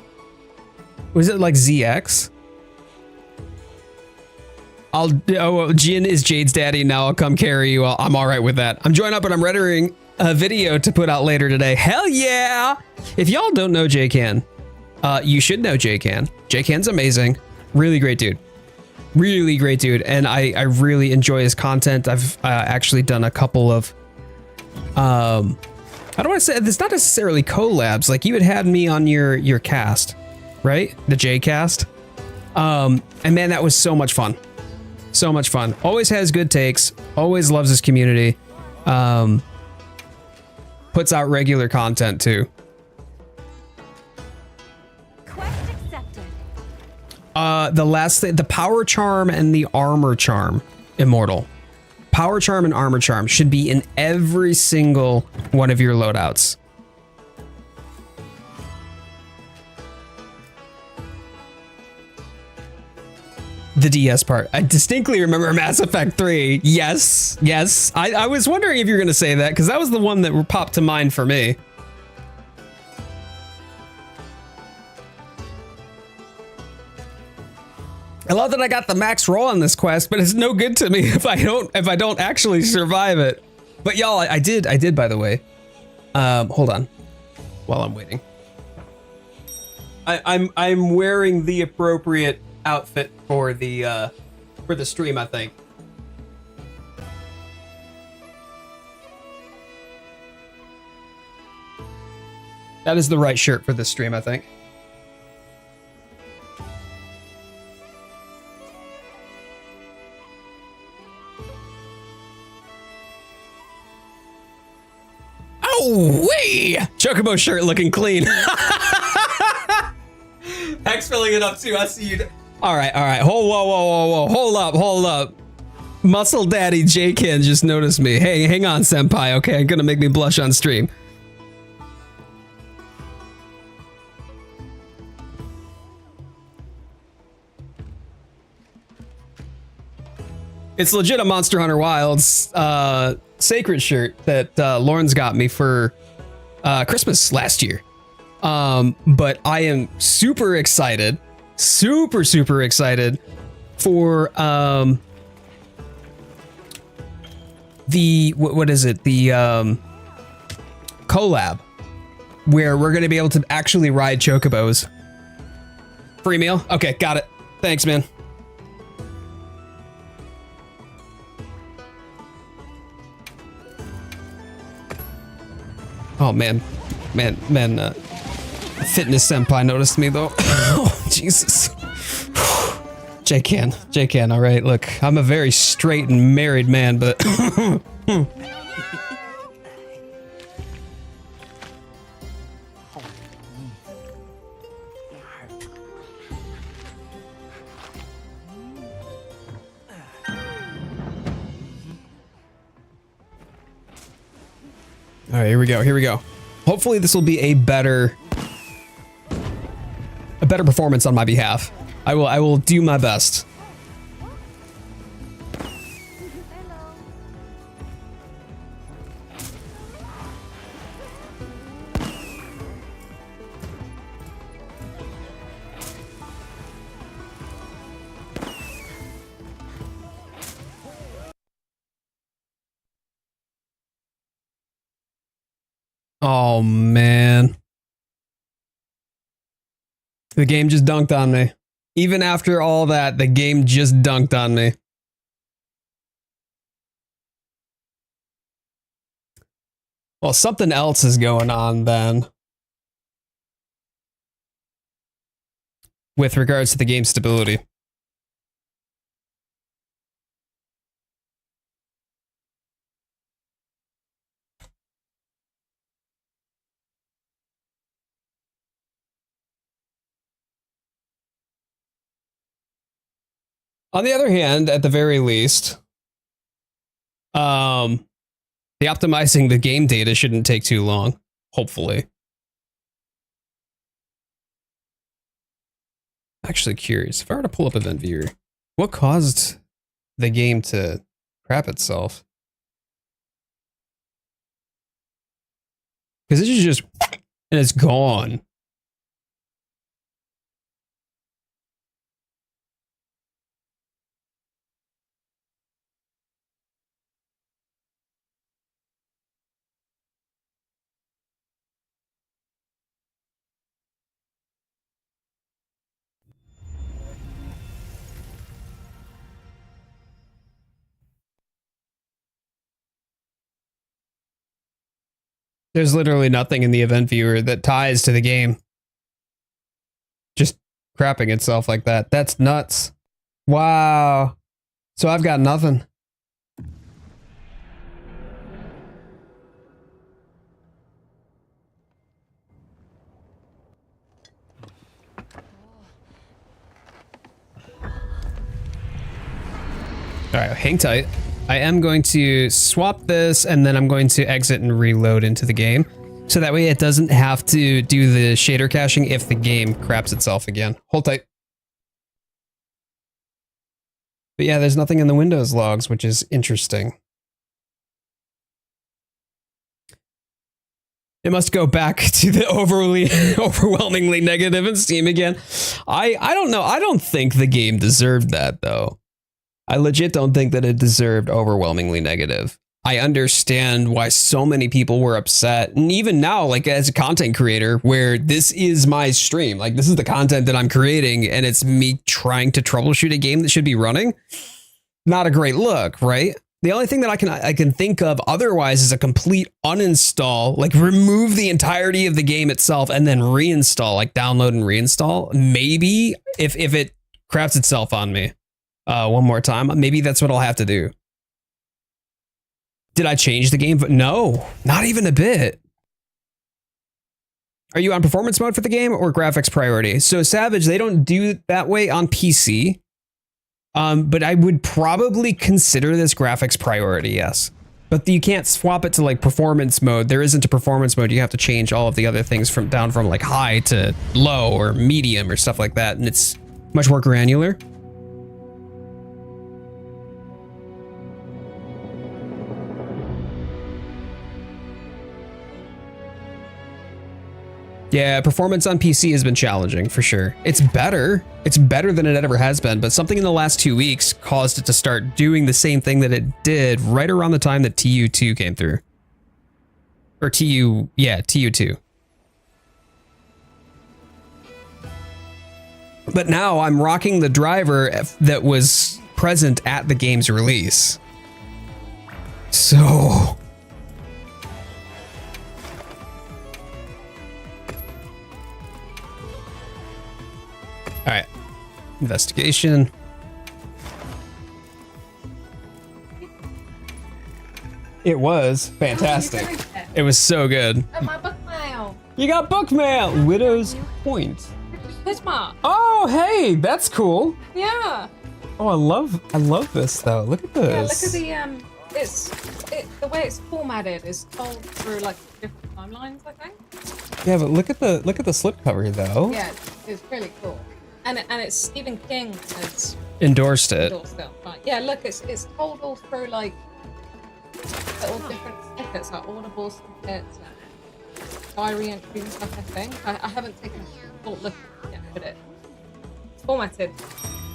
Was it like ZX? Jin is Jade's daddy. Now I'll come carry you. I'm all right with that. I'm joined up and I'm rendering a video to put out later today. Hell yeah! If y'all don't know JCan, you should know JCan. JCan's amazing. Really great dude. Really great dude. And I really enjoy his content. I've actually done a couple of, I don't want to say, it's not necessarily collabs. Like you had me on your cast, right? The J cast. And man, that was so much fun. So much fun. Always has good takes. Always loves his community. Puts out regular content too. Quest accepted. The last thing, the Power Charm and the Armor Charm, Immortal. Power Charm and Armor Charm should be in every single one of your loadouts. The DS part. I distinctly remember Mass Effect 3. Yes, yes. I was wondering if you're going to say that because that was the one that popped to mind for me. I love that I got the max roll on this quest, but it's no good to me if I don't actually survive it. But y'all, I did by the way. Hold on, while I'm waiting. I'm wearing the appropriate outfit for the stream, I think. That is the right shirt for this stream, I think. Oh, way! Chocobo shirt looking clean. Hex filling it up too. I see you. All right. Whoa. Hold up. Muscle Daddy J-Ken just noticed me. Hey, hang on, senpai. Okay, gonna make me blush on stream. It's legit a Monster Hunter Wilds sacred shirt that Lauren's got me for Christmas last year. But I am super excited, super excited for the what is it? The collab where we're gonna be able to actually ride chocobos. Free meal? Okay, got it. Thanks, man. Oh man, fitness senpai noticed me though. Oh Jesus. J-Can, all right, look, I'm a very straight and married man, but all right, here we go. Hopefully this will be a better performance on my behalf. I will do my best. Oh man. The game just dunked on me. Even after all that, the game just dunked on me. Well, something else is going on then. With regards to the game stability. On the other hand, at the very least, the optimizing the game data shouldn't take too long, hopefully. Actually curious, if I were to pull up Event Viewer, what caused the game to crap itself? Because it's just, and it's gone. There's literally nothing in the event viewer that ties to the game. Just crapping itself like that. That's nuts. Wow. So I've got nothing. All right, hang tight. I am going to swap this and then I'm going to exit and reload into the game. So that way it doesn't have to do the shader caching if the game craps itself again. Hold tight. But yeah, there's nothing in the Windows logs, which is interesting. It must go back to the overwhelmingly negative in Steam again. I don't know. I don't think the game deserved that though. I legit don't think that it deserved overwhelmingly negative. I understand why so many people were upset. And even now, like as a content creator, where this is my stream, like this is the content that I'm creating and it's me trying to troubleshoot a game that should be running. Not a great look, right? The only thing that I can think of otherwise is a complete uninstall, like remove the entirety of the game itself and then reinstall, like download and reinstall. Maybe if it craps itself on me one more time, maybe that's what I'll have to do. Did I change the game? But no, not even a bit. Are you on performance mode for the game or graphics priority? So Savage, they don't do that way on PC. But I would probably consider this graphics priority, yes. But you can't swap it to like performance mode. There isn't a performance mode. You have to change all of the other things from down from like high to low or medium or stuff like that. And it's much more granular. Yeah, performance on PC has been challenging for sure. It's better. It's better than it ever has been, but something in the last 2 weeks caused it to start doing the same thing that it did right around the time that TU2 came through. Or TU2. But now I'm rocking the driver that was present at the game's release. So... All right, investigation. It was fantastic. It was so good. Oh, my book mail. You got book mail. Widow's Point. Bismarck. Oh, hey, that's cool. Yeah. Oh, I love this though. Look at this. Yeah, look at the the way it's formatted is told through like different timelines, I think. Yeah, but look at the slipcover though. Yeah, it's really cool. And it's Stephen King has Endorsed it. Right. Yeah, look, it's told all through like little different snippets, like audible snippets and diary entries and stuff. I think I haven't taken a full look yet, but it's formatted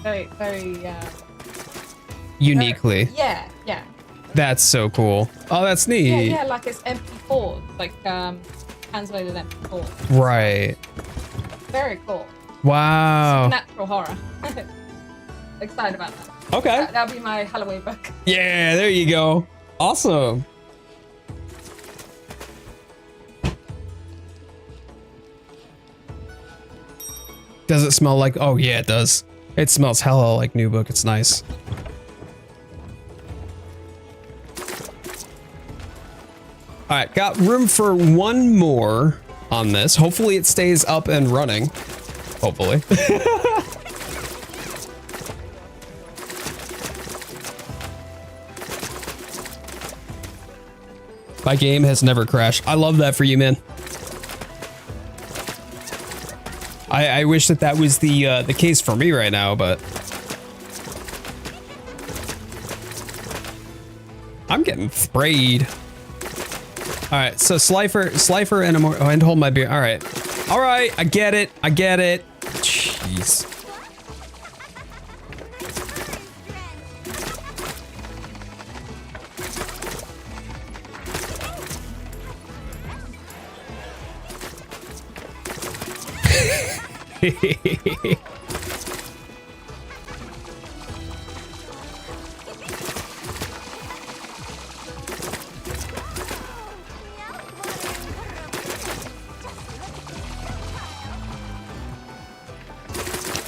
very, very Uniquely. yeah. That's so cool. Oh, that's neat. Yeah, like it's MP4, like translated MP4. Right. Very cool. Wow. Natural horror. Excited about that. Okay. That'll be my Halloween book. Yeah, there you go. Awesome. Does it smell like... Oh, yeah, it does. It smells hella like new book. It's nice. All right, got room for one more on this. Hopefully it stays up and running. Hopefully. My game has never crashed. I love that for you, man. I wish that was the case for me right now, but I'm getting sprayed. All right, so Slifer and hold my beer. All right, I get it. Jeez.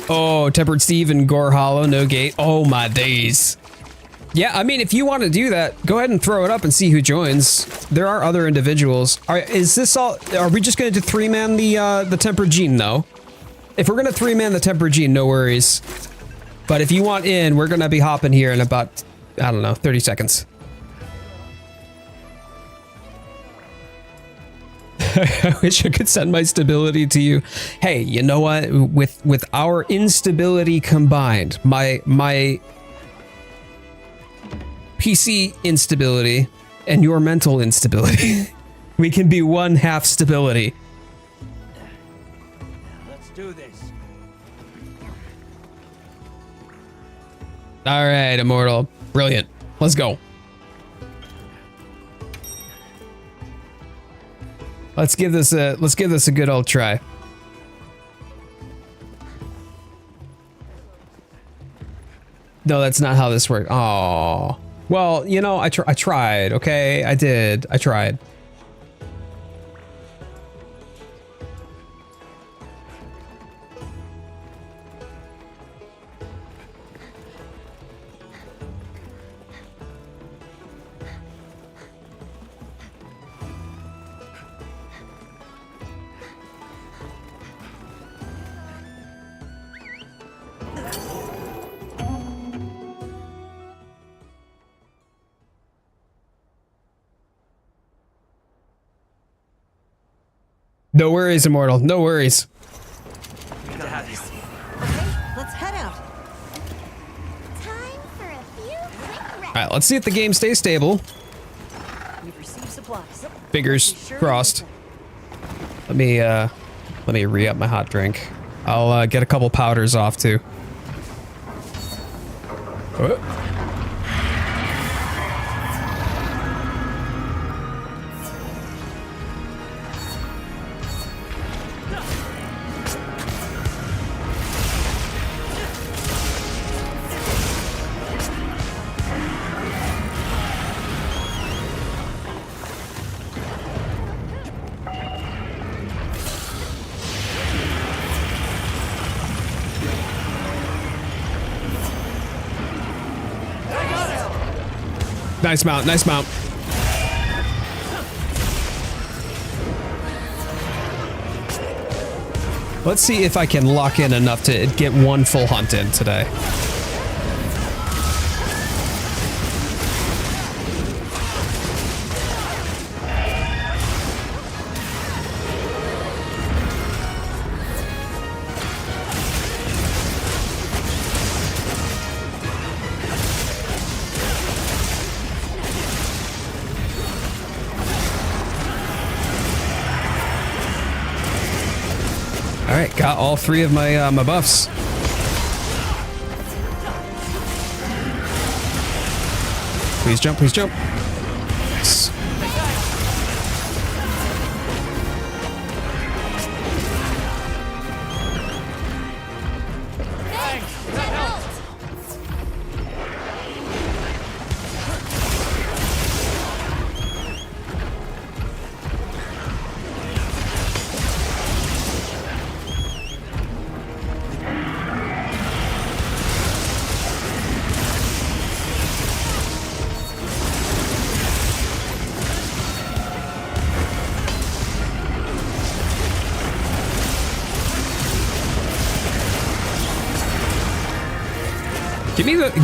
Oh, Tempered Steve and Gore Hollow, no gate. Oh my days. Yeah, I mean, if you want to do that, go ahead and throw it up and see who joins. There are other individuals. Are we just going to three-man the Tempered Gene, though? If we're going to three-man the Tempered Gene, no worries. But if you want in, we're going to be hopping here in about, I don't know, 30 seconds. I wish I could send my stability to you. Hey, you know what? With our instability combined, my PC instability and your mental instability, we can be one half stability. Let's do this. All right, Immortal. Brilliant. Let's go. Let's give this a good old try. No, that's not how this works. Oh, Well, you know, I tried, okay? I did. I tried. No worries, Immortal. No worries. Good to have you. Okay, let's head out. Time for a few quick rests. All right, let's see if the game stays stable. We've received supplies. Fingers Be sure to crossed. use them. Let me re-up my hot drink. I'll get a couple powders off too. Oh. Nice mount, nice mount. Let's see if I can lock in enough to get one full hunt in today. All right, got all three of my my buffs. Please jump, please jump. Yes. Thanks. That helped.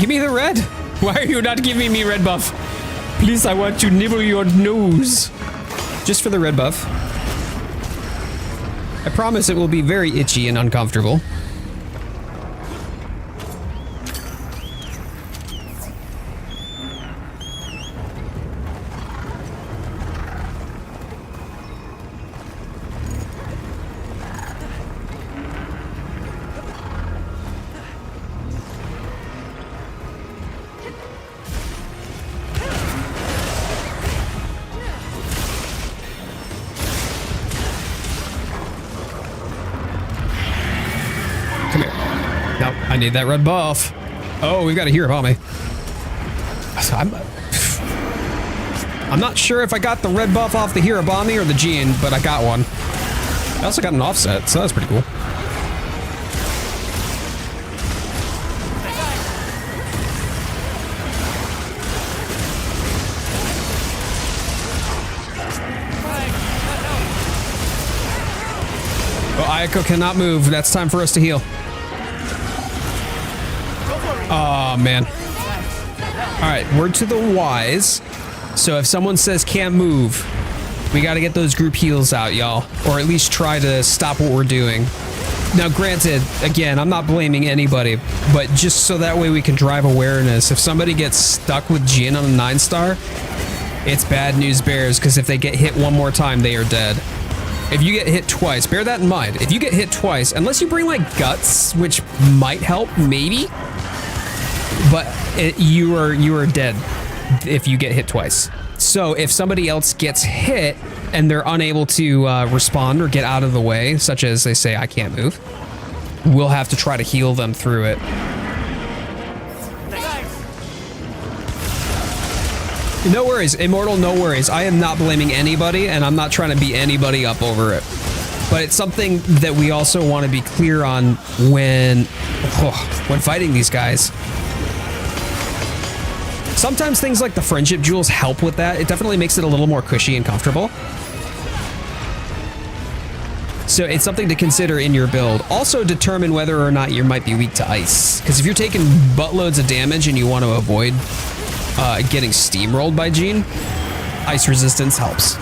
Give me the red. Why are you not giving me red buff? Please, I want to nibble your nose. Just for the red buff. I promise it will be very itchy and uncomfortable. I need that red buff. Oh, we've got a hero on me. So I'm not sure if I got the red buff off the Hirabami or the Gene, but I got one. I also got an offset, so that's pretty cool. Oh, Ayako cannot move. That's time for us to heal. Oh, man. All right, word to the wise. So if someone says can't move, we got to get those group heals out, y'all. Or at least try to stop what we're doing. Now, granted, again, I'm not blaming anybody, but just so that way we can drive awareness. If somebody gets stuck with Jin on a 9-star, it's bad news bears, because if they get hit one more time, they are dead. If you get hit twice, bear that in mind. If you get hit twice, unless you bring like guts, which might help, maybe, but you are dead if you get hit twice. So if somebody else gets hit and they're unable to respond or get out of the way, such as they say, I can't move, we'll have to try to heal them through it. No worries, Immortal, no worries. I am not blaming anybody, and I'm not trying to beat anybody up over it. But it's something that we also want to be clear on when fighting these guys. Sometimes things like the friendship jewels help with that. It definitely makes it a little more cushy and comfortable. So it's something to consider in your build. Also determine whether or not you might be weak to ice. Because if you're taking buttloads of damage and you want to avoid getting steamrolled by Jean, ice resistance helps.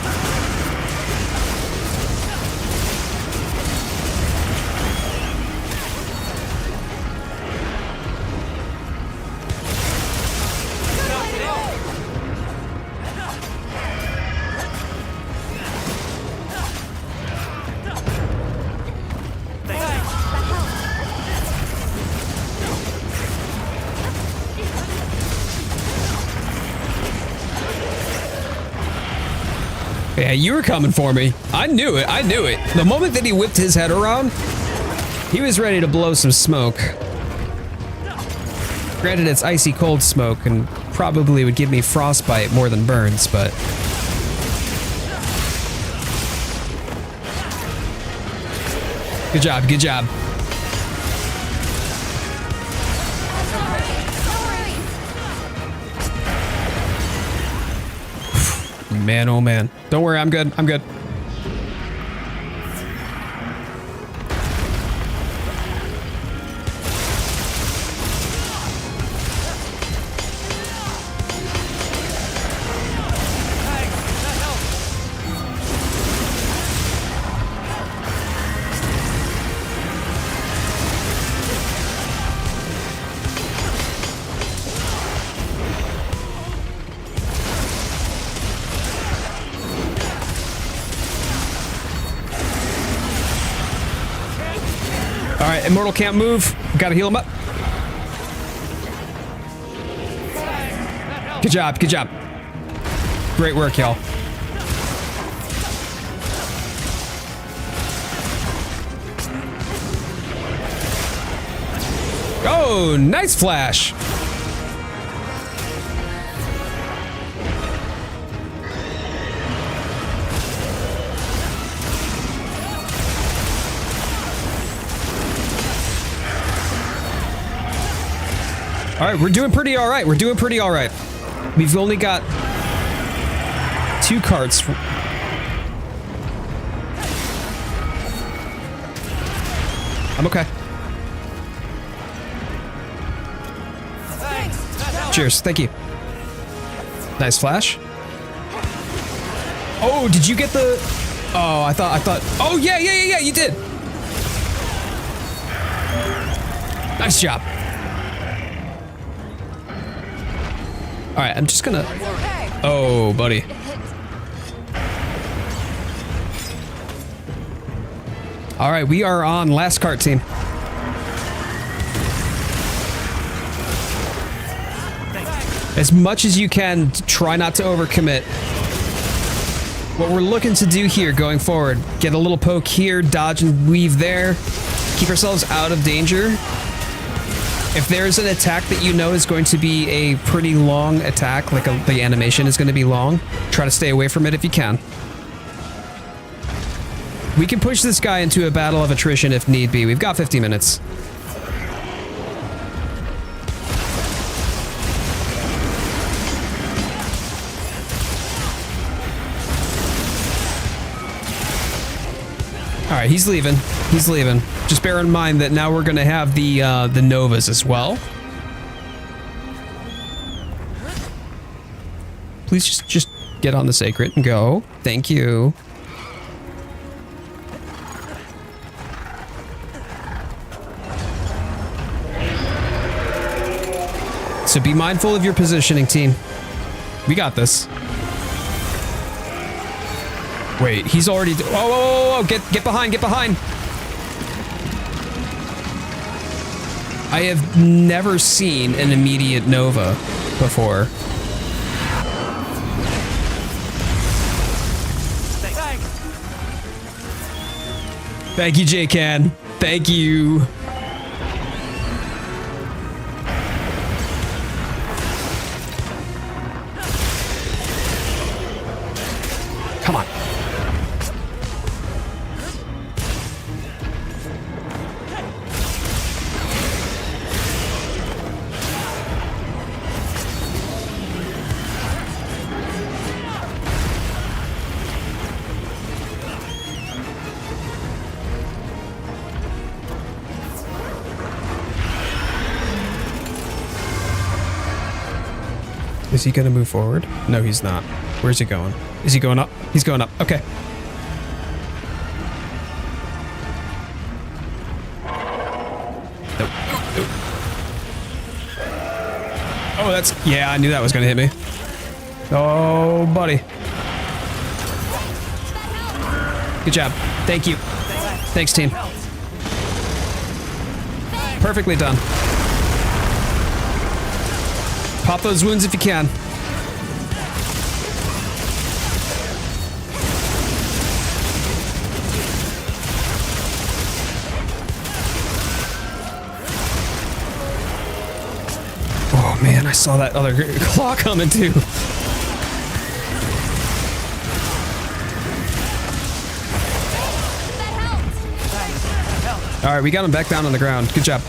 Yeah, you were coming for me. I knew it. I knew it. The moment that he whipped his head around, he was ready to blow some smoke. Granted, it's icy cold smoke and probably would give me frostbite more than burns, but... Good job, good job. Man, oh man. Don't worry, I'm good. I'm good. Immortal can't move. Gotta heal him up. Good job, good job. Great work, y'all. Oh, nice flash. All right, we're doing pretty all right. We're doing pretty all right. We've only got 2 carts. I'm okay. Cheers, thank you. Nice flash. Oh, did you get the... Oh, I thought... Oh, yeah, you did. Nice job. All right, I'm just gonna... Oh, buddy. All right, we are on last cart, team. As much as you can, try not to overcommit. What we're looking to do here going forward, get a little poke here, dodge and weave there, keep ourselves out of danger. If there's an attack that you know is going to be a pretty long attack, like the animation is going to be long, try to stay away from it if you can. We can push this guy into a battle of attrition if need be. We've got 50 minutes. All right, he's leaving. He's leaving. Just bear in mind that now we're going to have the Novas as well. Please just get on the sacred and go. Thank you. So be mindful of your positioning, team. We got this. Wait, he's already... Oh, get behind, get behind. I have never seen an immediate Nova before. Thank you, J-Can. Thank you. Is he gonna move forward? No, he's not. Where's he going? Is he going up? He's going up. Okay. Nope. Nope. Oh, that's... Yeah, I knew that was gonna hit me. Oh, buddy. Good job. Thank you. Thanks, team. Perfectly done. Pop those wounds if you can. Oh man, I saw that other claw coming too. All right, we got him back down on the ground. Good job.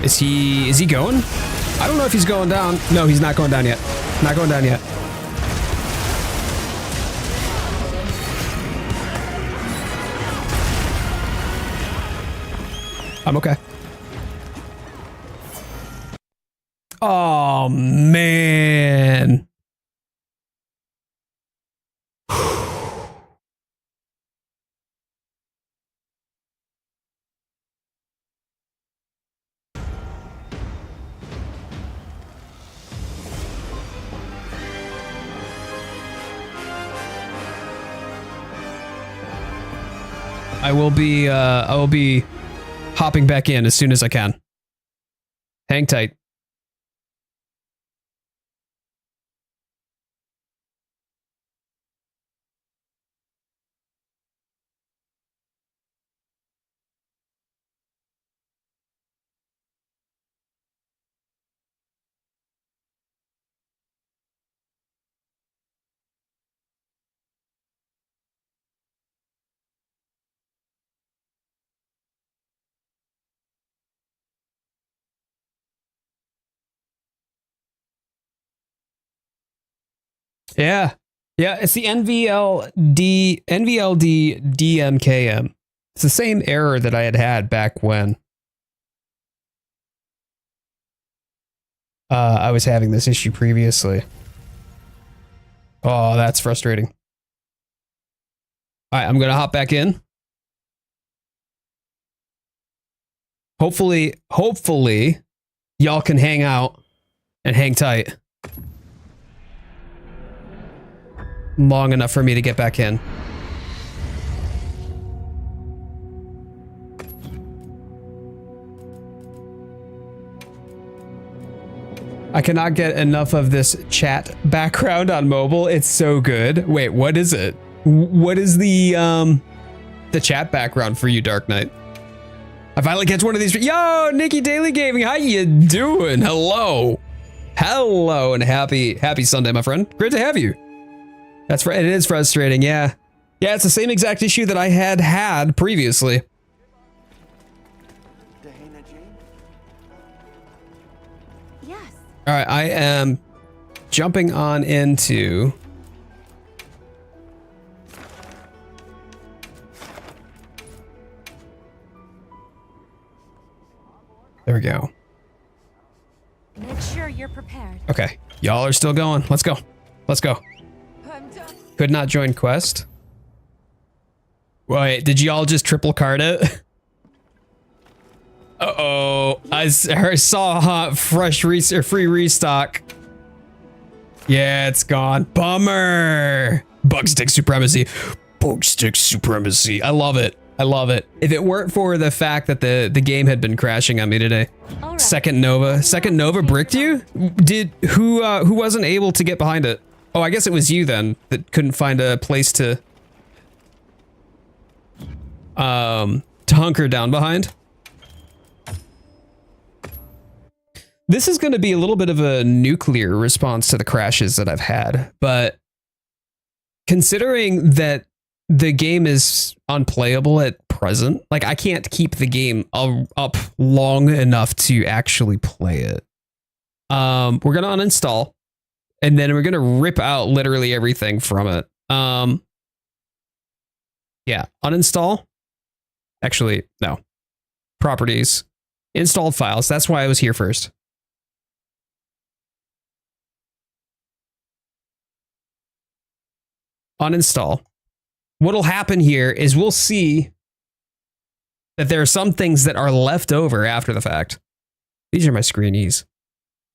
Is he going? I don't know if he's going down. No, he's not going down yet. Not going down yet. I'm okay. Oh, man. I will be hopping back in as soon as I can. Hang tight. Yeah. Yeah, it's the NVLD DMKM. It's the same error that I had back when I was having this issue previously. Oh, that's frustrating. All right, I'm going to hop back in. Hopefully y'all can hang out and hang tight long enough for me to get back in. I cannot get enough of this chat background on mobile. It's so good. Wait, what is it? What is the chat background for you, Dark Knight? I finally catch one of these. Yo, Nikki Daily Gaming, how you doing? Hello. Hello and happy Sunday, my friend. Great to have you. That's right. It is frustrating. Yeah. Yeah, it's the same exact issue that I had previously. Yes. All right, I am jumping on into there we go. Make sure you're prepared. Okay, y'all are still going. Let's go. Let's go. I'm done. Could not join quest. Wait, did y'all just triple card it? Uh-oh. I saw free restock. Yeah, it's gone. Bummer. Bug stick supremacy. Bug stick supremacy. I love it. I love it. If it weren't for the fact that the game had been crashing on me today. All right. Second Nova bricked you? Who wasn't able to get behind it? Oh, I guess it was you then that couldn't find a place to hunker down behind. This is going to be a little bit of a nuclear response to the crashes that I've had, but considering that the game is unplayable at present, like I can't keep the game up long enough to actually play it. We're going to uninstall and then we're gonna rip out literally everything from it. Yeah, uninstall. Actually, no. Properties, installed files. That's why I was here first. Uninstall. What'll happen here is we'll see that there are some things that are left over after the fact. These are my screenies.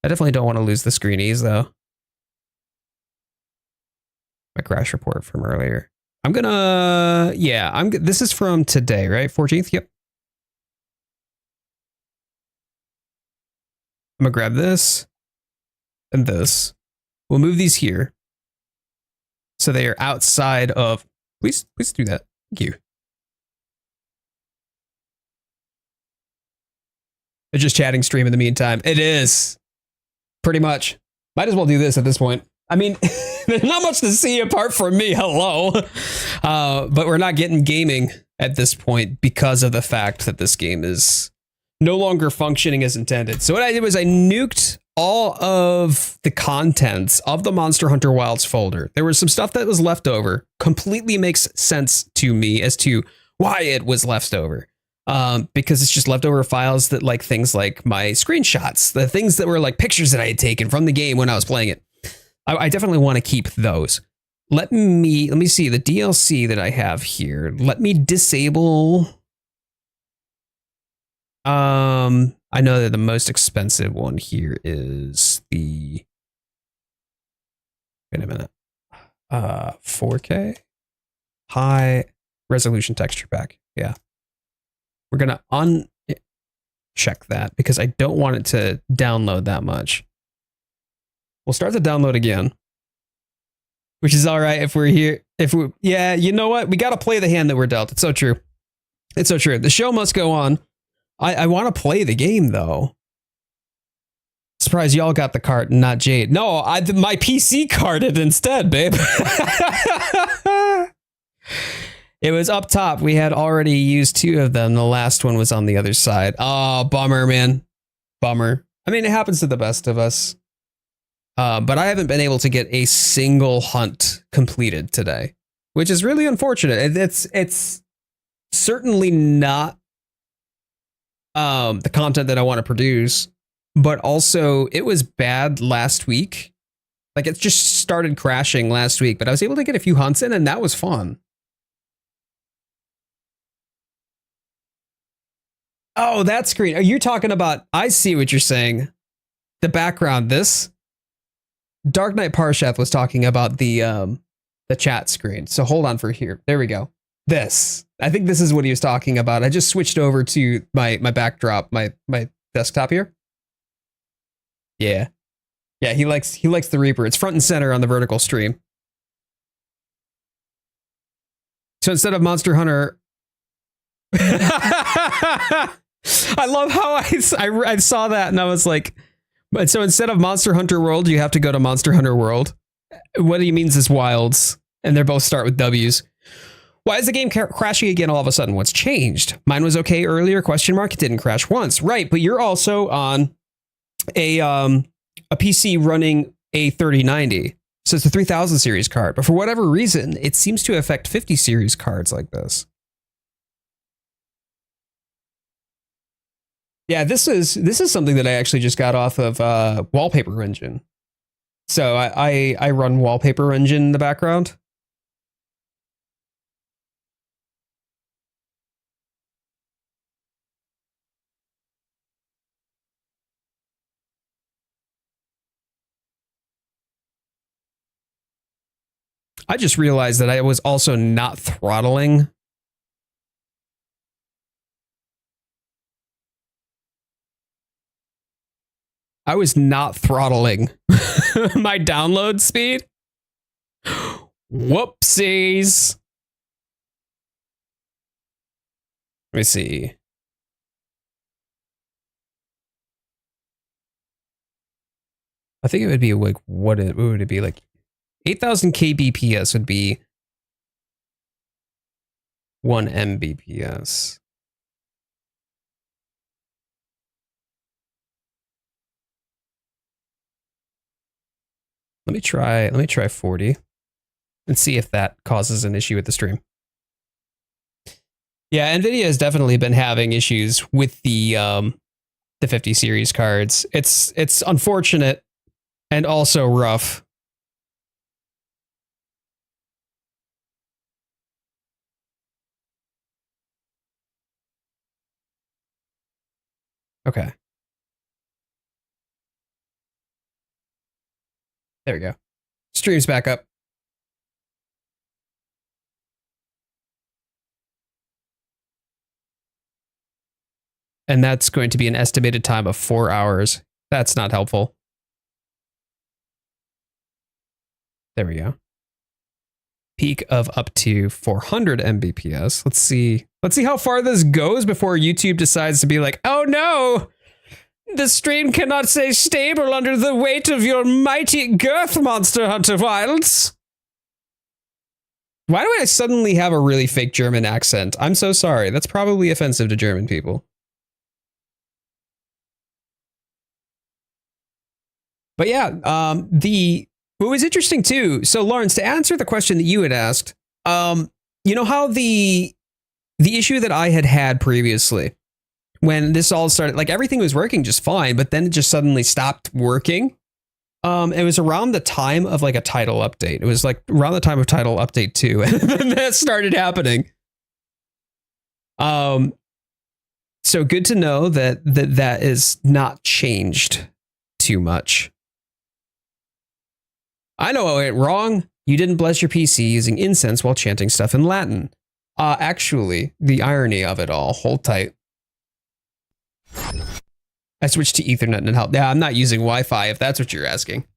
I definitely don't want to lose the screenies though. My crash report from earlier. I'm gonna, yeah, this is from today, right? 14th, yep. I'm gonna grab this and this. We'll move these here. So they are outside of, please do that. Thank you. It's just chatting stream in the meantime. It is. Pretty much. Might as well do this at this point. I mean, there's not much to see apart from me. Hello. But we're not getting gaming at this point because of the fact that this game is no longer functioning as intended. So what I did was I nuked all of the contents of the Monster Hunter Wilds folder. There was some stuff that was left over. Completely makes sense to me as to why it was left over. Because it's just leftover files that like things like my screenshots, the things that were like pictures that I had taken from the game when I was playing it. I definitely want to keep those. Let me see the DLC that I have here. Let me disable. I know that the most expensive one here is the, wait a minute, 4K high resolution texture pack. Yeah. We're going to uncheck that because I don't want it to download that much. We'll start the download again, which is all right if we're here. Yeah, you know what? We got to play the hand that we're dealt. It's so true. It's so true. The show must go on. I want to play the game though. Surprised y'all got the cart and not Jade. No, my PC carded instead, babe. It was up top. We had already used 2 of them. The last one was on the other side. Oh, bummer, man. Bummer. I mean, it happens to the best of us. But I haven't been able to get a single hunt completed today, which is really unfortunate. It's certainly not the content that I want to produce, but also it was bad last week. Like it just started crashing last week, but I was able to get a few hunts in and that was fun. Oh, that screen. Are you talking about, I see what you're saying. The background, this Dark Knight Parshath was talking about the chat screen. So hold on for here. There we go. This, I think this is what he was talking about. I just switched over to my backdrop, my desktop here. Yeah. Yeah, he likes the Reaper. It's front and center on the vertical stream. So instead of Monster Hunter, I love how I saw that and I was like, but so instead of Monster Hunter World, you have to go to Monster Hunter World. What he means is Wilds, and they both start with W's. Why is the game crashing again all of a sudden? What's changed? Mine was okay earlier, question mark. It didn't crash once. Right, but you're also on a PC running a 3090. So it's a 3000 series card. But for whatever reason, it seems to affect 50 series cards like this. Yeah, this is something that I actually just got off of Wallpaper Engine. So I run Wallpaper Engine in the background. I just realized that I was also not throttling. I was not throttling my download speed. Whoopsies. Let me see. I think it would be like, what would it be like? 8,000 kbps would be 1 mbps. Let me try 40 and see if that causes an issue with the stream. Yeah, Nvidia has definitely been having issues with the 50 series cards. It's unfortunate and also rough. Okay. There we go. Stream's back up. And that's going to be an estimated time of 4 hours. That's not helpful. There we go. Peak of up to 400 Mbps. Let's see how far this goes before YouTube decides to be like, oh no, the stream cannot stay stable under the weight of your mighty girth, Monster Hunter Wilds. Why do I suddenly have a really fake German accent? I'm so sorry. That's probably offensive to German people. But yeah, what was interesting too. So Lawrence, to answer the question that you had asked, you know how the issue that I had previously, when this all started, like everything was working just fine, but then it just suddenly stopped working. It was around the time of like a title update. It was like around the time of title update 2, and then that started happening. So good to know that is not changed too much. I know I went wrong. You didn't bless your PC using incense while chanting stuff in Latin. Actually, the irony of it all. Hold tight. I switched to Ethernet and it helped. Yeah, I'm not using Wi-Fi if that's what you're asking.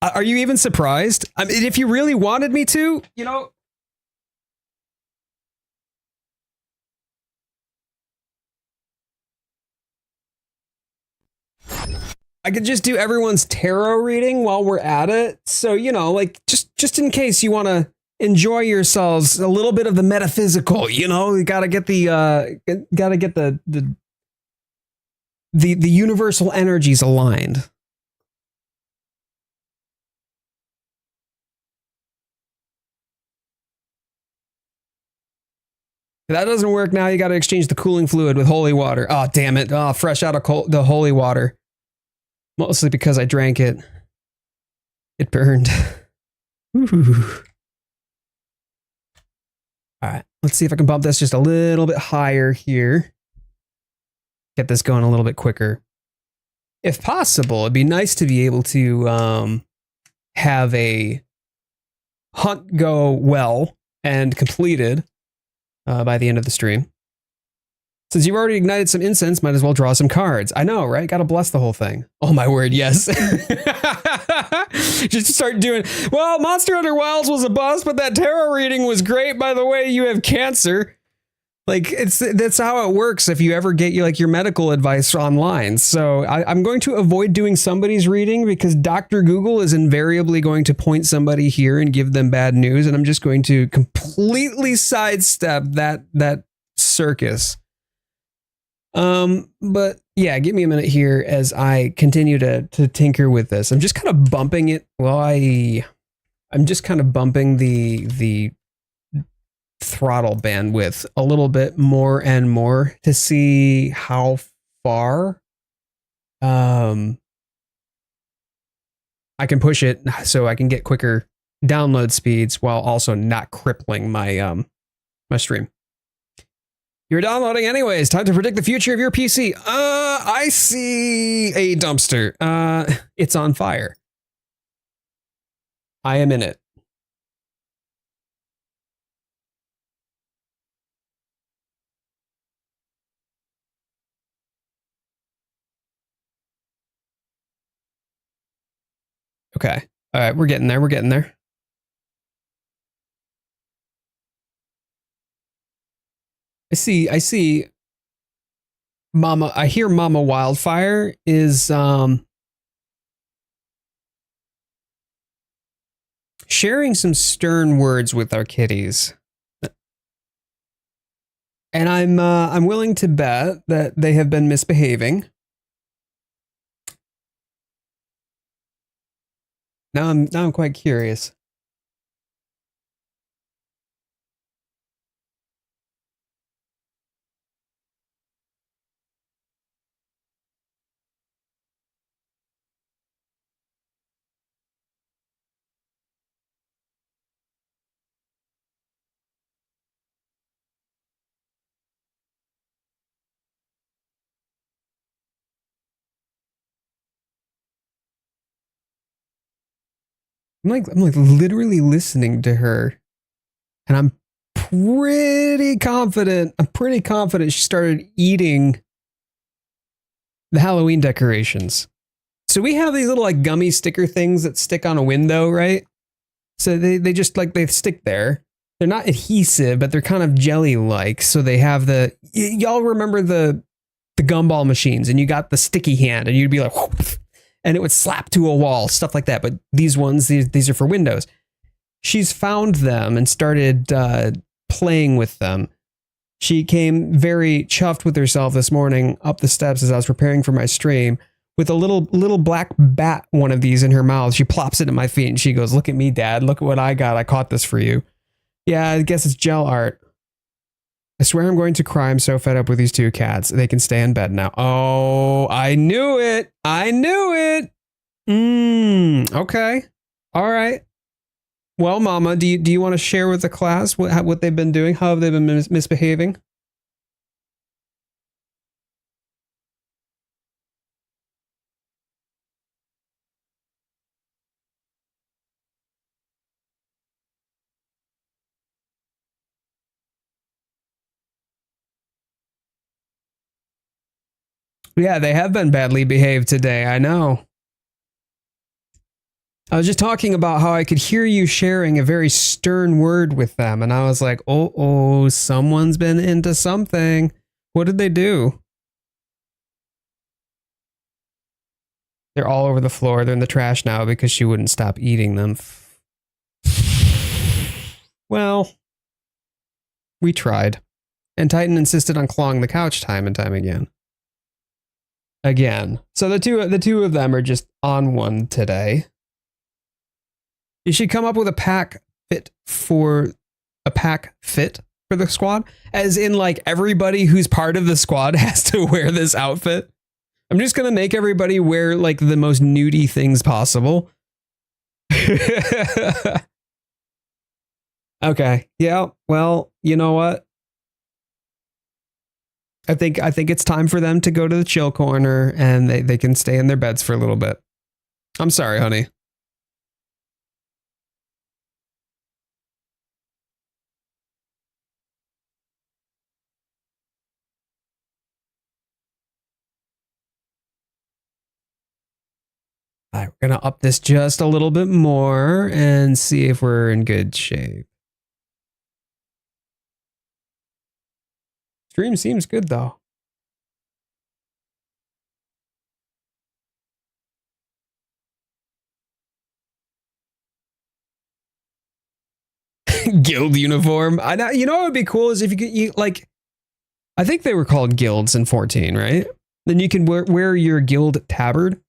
Are you even surprised? I mean, if you really wanted me to, you know. I could just do everyone's tarot reading while we're at it. So, you know, like just in case you want to enjoy yourselves a little bit of the metaphysical, you know, you got to get the universal energies aligned. If that doesn't work now, you got to exchange the cooling fluid with holy water. Oh, damn it. Oh, fresh out of the holy water. Mostly because I drank it. It burned. Ooh. All right, let's see if I can bump this just a little bit higher here. Get this going a little bit quicker. If possible, it'd be nice to be able to have a hunt go well and completed by the end of the stream. Since you've already ignited some incense, might as well draw some cards. I know, right? Gotta bless the whole thing. Oh my word, yes. Just start doing, well, Monster Hunter Wilds was a bust, but that tarot reading was great. By the way, you have cancer. Like that's how it works if you ever get your medical advice online. So I'm going to avoid doing somebody's reading because Dr. Google is invariably going to point somebody here and give them bad news, and I'm just going to completely sidestep that circus. But yeah, give me a minute here as I continue to tinker with this. I'm just kind of bumping it. Well, I'm just kind of bumping the throttle bandwidth a little bit more and more to see how far I can push it so I can get quicker download speeds while also not crippling my my stream. You're downloading anyways. Time to predict the future of your PC. I see a dumpster. It's on fire. I am in it. Okay. All right, we're getting there. We're getting there. I see Mama, I hear mhwildsfire is sharing some stern words with our kitties. And I'm willing to bet that they have been misbehaving. Now I'm quite curious. I'm like literally listening to her, and I'm pretty confident she started eating the Halloween decorations. So we have these little like gummy sticker things that stick on a window, right? So they just like they stick there. They're not adhesive, but they're kind of jelly-like. So they have y'all remember the gumball machines, and you got the sticky hand, and you'd be like, whoop, and it would slap to a wall, stuff like that. But these ones, these are for Windows. She's found them and started playing with them. She came very chuffed with herself this morning up the steps as I was preparing for my stream with a little black bat, one of these in her mouth. She plops it at my feet and she goes, "Look at me, Dad. Look at what I got. I caught this for you." Yeah, I guess it's gel art. I swear I'm going to cry. I'm so fed up with these two cats. They can stay in bed now. Oh, I knew it. I knew it. Okay. All right. Well, Mama, do you want to share with the class what they've been doing? How have they been misbehaving? Yeah, they have been badly behaved today. I know. I was just talking about how I could hear you sharing a very stern word with them. And I was like, oh, someone's been into something. What did they do? They're all over the floor. They're in the trash now because she wouldn't stop eating them. Well, we tried. And Titan insisted on clawing the couch time and time again. So the two of them are just on one today. You should come up with a pack fit for the squad, as in like everybody who's part of the squad has to wear this outfit. I'm just gonna make everybody wear like the most nudie things possible. Okay. Yeah. Well, you know what? I think it's time for them to go to the chill corner and they can stay in their beds for a little bit. I'm sorry, honey. All right, we're going to up this just a little bit more and see if we're in good shape. Stream seems good though. Guild uniform. I know. You know what would be cool is if you could, like, I think they were called guilds in 14, right? Then you can wear your guild tabard.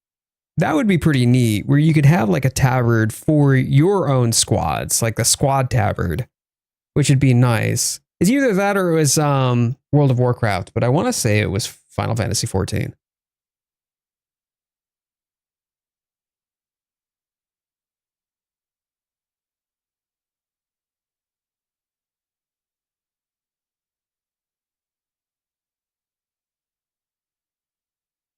That would be pretty neat, where you could have like a tabard for your own squads, like the squad tabard, which would be nice. It's either that or it was World of Warcraft, but I want to say it was Final Fantasy XIV.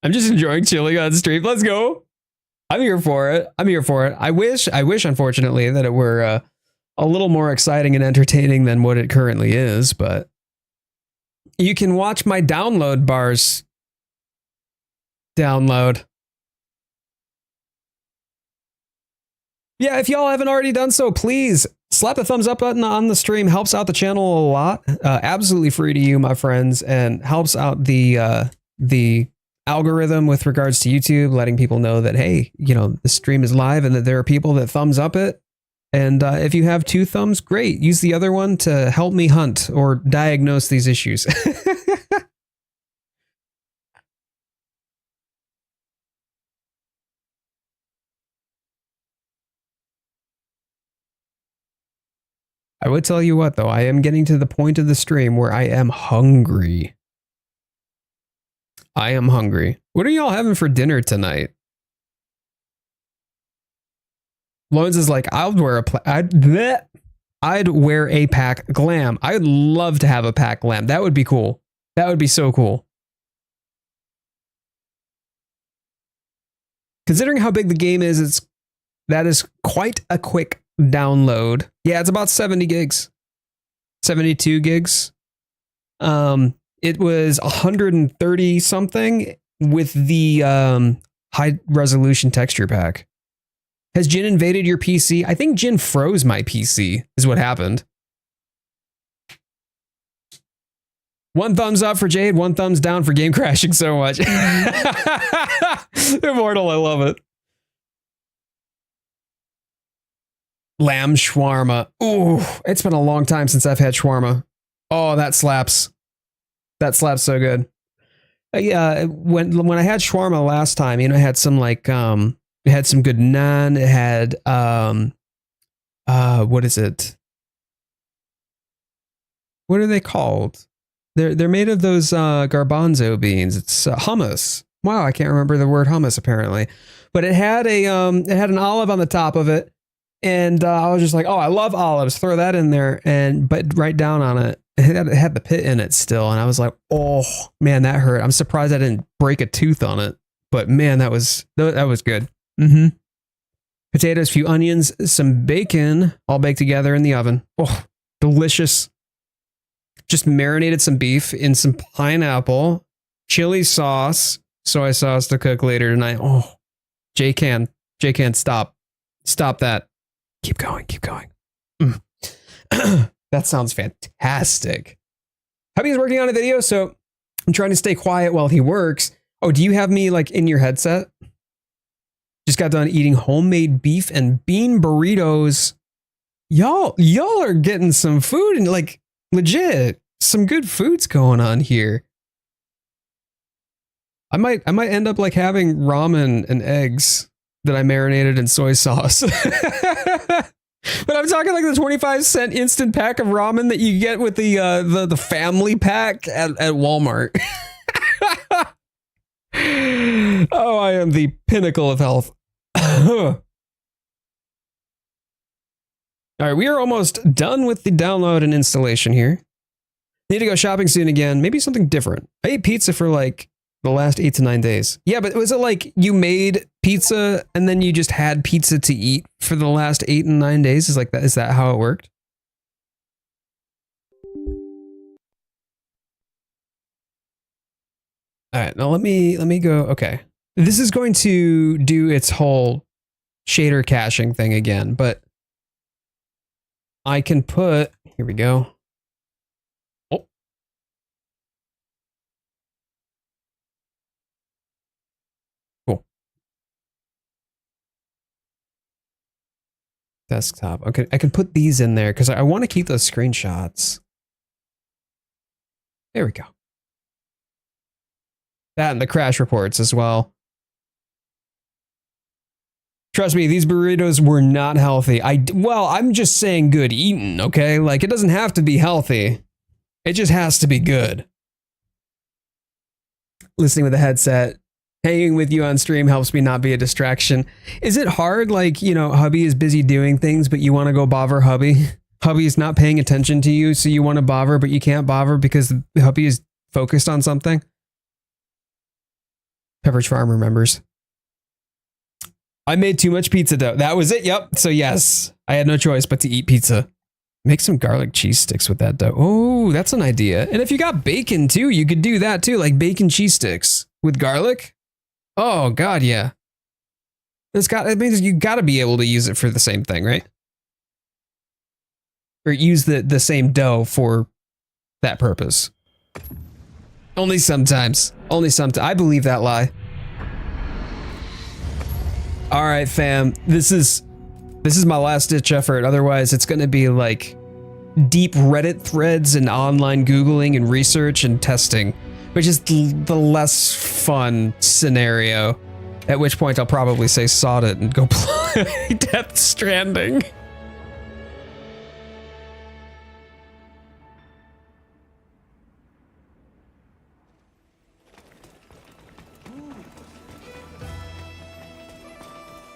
I'm just enjoying chilling on stream. Let's go. I'm here for it. I'm here for it. I wish, unfortunately, that it were a little more exciting and entertaining than what it currently is, but you can watch my download bars download. Yeah, if y'all haven't already done so, please slap the thumbs up button on the stream. Helps out the channel a lot. Absolutely free to you, my friends, and helps out the algorithm with regards to YouTube, letting people know that, hey, you know, the stream is live and that there are people that thumbs up it. And if you have 2 thumbs, great. Use the other one to help me hunt or diagnose these issues. I would tell you what, though, I am getting to the point of the stream where I am hungry. I am hungry. What are y'all having for dinner tonight? Loans is like, I'd wear a pack glam. I'd love to have a pack glam. That would be cool. That would be so cool. Considering how big the game is, that is quite a quick download. Yeah, it's about 70 gigs. 72 gigs. It was 130 something with the high resolution texture pack. Has Jin invaded your PC? I think Jin froze my PC is what happened. 1 thumbs up for Jade, 1 thumbs down for game crashing so much. Immortal, I love it. Lamb shawarma. Ooh, it's been a long time since I've had shawarma. Oh, that slaps. That slaps so good. Yeah, when I had shawarma last time, you know, it had some like it had some good naan. It had what is it? What are they called? They're made of those garbanzo beans. It's hummus. Wow, I can't remember the word hummus apparently, but it had an olive on the top of it, and I was just like, oh, I love olives. Throw that in there and but right down on it. It had the pit in it still, and I was like, oh man, that hurt. I'm surprised I didn't break a tooth on it, but man, that was good. Potatoes, few onions, some bacon, all baked together in the oven. Oh, delicious. Just marinated some beef in some pineapple, chili sauce, soy sauce to cook later tonight. Oh, J-Can, stop that. Keep going. That sounds fantastic. Hubby's working on a video, so I'm trying to stay quiet while he works. Oh, do you have me like in your headset? Just got done eating homemade beef and bean burritos. Y'all are getting some food and like legit some good foods going on here. I might end up like having ramen and eggs that I marinated in soy sauce. But I'm talking like the 25-cent instant pack of ramen that you get with the family pack at Walmart. Oh, I am the pinnacle of health. All right, we are almost done with the download and installation here. Need to go shopping soon again. Maybe something different. I ate pizza for like the last 8 to 9 days. Yeah, but was it like you made pizza and then you just had pizza to eat for the last 8 and 9 days? Is like that? Is that how it worked? All right, now let me go. Okay, this is going to do its whole shader caching thing again, but I can put, here we go. Desktop. Okay, I can put these in there because I want to keep those screenshots. There we go. That and the crash reports as well. Trust me, these burritos were not healthy. Well, I'm just saying good eating, okay? Like, it doesn't have to be healthy. It just has to be good. Listening with a headset, hanging with you on stream helps me not be a distraction. Is it hard, like, you know, hubby is busy doing things, but you want to go bother hubby? Hubby is not paying attention to you, so you want to bother, but you can't bother because the hubby is focused on something? Pepperidge Farm remembers. I made too much pizza dough. That was it, yep. So yes, I had no choice but to eat pizza. Make some garlic cheese sticks with that dough. Oh, that's an idea. And if you got bacon too, you could do that too, like bacon cheese sticks with garlic. Oh God, yeah. It means you gotta be able to use it for the same thing, right? Or use the same dough for that purpose. Only sometimes. Only sometimes. I believe that lie. All right, fam. This is my last ditch effort. Otherwise, it's going to be like deep Reddit threads and online Googling and research and testing, which is the less fun scenario. At which point I'll probably say sod it and go play Death Stranding.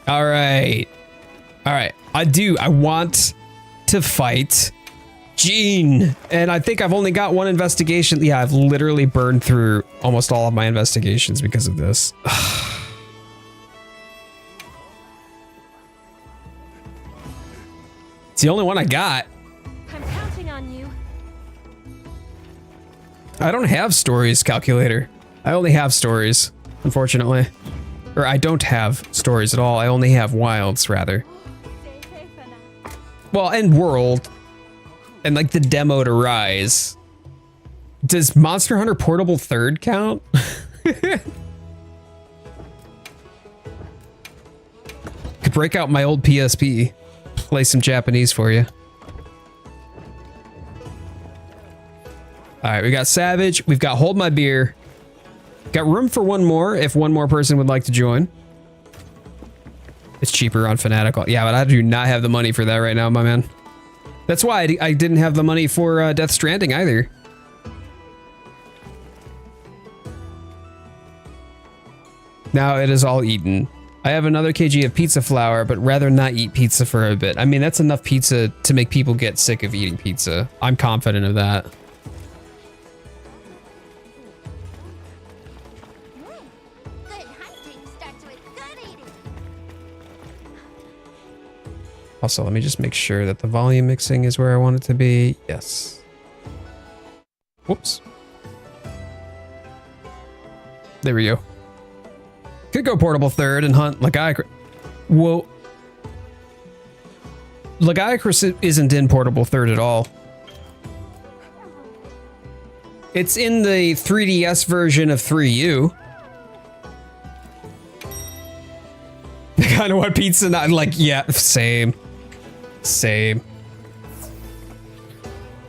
All right. I want to fight Gene. And I think I've only got one investigation. Yeah, I've literally burned through almost all of my investigations because of this. It's the only one I got. I'm counting on you. I don't have stories, calculator. I only have stories, unfortunately. Or I don't have stories at all. I only have wilds, rather. Stay safe for now. Well, and world. And like the demo to Rise. Does Monster Hunter Portable 3rd count? Could break out my old PSP. Play some Japanese for you. Alright, we got Savage. We've got Hold My Beer. Got room for one more if one more person would like to join. It's cheaper on Fanatical. Yeah, but I do not have the money for that right now, my man. That's why I didn't have the money for Death Stranding either. Now it is all eaten. I have another kg of pizza flour, but rather not eat pizza for a bit. I mean, that's enough pizza to make people get sick of eating pizza. I'm confident of that. Good hunting starts with good eating. Also, let me just make sure that the volume mixing is where I want it to be. Yes. Whoops. There we go. Could go Portable 3rd and hunt Lagiacrus. Whoa. Lagiacrus isn't in Portable 3rd at all. It's in the 3DS version of 3U. I kind of want pizza, not like, yeah, same. Same.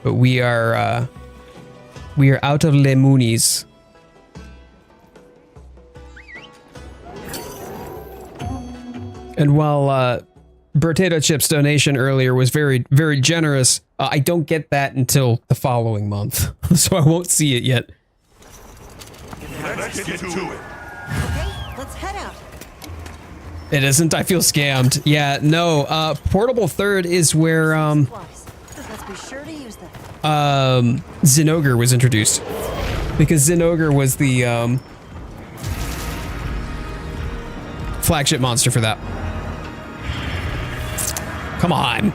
But we are out of Lemoonies. And while Potato Chips donation earlier was very, very generous, I don't get that until the following month, so I won't see it yet. Let's get to it. Okay, let's head out. It isn't. I feel scammed. Yeah, no. Portable 3rd is where Supplies. Let's be sure to use them. Zinogre was introduced, because Zinogre was the flagship monster for that. Come on.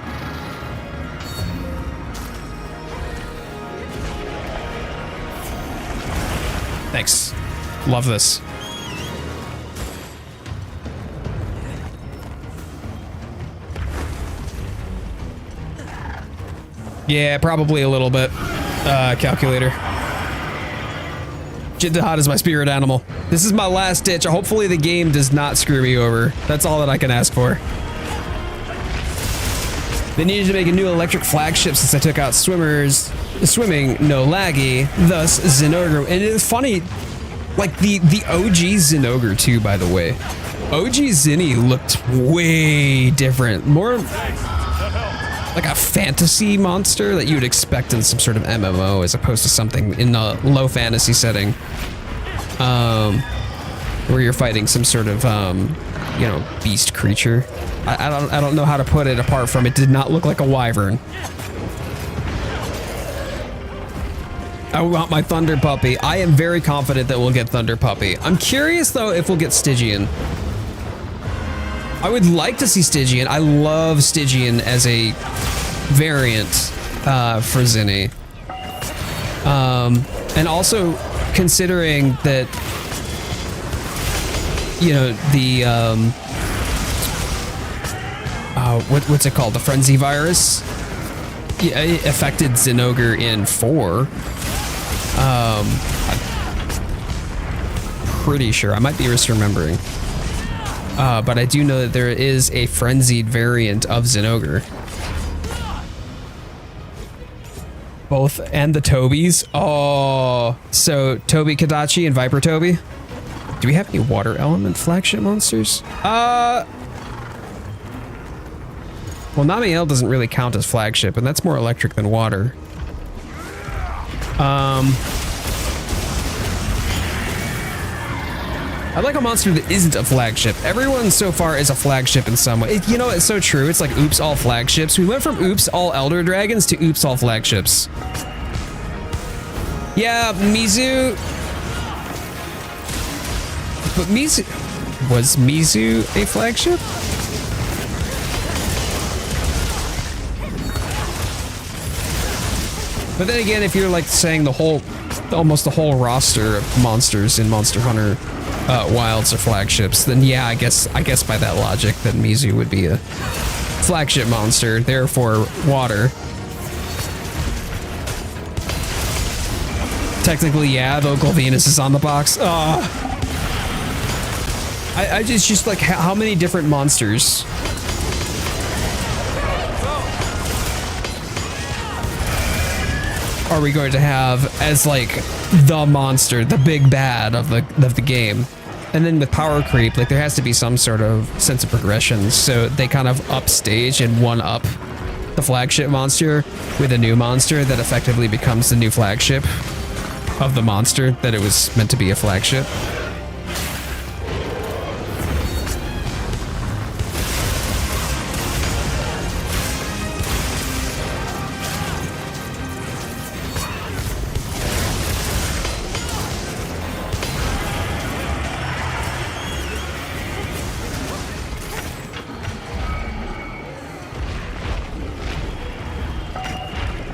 Thanks. Love this. Yeah, probably a little bit. Calculator. Jidahad is my spirit animal. This is my last ditch. Hopefully the game does not screw me over. That's all that I can ask for. They needed to make a new electric flagship since I took out swimming, no laggy, thus Zinogre. And it's funny, like the OG Zinogre too, by the way. OG Zinni looked way different. More like a fantasy monster that you would expect in some sort of MMO as opposed to something in a low fantasy setting. Where you're fighting some sort of, you know, beast creature. I don't know how to put it apart from it did not look like a wyvern. I want my Thunder Puppy. I am very confident that we'll get Thunder Puppy. I'm curious though if we'll get Stygian. I would like to see Stygian. I love Stygian as a variant for Zinni. And also considering that, you know, the what's it called? The Frenzy virus? Yeah, it affected Zinogre in 4. I'm pretty sure. I might be misremembering. But I do know that there is a frenzied variant of Zinogre. Both and the Tobys. Oh, so Toby Kadachi and Viper Toby. Do we have any water element flagship monsters? Well, Namiel doesn't really count as flagship, and that's more electric than water. I'd like a monster that isn't a flagship. Everyone so far is a flagship in some way. You know, it's so true. It's like oops, all flagships. We went from oops, all elder dragons to oops, all flagships. Yeah, Mizu. But Mizu... Was Mizu a flagship? But then again, if you're like saying the whole... almost the whole roster of monsters in Monster Hunter Wilds are flagships, then yeah, I guess by that logic, then Mizu would be a flagship monster, therefore water. Technically, yeah, though Golvenus is on the box. I just like how many different monsters are we going to have as like the monster, the big bad of the game? And then with power creep, like there has to be some sort of sense of progression, so they kind of upstage and one up the flagship monster with a new monster that effectively becomes the new flagship of the monster that it was meant to be a flagship.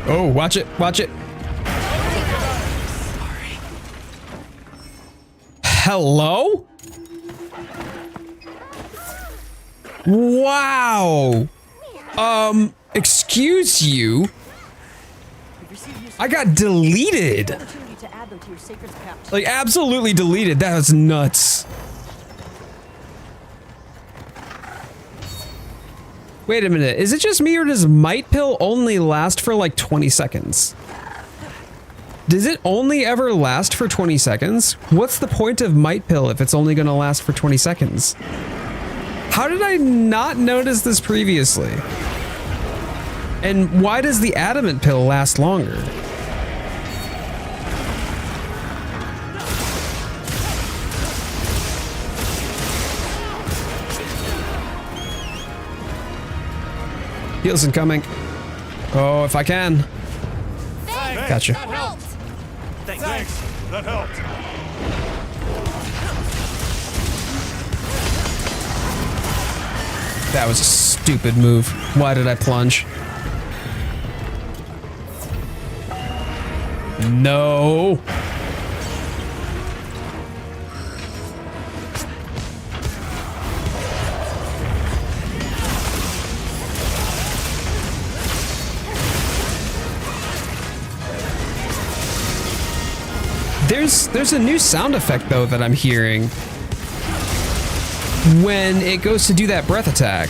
Oh, watch it, watch it. Hello? Wow. Excuse you? I got deleted. Like, absolutely deleted. That was nuts. Wait a minute, is it just me or does Might Pill only last for like 20 seconds? Does it only ever last for 20 seconds? What's the point of Might Pill if it's only gonna last for 20 seconds? How did I not notice this previously? And why does the Adamant Pill last longer? Heals incoming. Oh, if I can. Thanks. Gotcha. That helped. Thanks. That helped. That was a stupid move. Why did I plunge? No. There's a new sound effect though that I'm hearing when it goes to do that breath attack.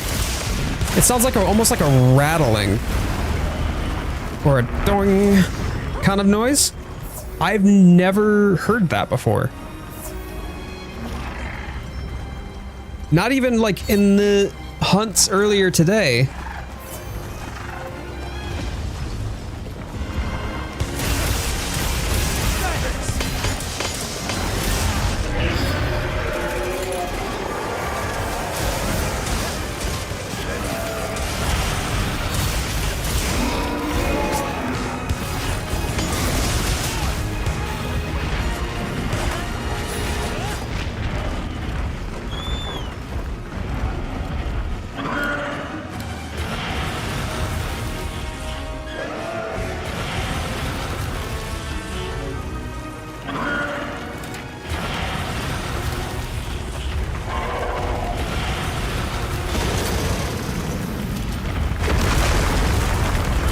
It sounds like almost like a rattling or a dong kind of noise. I've never heard that before. Not even like in the hunts earlier today.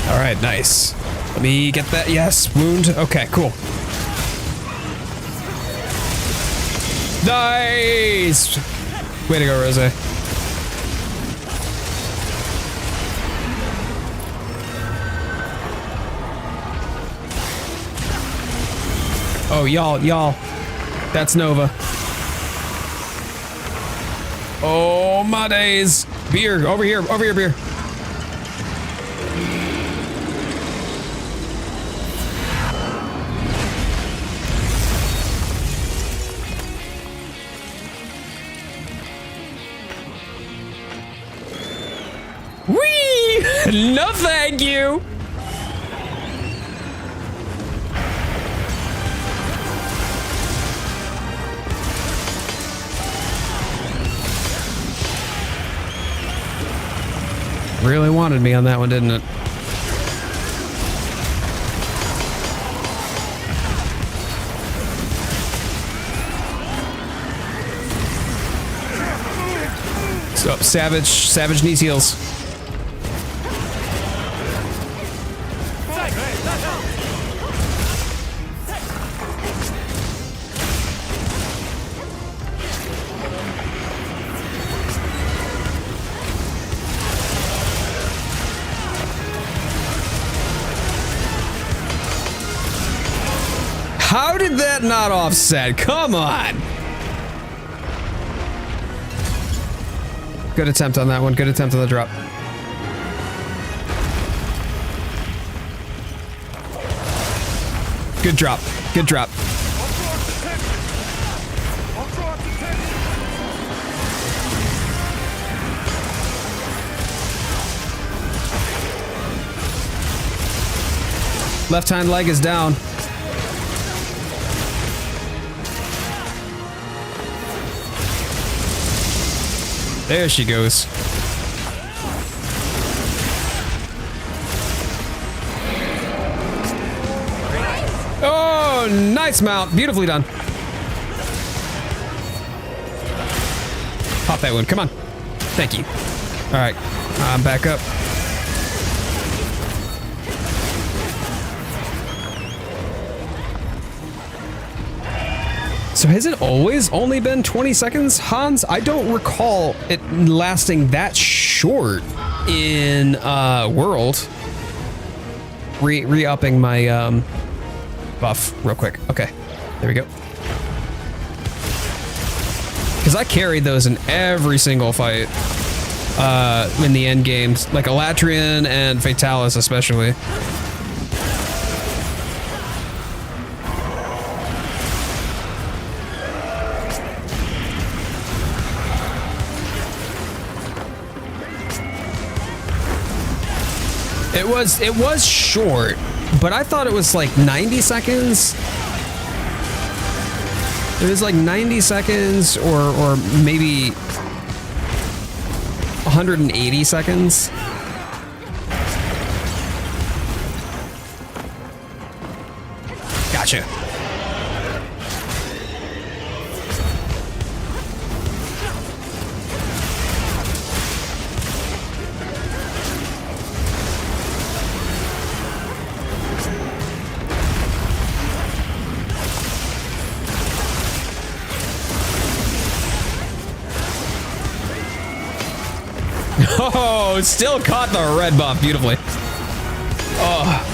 Alright, nice. Let me get that. Yes, wound. Okay, cool. Nice! Way to go, Rose. Oh, y'all. That's Nova. Oh, my days. Beer, over here, beer. Whee! No, thank you. Really wanted me on that one, didn't it? So, Savage needs heals. How did that not offset? Come on. Good attempt on that one. Good attempt on the drop. Good drop. Good drop. Left hind leg is down. There she goes. Oh, nice mount. Beautifully done. Pop that one. Come on. Thank you. All right. I'm back up. So has it always only been 20 seconds, Hans? I don't recall it lasting that short in World. Re-upping my buff real quick. Okay, there we go. Because I carried those in every single fight in the end games, like Elatrian and Fatalis especially. It was short, but I thought it was like 90 seconds. It was like 90 seconds or maybe 180 seconds. Gotcha. Oh, still caught the red buff beautifully. Oh.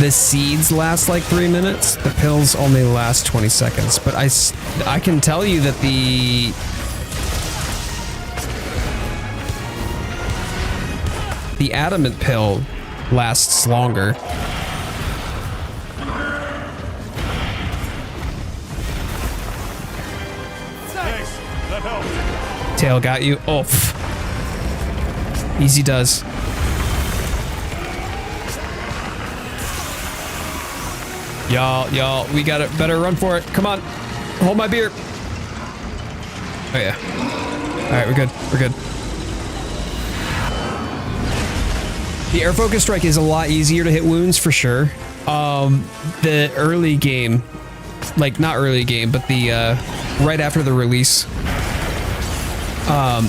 The seeds last like 3 minutes. The pills only last 20 seconds. But I can tell you that the adamant pill lasts longer. Thanks. That helped. Tail got you. Oh. Easy does. Y'all, we got it. Better run for it. Come on. Hold my beer. Oh, yeah. All right, we're good. We're good. The air focus strike is a lot easier to hit wounds for sure. The early game, like not early game, but the right after the release,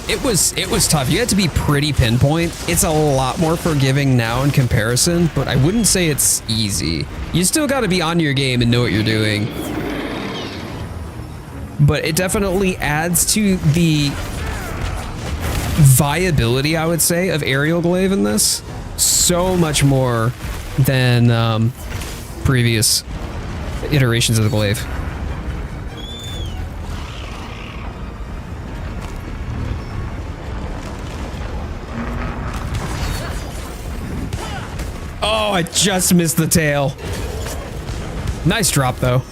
it was tough. You had to be pretty pinpoint. It's a lot more forgiving now in comparison, but I wouldn't say it's easy. You still got to be on your game and know what you're doing. But it definitely adds to the viability, I would say, of aerial glaive in this. So much more than previous iterations of the glaive. Oh, I just missed the tail. Nice drop, though.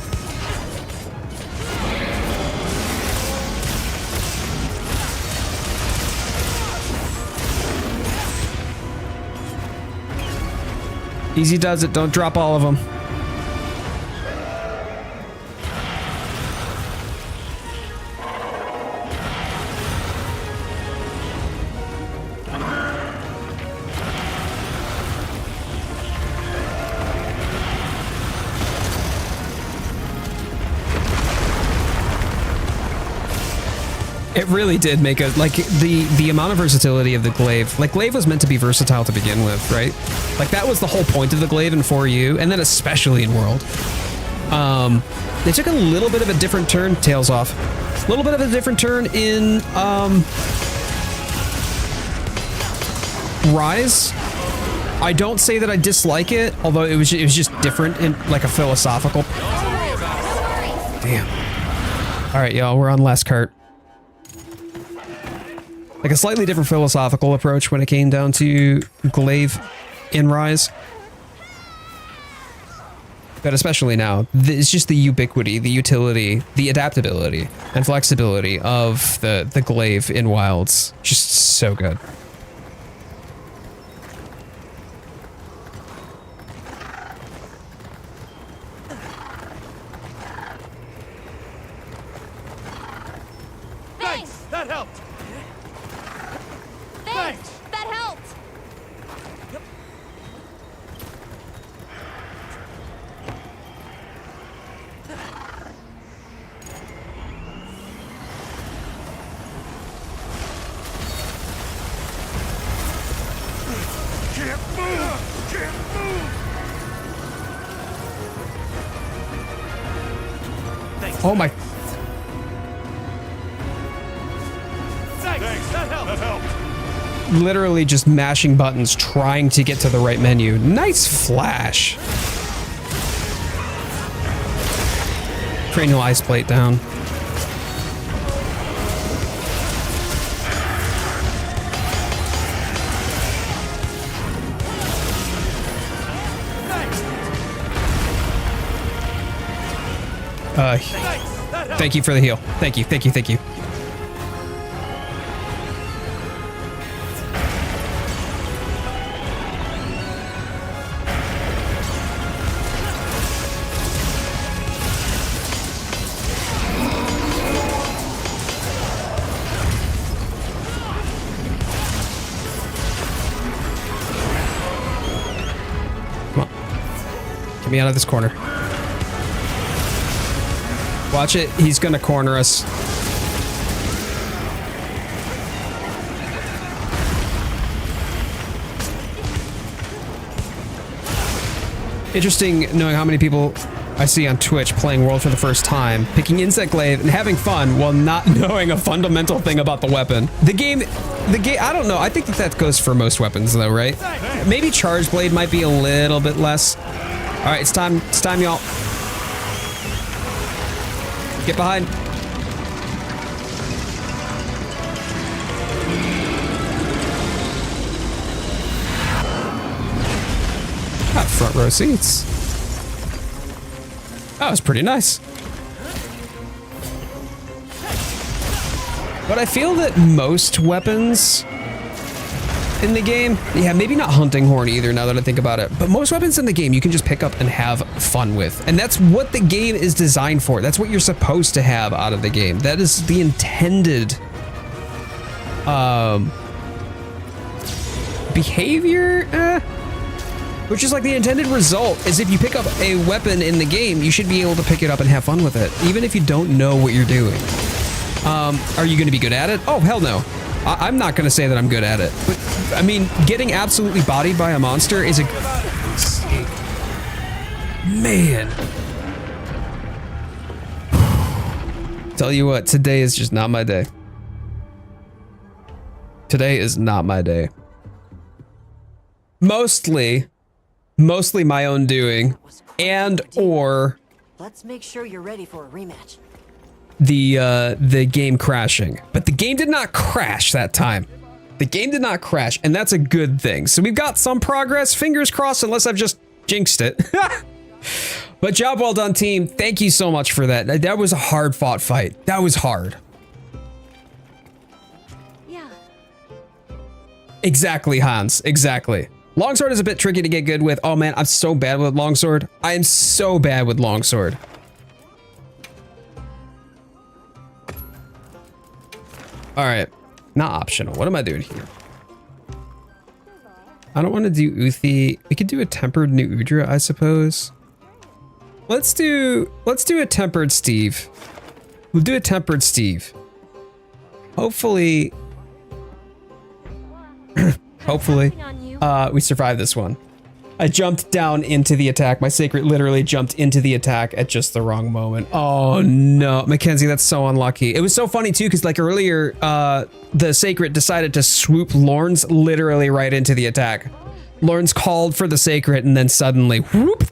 Easy does it. Don't drop all of them. It really did make a, like, the amount of versatility of the glaive. Like, glaive was meant to be versatile to begin with, right? Like, that was the whole point of the glaive in 4U, and then especially in World. They took a little bit of a different turn, tails off. A little bit of a different turn in, Rise. I don't say that I dislike it, although it was just different in, like, a philosophical. Damn. All right, y'all, we're on last cart. Like a slightly different philosophical approach when it came down to glaive in Rise. But especially now, it's just the ubiquity, the utility, the adaptability, and flexibility of the glaive in Wilds. Just so good. Thanks. That helped. Thanks! That helped! Can't move. Can't move. Thanks. Oh my. Thanks. That helped. That helped. Literally just mashing buttons trying to get to the right menu. Nice flash. Cranial ice plate down. Thank you for the heal. Thank you, thank you, thank you. Come on. Get me out of this corner. Watch it. He's gonna corner us. Interesting knowing how many people I see on Twitch playing World for the first time, picking Insect Glaive and having fun while not knowing a fundamental thing about the weapon. The game, I don't know. I think that goes for most weapons though, right? Maybe Charge Blade might be a little bit less. All right, it's time, y'all. Get behind. Got front row seats. That was pretty nice. But I feel that most weapons in the game, yeah, maybe not Hunting Horn either now that I think about it, but most weapons in the game you can just pick up and have fun with. And that's what the game is designed for. That's what you're supposed to have out of the game. That is the intended behavior, which is like the intended result is if you pick up a weapon in the game, you should be able to pick it up and have fun with it, even if you don't know what you're doing. Are you going to be good at it? Oh, hell no. I'm not going to say that I'm good at it. But, I mean, getting absolutely bodied by a monster is a... Man. Tell you what, today is just not my day. Today is not my day. Mostly my own doing, and or Let's make sure you're ready for a rematch. The game crashing. But the game did not crash that time. The game did not crash, and that's a good thing. So we've got some progress, fingers crossed, unless I've just jinxed it. But job well done, team. Thank you so much for that. That was a hard fought fight. That was hard. Yeah. Exactly, Hans. Exactly. Longsword is a bit tricky to get good with. Oh man, I'm so bad with longsword. I am so bad with longsword. All right, not optional. What am I doing here? I don't want to do Uthi. We could do a tempered New Udra, I suppose. Let's do a tempered Steve. We'll do a tempered Steve. Hopefully, hopefully, we survive this one. I jumped down into the attack. My Sacred literally jumped into the attack at just the wrong moment. Oh no, Mackenzie, that's so unlucky. It was so funny too, because like earlier, the Sacred decided to swoop Lorne's literally right into the attack. Lorne's called for the Sacred and then suddenly whoop,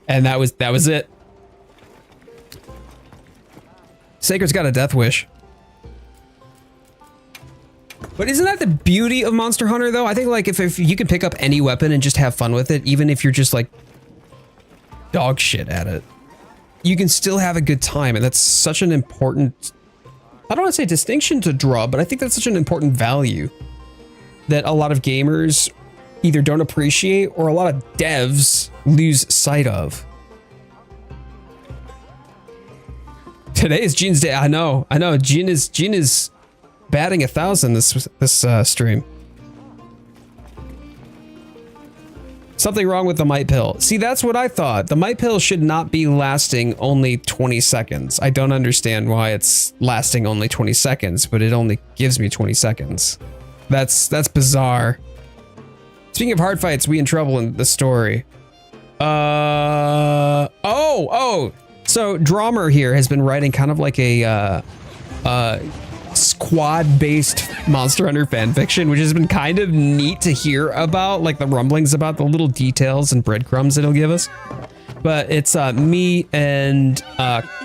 and that was it. Sacred's got a death wish. But isn't that the beauty of Monster Hunter though? I think like if you can pick up any weapon and just have fun with it, even if you're just like dog shit at it, you can still have a good time. And that's such an important, I don't want to say distinction to draw, but I think that's such an important value that a lot of gamers either don't appreciate or a lot of devs lose sight of. Today is Jean's day. I know. Jean is batting 1,000 this stream. Something wrong with the might pill. See, that's what I thought. The might pill should not be lasting only 20 seconds. I don't understand why it's lasting only 20 seconds, but it only gives me 20 seconds. That's bizarre. Speaking of hard fights, we in trouble in the story. Oh. So Drummer here has been writing kind of like a squad-based Monster Hunter fanfiction, which has been kind of neat to hear about, like the rumblings about the little details and breadcrumbs it'll give us. But it's me and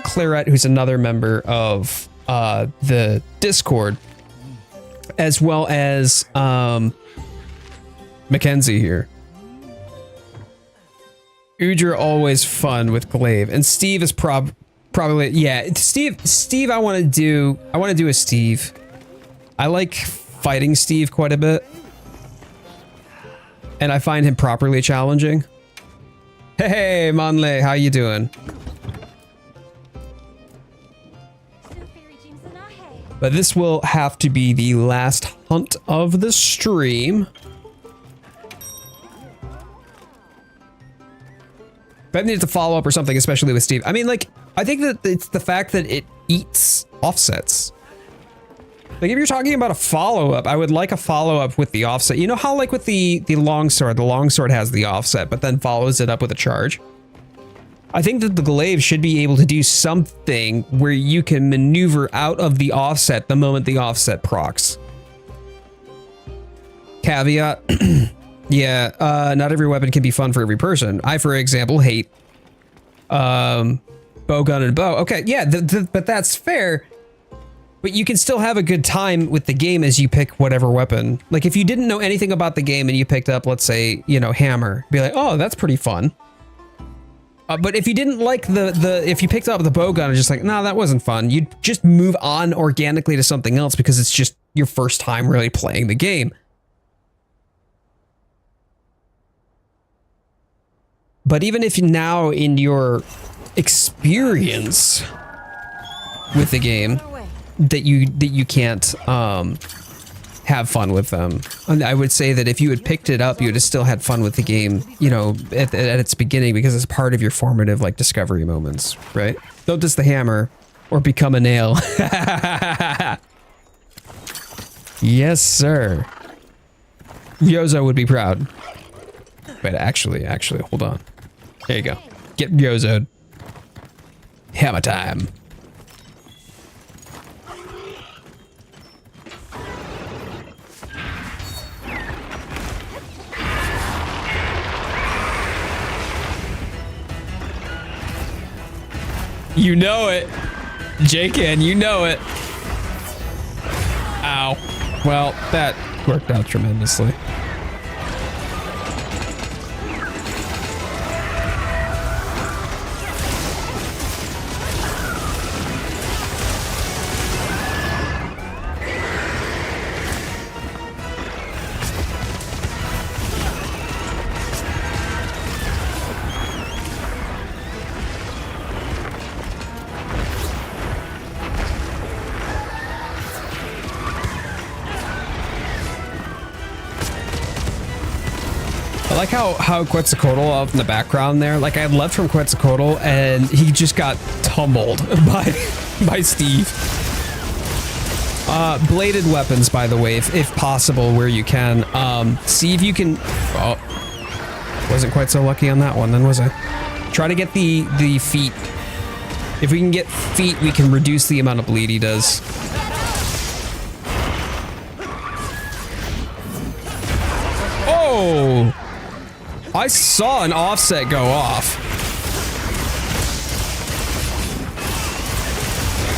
Claret, who's another member of the Discord, as well as Mackenzie here. Udra always fun with Glaive, and Steve is probably, yeah, Steve I want to do a Steve. I like fighting Steve quite a bit, and I find him properly challenging. Hey Monley, how you doing? But this will have to be the last hunt of the stream. If I needed to follow up or something, especially with Steve. I mean, like, I think that it's the fact that it eats offsets. Like, if you're talking about a follow-up, I would like a follow-up with the offset. You know how, like, with the longsword has the offset, but then follows it up with a charge? I think that the glaive should be able to do something where you can maneuver out of the offset the moment the offset procs. Caveat. Yeah, not every weapon can be fun for every person. I, for example, hate bow gun and bow. Okay, yeah, but that's fair. But you can still have a good time with the game as you pick whatever weapon. Like if you didn't know anything about the game and you picked up, let's say, you know, hammer, be like, oh, that's pretty fun. But if you didn't like if you picked up the bow gun and just like, no, that wasn't fun, you'd just move on organically to something else because it's just your first time really playing the game. But even if now in your experience with the game that you can't have fun with them, and I would say that if you had picked it up, you would have still had fun with the game, you know, at its beginning, because it's part of your formative like discovery moments, right? Don't diss the hammer or become a nail. Yes, sir. Yozo would be proud. Wait, actually, hold on. There you go. Get Yozo'd. Hammer time. You know it. J-Can, you know it. Ow. Well, that worked out tremendously. I like how Quetzalcoatl off in the background there. Like I left from Quetzalcoatl and he just got tumbled by Steve. Bladed weapons, by the way, if possible, where you can. See if you can. Oh, wasn't quite so lucky on that one, then, was I? Try to get the feet. If we can get feet, we can reduce the amount of bleed he does. Oh! I saw an offset go off.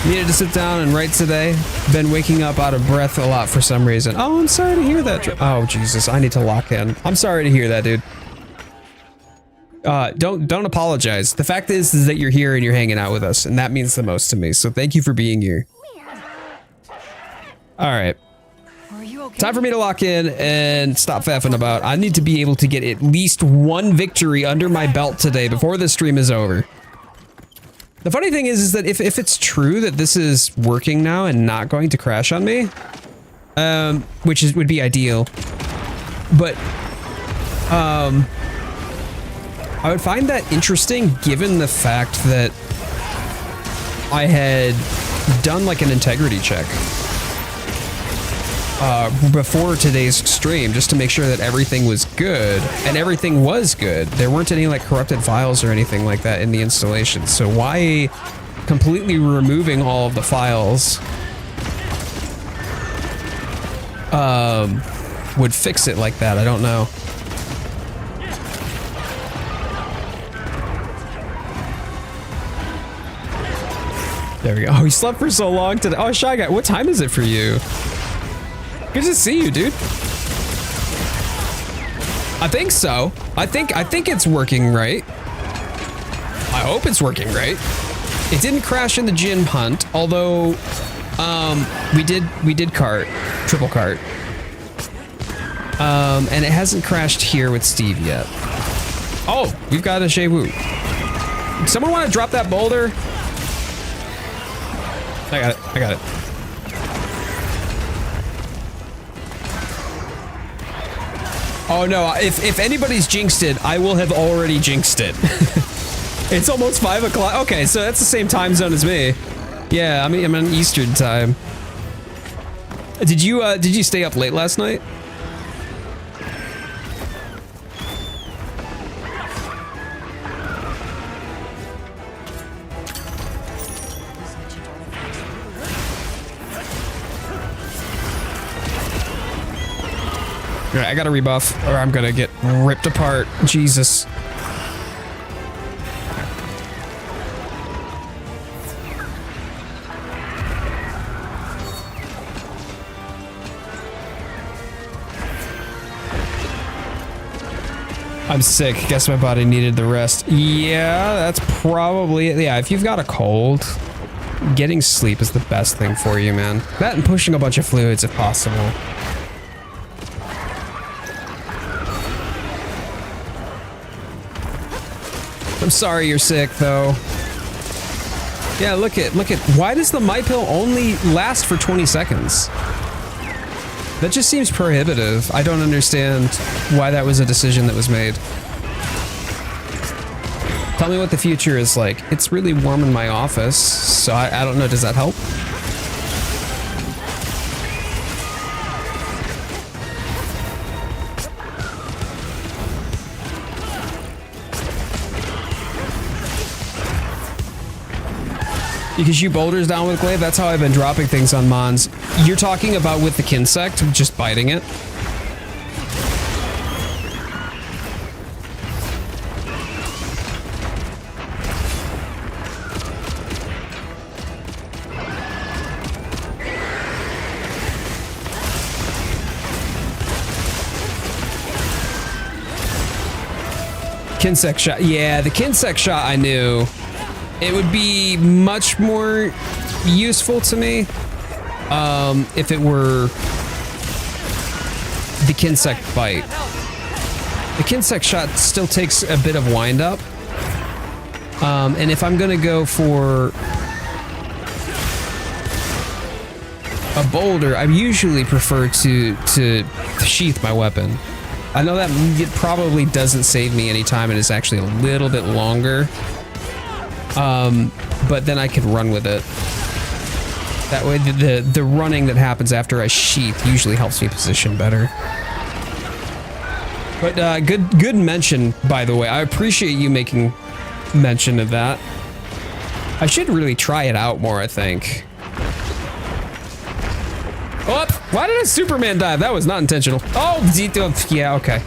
Needed to sit down and write today. Been waking up out of breath a lot for some reason. Oh, I'm sorry to hear that. Oh, Jesus, I need to lock in. I'm sorry to hear that, dude. Don't apologize. The fact is that you're here and you're hanging out with us, and that means the most to me. So thank you for being here. All right. Time for me to lock in and stop faffing about. I need to be able to get at least one victory under my belt today before this stream is over. The funny thing is that if it's true that this is working now and not going to crash on me, which would be ideal, but I would find that interesting given the fact that I had done like an integrity check before today's stream just to make sure that everything was good, and everything was good. There weren't any like corrupted files or anything like that in the installation. So why completely removing all of the files would fix it like that? I don't know. There we go. Oh, he slept for so long today. Oh, Shy Guy, what time is it for you? Good to see you, dude. I think so. I think it's working right. I hope it's working right. It didn't crash in the gym hunt, although we did cart, triple cart. And it hasn't crashed here with Steve yet. Oh, we've got a Shewu. Someone want to drop that boulder? I got it. Oh no, if anybody's jinxed it, I will have already jinxed it. It's almost 5 o'clock. Okay, so that's the same time zone as me. Yeah, I'm on Eastern time. Did you stay up late last night? All right, I gotta rebuff or I'm gonna get ripped apart. Jesus. I'm sick. Guess my body needed the rest. Yeah, that's probably it. Yeah, if you've got a cold, getting sleep is the best thing for you, man. That and pushing a bunch of fluids if possible. I'm sorry you're sick, though. Yeah, look at, why does the my pill only last for 20 seconds? That just seems prohibitive. I don't understand why that was a decision that was made. Tell me what the future is like. It's really warm in my office, so I don't know, does that help? You can shoot boulders down with glaive. That's how I've been dropping things on Mons. You're talking about with the Kinsect, just biting it? Kinsect shot. Yeah, the Kinsect shot I knew. It would be much more useful to me if it were the Kinsect bite. The Kinsect shot still takes a bit of wind up. And if I'm gonna go for a boulder, I usually prefer to sheath my weapon. I know that it probably doesn't save me any time and is actually a little bit longer. But then I can run with it. That way the running that happens after I sheath usually helps me position better. But good mention, by the way. I appreciate you making mention of that. I should really try it out more, I think. Oh, why did a Superman dive? That was not intentional. Oh, Zito, yeah, okay.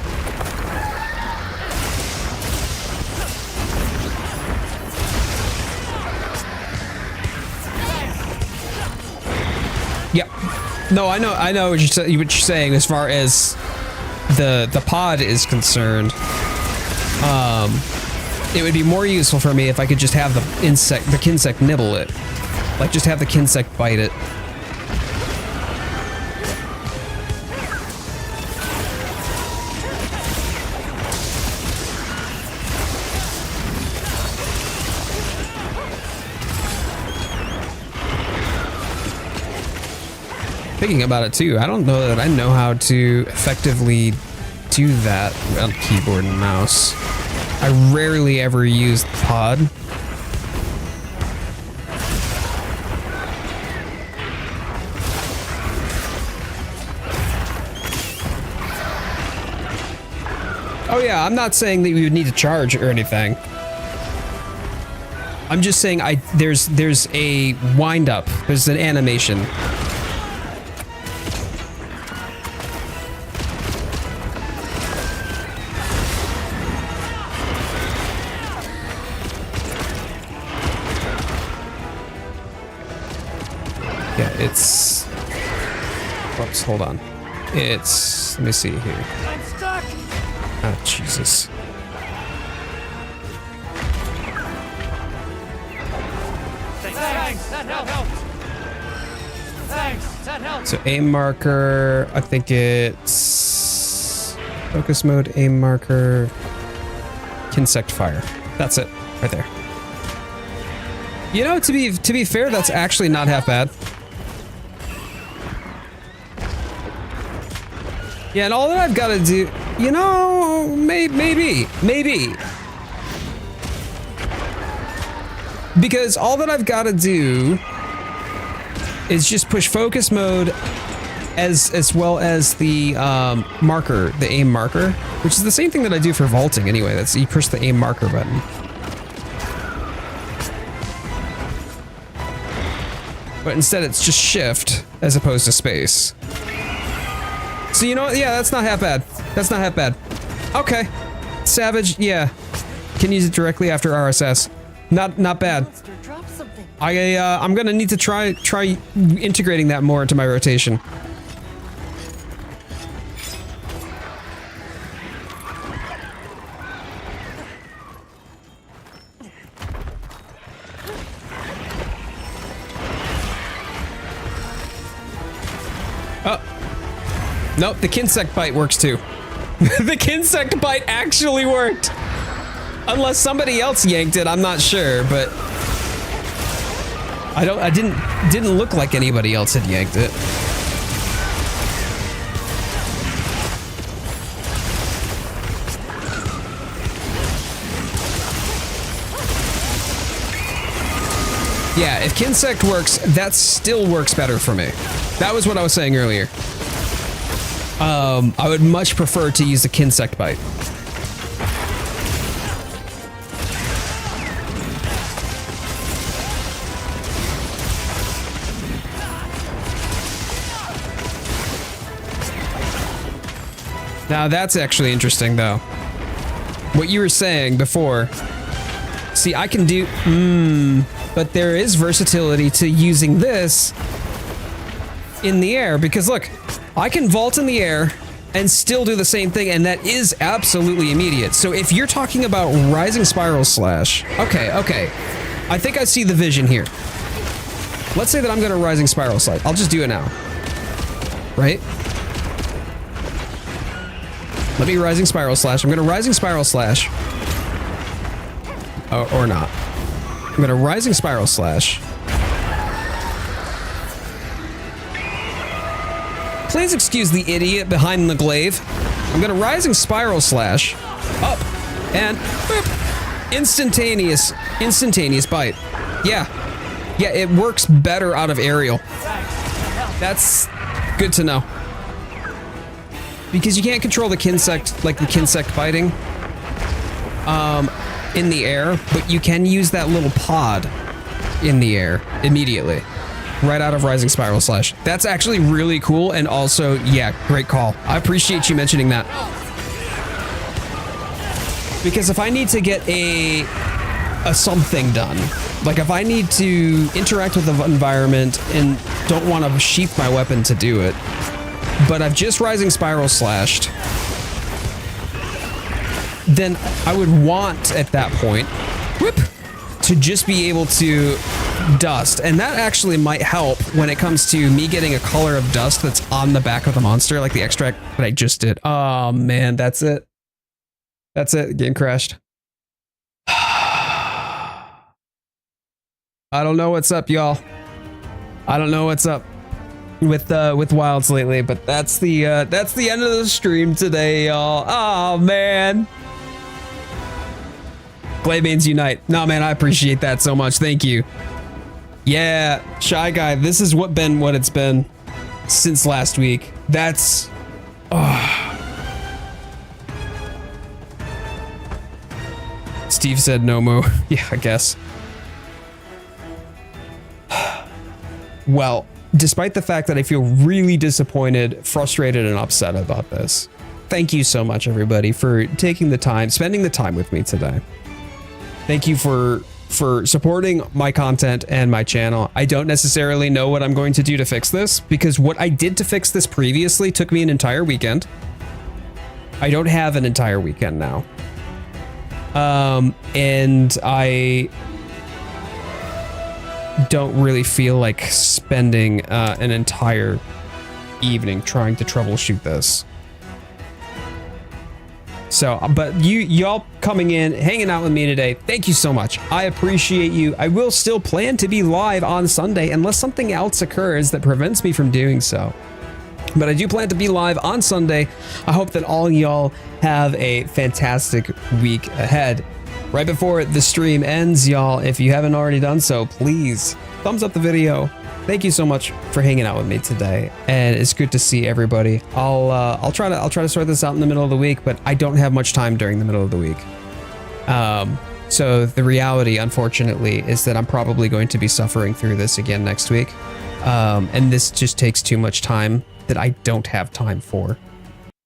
Yeah. No, I know what you're saying as far as the pod is concerned. It would be more useful for me if I could just have the Kinsect nibble it. Like just have the Kinsect bite it. Thinking about it too, I don't know that I know how to effectively do that on keyboard and mouse. I rarely ever use the pod. Oh yeah, I'm not saying that we would need to charge or anything. I'm just saying there's a wind up, there's an animation. It's, whoops, hold on. It's, let me see here. I'm stuck. Oh, Jesus. Thanks. That helped. Thanks. That helped. So aim marker, I think it's focus mode, aim marker, Kinsect fire. That's it, right there. You know, to be fair, that's actually not half bad. Yeah, and all that I've got to do, you know, maybe. Because all that I've got to do is just push focus mode as well as the marker, the aim marker, which is the same thing that I do for vaulting anyway. That's, you push the aim marker button. But instead it's just shift as opposed to space. So you know what? Yeah, that's not half bad. That's not half bad. Okay. Savage, yeah. Can use it directly after RSS. Not bad. Monster, drop something. I'm gonna need to try integrating that more into my rotation. Oh. Nope, the Kinsect bite works too. The Kinsect bite actually worked. Unless somebody else yanked it, I'm not sure, but I didn't look like anybody else had yanked it. Yeah, if Kinsect works, that still works better for me. That was what I was saying earlier. I would much prefer to use the Kinsect bite. Now that's actually interesting though. What you were saying before. See, I can do, but there is versatility to using this in the air because look, I can vault in the air and still do the same thing, and that is absolutely immediate. So if you're talking about Rising Spiral Slash, okay, I think I see the vision here. Let's say that I'm gonna Rising Spiral Slash. I'll just do it now, right? Let me Rising Spiral Slash. I'm gonna Rising Spiral Slash. Or not. I'm gonna Rising Spiral Slash. Please excuse the idiot behind the glaive. I'm gonna Rising Spiral Slash. Up. And boop. Instantaneous bite. Yeah, it works better out of aerial. That's good to know. Because you can't control the Kinsect, like the Kinsect biting in the air, but you can use that little pod in the air immediately. Right out of Rising Spiral Slash. That's actually really cool, and also, yeah, great call. I appreciate you mentioning that. Because if I need to get a something done, like if I need to interact with the environment and don't want to sheath my weapon to do it, but I've just Rising Spiral Slashed, then I would want at that point, whoop, to just be able to dust, and that actually might help when it comes to me getting a color of dust that's on the back of the monster, like the extract that I just did. Oh man, that's it. That's it. Game crashed. I don't know what's up, y'all. I don't know what's up with Wilds lately, but that's the end of the stream today, y'all. Oh man. Glaivebanes unite. No man, I appreciate that so much. Thank you. Yeah, Shy Guy, this is what it's been since last week. That's Steve said no mo. Yeah, I guess. Well, despite the fact that I feel really disappointed, frustrated, and upset about this, thank you so much, everybody, for taking the time, spending the time with me today. Thank you for supporting my content and my channel. I don't necessarily know what I'm going to do to fix this, because what I did to fix this previously took me an entire weekend. I don't have an entire weekend now. And I don't really feel like spending an entire evening trying to troubleshoot this. So, but y'all coming in, hanging out with me today, thank you so much. I appreciate you. I will still plan to be live on Sunday unless something else occurs that prevents me from doing so. But I do plan to be live on Sunday. I hope that all y'all have a fantastic week ahead. Right before the stream ends, y'all, if you haven't already done so, please thumbs up the video. Thank you so much for hanging out with me today, and it's good to see everybody. I'll try to sort this out in the middle of the week, but I don't have much time during the middle of the week. So the reality, unfortunately, is that I'm probably going to be suffering through this again next week, and this just takes too much time that I don't have time for.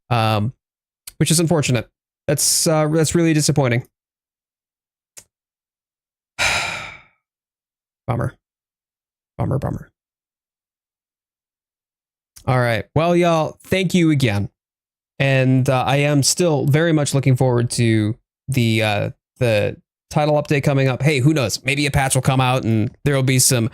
which is unfortunate. That's really disappointing. Bummer. Bummer. All right. Well, y'all, thank you again. And I am still very much looking forward to the title update coming up. Hey, who knows? Maybe a patch will come out and there will be some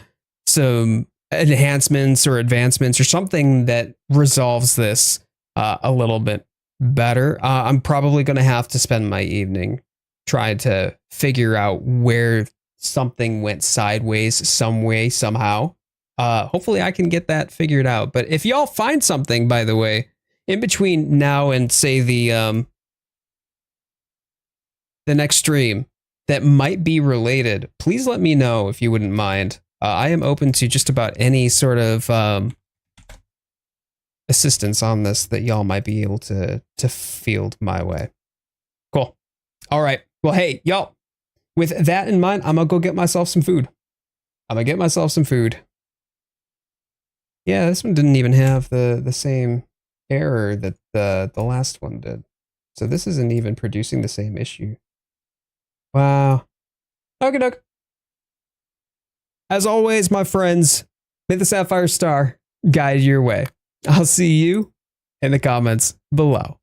enhancements or advancements or something that resolves this a little bit better. I'm probably going to have to spend my evening trying to figure out where something went sideways some way, somehow. Hopefully I can get that figured out. But if y'all find something, by the way, in between now and say the next stream that might be related, please let me know if you wouldn't mind. I am open to just about any sort of assistance on this that y'all might be able to field my way. Cool. All right. Well, hey, y'all, with that in mind, I'm gonna go get myself some food. Yeah, this one didn't even have the same error that the last one did. So this isn't even producing the same issue. Wow. Okay, doke. As always, my friends, may the Sapphire Star guide your way. I'll see you in the comments below.